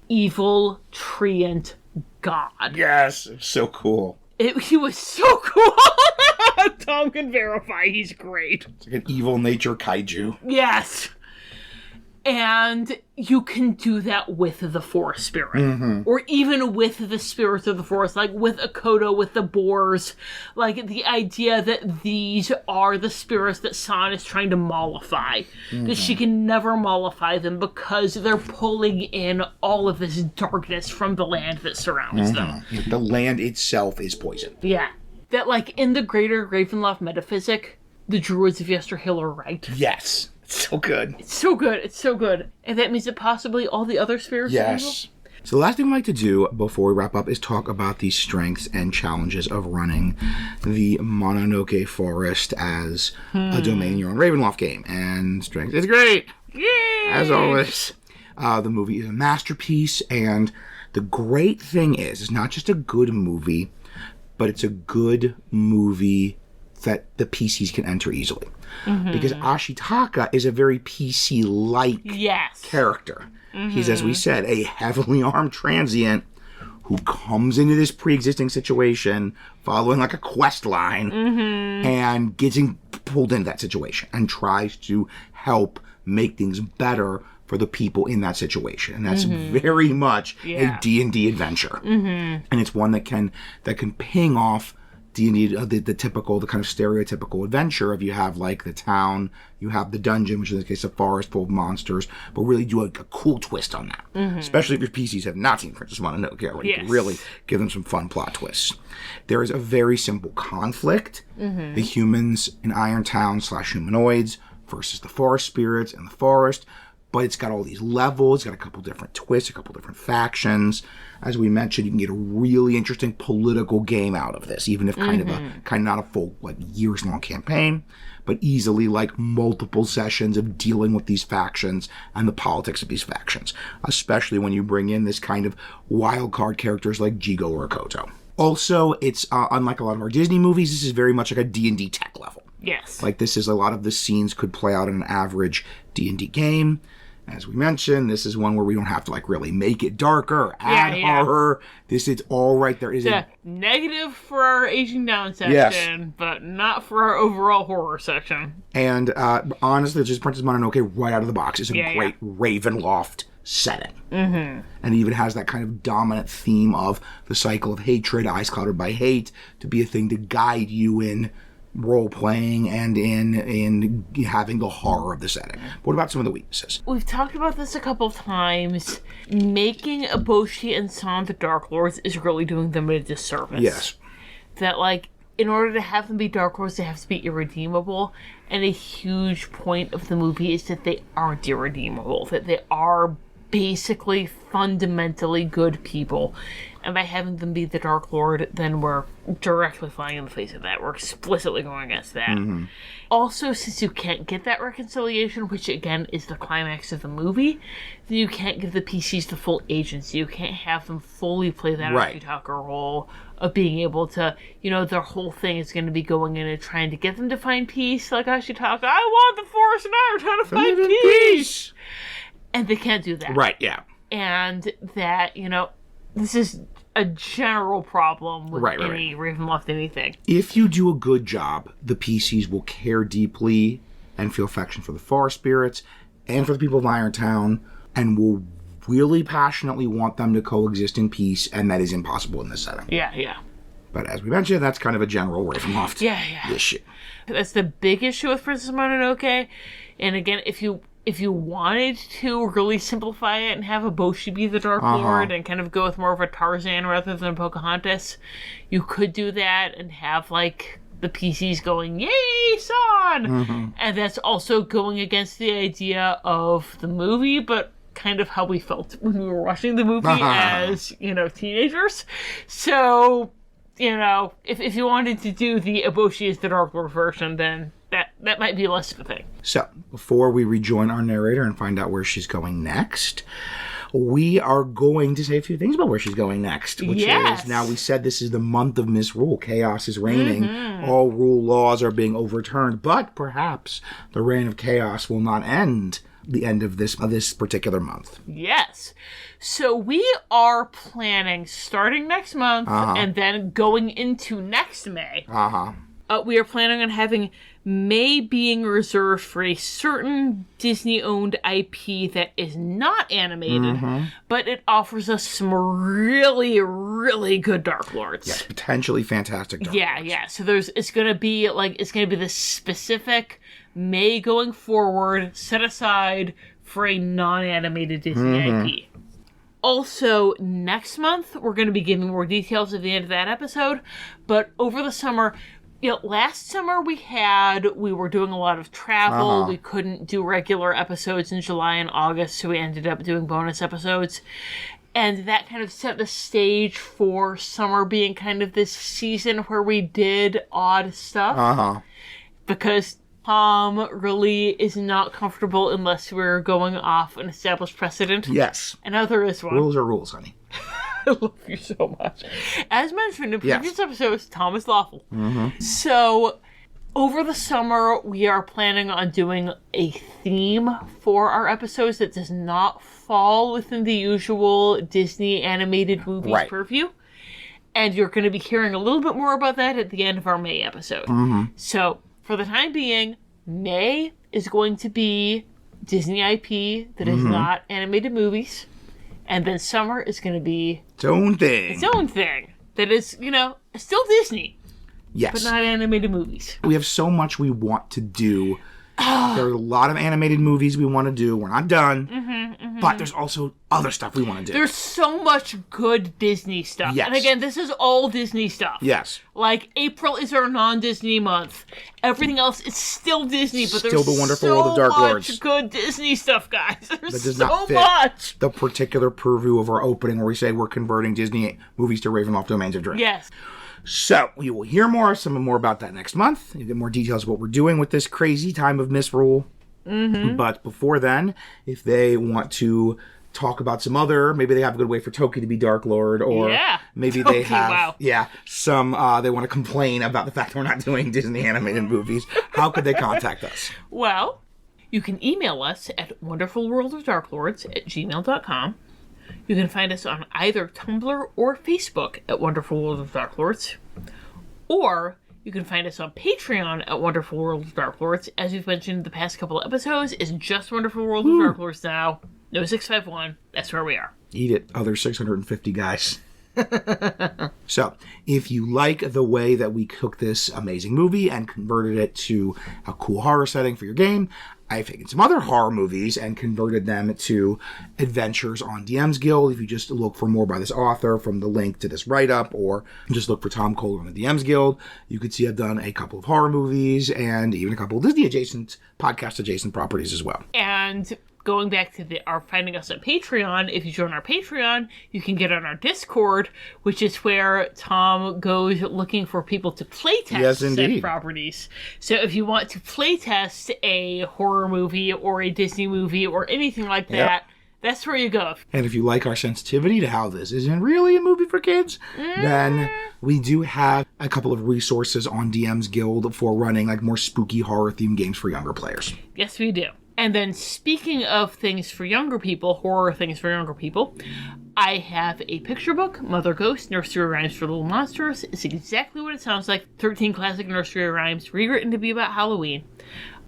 evil treant god.
Yes, so cool.
He was so cool. Tom can verify he's great.
It's like an evil nature kaiju.
Yes. And you can do that with the forest spirit. Or even with the spirits of the forest, like with Akoto, with the boars. Like the idea that these are the spirits that San is trying to mollify. That she can never mollify them because they're pulling in all of this darkness from the land that surrounds them.
The land itself is poison.
Yeah. That, like, in the greater Ravenloft metaphysic, the druids of Yesterhill are right.
Yes. So good.
It's so good. It's so good. And that means that possibly all the other spirits are evil?
So the last thing I'd like to do before we wrap up is talk about the strengths and challenges of running the Mononoke Forest as a Domain Your Own Ravenloft game. And strength is great.
Yay!
As always. The movie is a masterpiece, and the great thing is, it's not just a good movie, but it's a good movie that the PCs can enter easily. Because Ashitaka is a very PC-like character. He's, as we said, a heavily armed transient who comes into this pre-existing situation following like a quest line and gets pulled into that situation and tries to help make things better for the people in that situation. And that's very much a D&D adventure. And it's one that can ping off D&D, the typical, the kind of stereotypical adventure of you have like the town, you have the dungeon, which in this case a forest full of monsters, but really do a cool twist on that. Especially if your PCs have not seen Princess Mononoke already. You can really give them some fun plot twists. There is a very simple conflict. The humans in Irontown / humanoids versus the forest spirits in the forest. But it's got all these levels, it's got a couple different twists, a couple different factions. As we mentioned, you can get a really interesting political game out of this, even if kind of not a full, like, years-long campaign, but easily, like, multiple sessions of dealing with these factions and the politics of these factions, especially when you bring in this kind of wild card characters like Jigo or Akoto. Also, it's, unlike a lot of our Disney movies, this is very much like a D&D tech level.
Yes.
Like, this is a lot of the scenes could play out in an average D&D game. As we mentioned, this is one where we don't have to, like, really make it darker, add horror. This is all right there. Is
a negative for our aging down section, but not for our overall horror section.
And honestly, just Princess Mononoke right out of the box is a great Ravenloft setting. And it even has that kind of dominant theme of the cycle of hatred, eyes clouded by hate, to be a thing to guide you in role-playing and in having the horror of the setting. But what about some of the weaknesses?
We've talked about this a couple of times. Making Eboshi and San the Darklords is really doing them a disservice.
Yes.
That, like, in order to have them be Darklords, they have to be irredeemable. And a huge point of the movie is that they aren't irredeemable. That they are basically fundamentally good people. And by having them be the Dark Lord, then we're directly flying in the face of that. We're explicitly going against that. Also, since you can't get that reconciliation, which again is the climax of the movie, then you can't give the PCs the full agency. You can't have them fully play that Ashitaka role of being able to, you know, their whole thing is going to be going in and trying to get them to find peace, like Ashitaka. I want the forest and Irontown to find peace! And they can't do that.
Right, yeah.
And that, you know, this is a general problem with any Ravenloft anything.
If you do a good job, the PCs will care deeply and feel affection for the forest spirits and for the people of Irontown and will really passionately want them to coexist in peace, and that is impossible in this setting.
Yeah.
But as we mentioned, that's kind of a general Ravenloft issue.
That's the big issue with Princess Mononoke. And again, if you wanted to really simplify it and have Eboshi be the Dark Lord and kind of go with more of a Tarzan rather than a Pocahontas, you could do that and have, like, the PC's going, yay, Son! And that's also going against the idea of the movie, but kind of how we felt when we were watching the movie as, teenagers. So, if you wanted to do the Eboshi is the Dark Lord version, then that might be less of a thing.
So, before we rejoin our narrator and find out where she's going next, we are going to say a few things about where she's going next, which is, now we said this is the month of misrule. Chaos is reigning. All rule laws are being overturned, but perhaps the reign of chaos will not end the end of this particular month.
Yes. So we are planning starting next month and then going into next May. We are planning on having May being reserved for a certain Disney-owned IP that is not animated, but it offers us some really, really good Dark Lords.
Yes, potentially fantastic Dark Lords.
Yeah. So it's gonna be this specific May going forward set aside for a non-animated Disney IP. Also, next month, we're going to be giving more details at the end of that episode, but over the summer, last summer we were doing a lot of travel. We couldn't do regular episodes in July and August, so we ended up doing bonus episodes. And that kind of set the stage for summer being kind of this season where we did odd stuff. Because Tom really is not comfortable unless we're going off an established precedent.
Yes.
And now there is one.
Rules are rules, honey.
I love you so much. As mentioned in previous episodes, Tom is lawful. So, over the summer, we are planning on doing a theme for our episodes that does not fall within the usual Disney animated movies purview. And you're going to be hearing a little bit more about that at the end of our May episode. So, for the time being, May is going to be Disney IP that is not animated movies. And then summer is going to be
its own thing.
That is, still Disney.
Yes.
But not animated movies.
We have so much we want to do. There are a lot of animated movies we want to do. We're not done. But there's also other stuff we want to do.
There's so much good Disney stuff.
Yes.
And again, this is all Disney stuff.
Yes.
Like, April is our non-Disney month. Everything else is still Disney, but
still
there's
the Wonderful World of Darklords.
much good Disney stuff, guys. There's
that does
so
not fit
much.
the particular purview of our opening where we say we're converting Disney movies to Ravenloft Domains of Dream.
Yes.
So, we will hear more about that next month. You get more details of what we're doing with this crazy time of misrule. But before then, if they want to talk about some other, maybe they have a good way for Toki to be Dark Lord, or maybe
Toki,
they have, some, they want to complain about the fact that we're not doing Disney animated movies, how could they contact us?
Well, you can email us at wonderfulworldofdarklords@gmail.com. You can find us on either Tumblr or Facebook at Wonderful World of Darklords. Or you can find us on Patreon at Wonderful World of Darklords. As we've mentioned in the past couple of episodes, it's just Wonderful World of Darklords now. No 651. That's where we are.
Eat it, other 650 guys. So, if you like the way that we took this amazing movie and converted it to a cool horror setting for your game, I've taken some other horror movies and converted them to adventures on DM's Guild. If you just look for more by this author from the link to this write-up, or just look for Tom Kohler on the DM's Guild, you can see I've done a couple of horror movies and even a couple of Disney-adjacent, podcast-adjacent properties as well.
And going back to our finding us on Patreon, if you join our Patreon, you can get on our Discord, which is where Tom goes looking for people to playtest said properties. So if you want to playtest a horror movie or a Disney movie or anything like that, that's where you go.
And if you like our sensitivity to how this isn't really a movie for kids, then we do have a couple of resources on DM's Guild for running like more spooky horror-themed games for younger players.
Yes, we do. And then speaking of things for younger people, horror things for younger people, I have a picture book, Mother Ghost, Nursery Rhymes for Little Monsters. It's exactly what it sounds like, 13 classic nursery rhymes, rewritten to be about Halloween.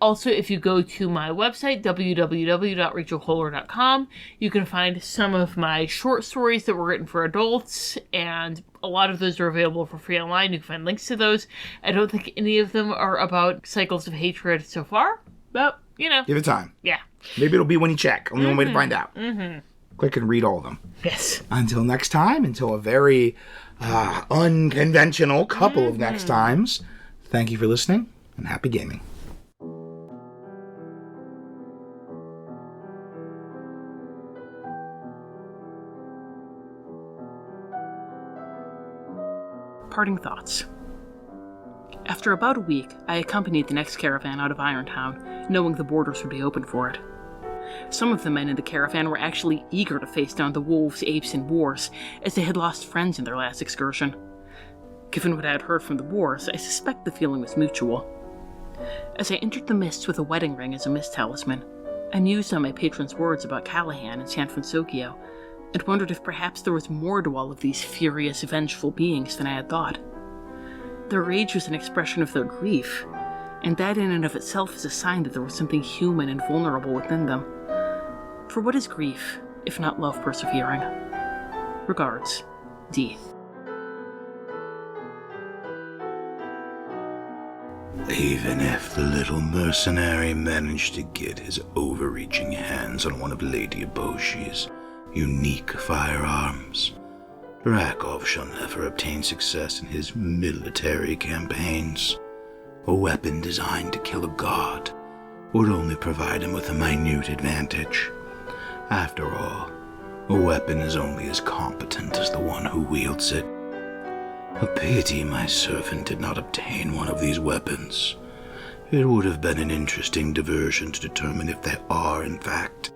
Also, if you go to my website, www.rachelkohler.com, you can find some of my short stories that were written for adults, and a lot of those are available for free online. You can find links to those. I don't think any of them are about cycles of hatred so far, but give
it time.
Yeah.
Maybe it'll be when you check. Only one way to find out. Click and read all of them.
Yes.
Until next time, until a very unconventional couple of next times, Thank you for listening, and happy gaming.
Parting thoughts. After about a week, I accompanied the next caravan out of Irontown, knowing the borders would be open for it. Some of the men in the caravan were actually eager to face down the wolves, apes, and boars, as they had lost friends in their last excursion. Given what I had heard from the boars, I suspect the feeling was mutual. As I entered the mists with a wedding ring as a mist talisman, I mused on my patron's words about Callahan and San Francisco, and wondered if perhaps there was more to all of these furious, vengeful beings than I had thought. Their rage was an expression of their grief, and that in and of itself is a sign that there was something human and vulnerable within them. For what is grief, if not love persevering? Regards, D.
Even if the little mercenary managed to get his overreaching hands on one of Lady Eboshi's unique firearms, Drakov shall never obtain success in his military campaigns. A weapon designed to kill a god would only provide him with a minute advantage. After all, a weapon is only as competent as the one who wields it. A pity my servant did not obtain one of these weapons. It would have been an interesting diversion to determine if they are, in fact,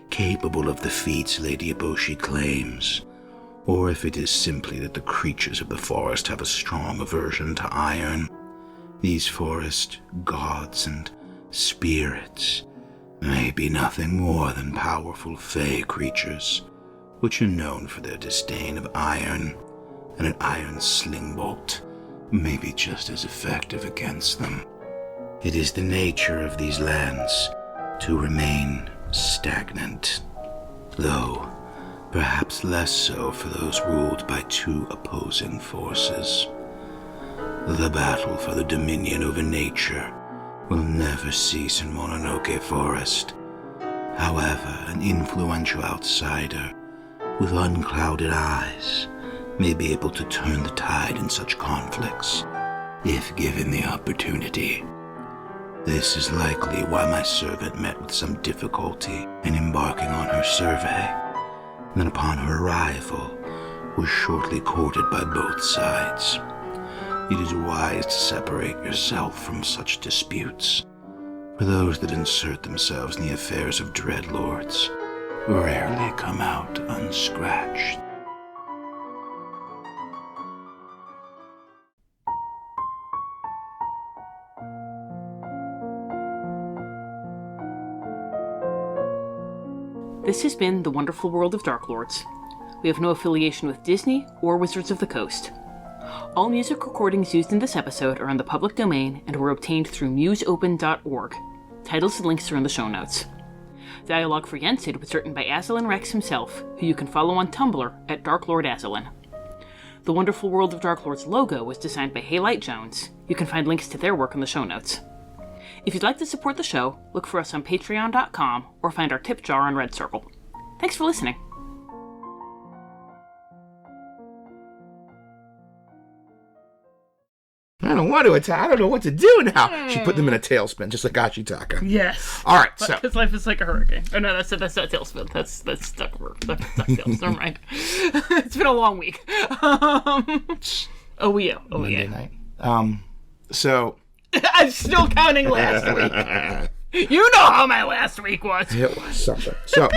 capable of the feats Lady Eboshi claims, or if it is simply that the creatures of the forest have a strong aversion to iron. These forest gods and spirits may be nothing more than powerful fey creatures, which are known for their disdain of iron, and an iron sling bolt may be just as effective against them. It is the nature of these lands to remain stagnant, though perhaps less so for those ruled by two opposing forces. The battle for the dominion over nature will never cease in Mononoke Forest. However, an influential outsider with unclouded eyes may be able to turn the tide in such conflicts, if given the opportunity. This is likely why my servant met with some difficulty in embarking on her survey, and upon her arrival was shortly courted by both sides. It is wise to separate yourself from such disputes, for those that insert themselves in the affairs of dreadlords rarely come out unscratched.
This has been The Wonderful World of Darklords. We have no affiliation with Disney or Wizards of the Coast. All music recordings used in this episode are in the public domain and were obtained through museopen.org. Titles and links are in the show notes. Dialogue for Yensid was written by Aslan Rex himself, who you can follow on Tumblr at Darklord Aslan. The Wonderful World of Darklords logo was designed by Haylight Jones. You can find links to their work in the show notes. If you'd like to support the show, look for us on patreon.com or find our tip jar on Red Circle. Thanks for listening.
I don't want to attack. I don't know what to do now. She put them in a tailspin, just like Ashitaka.
Yes.
All right, so.
Because life is like a hurricane. Oh, no, that's not tailspin. That's DuckTales. Never mind. It's been a long week.
Monday night. So.
I'm still counting last week. You know how my last week was.
It was something. So,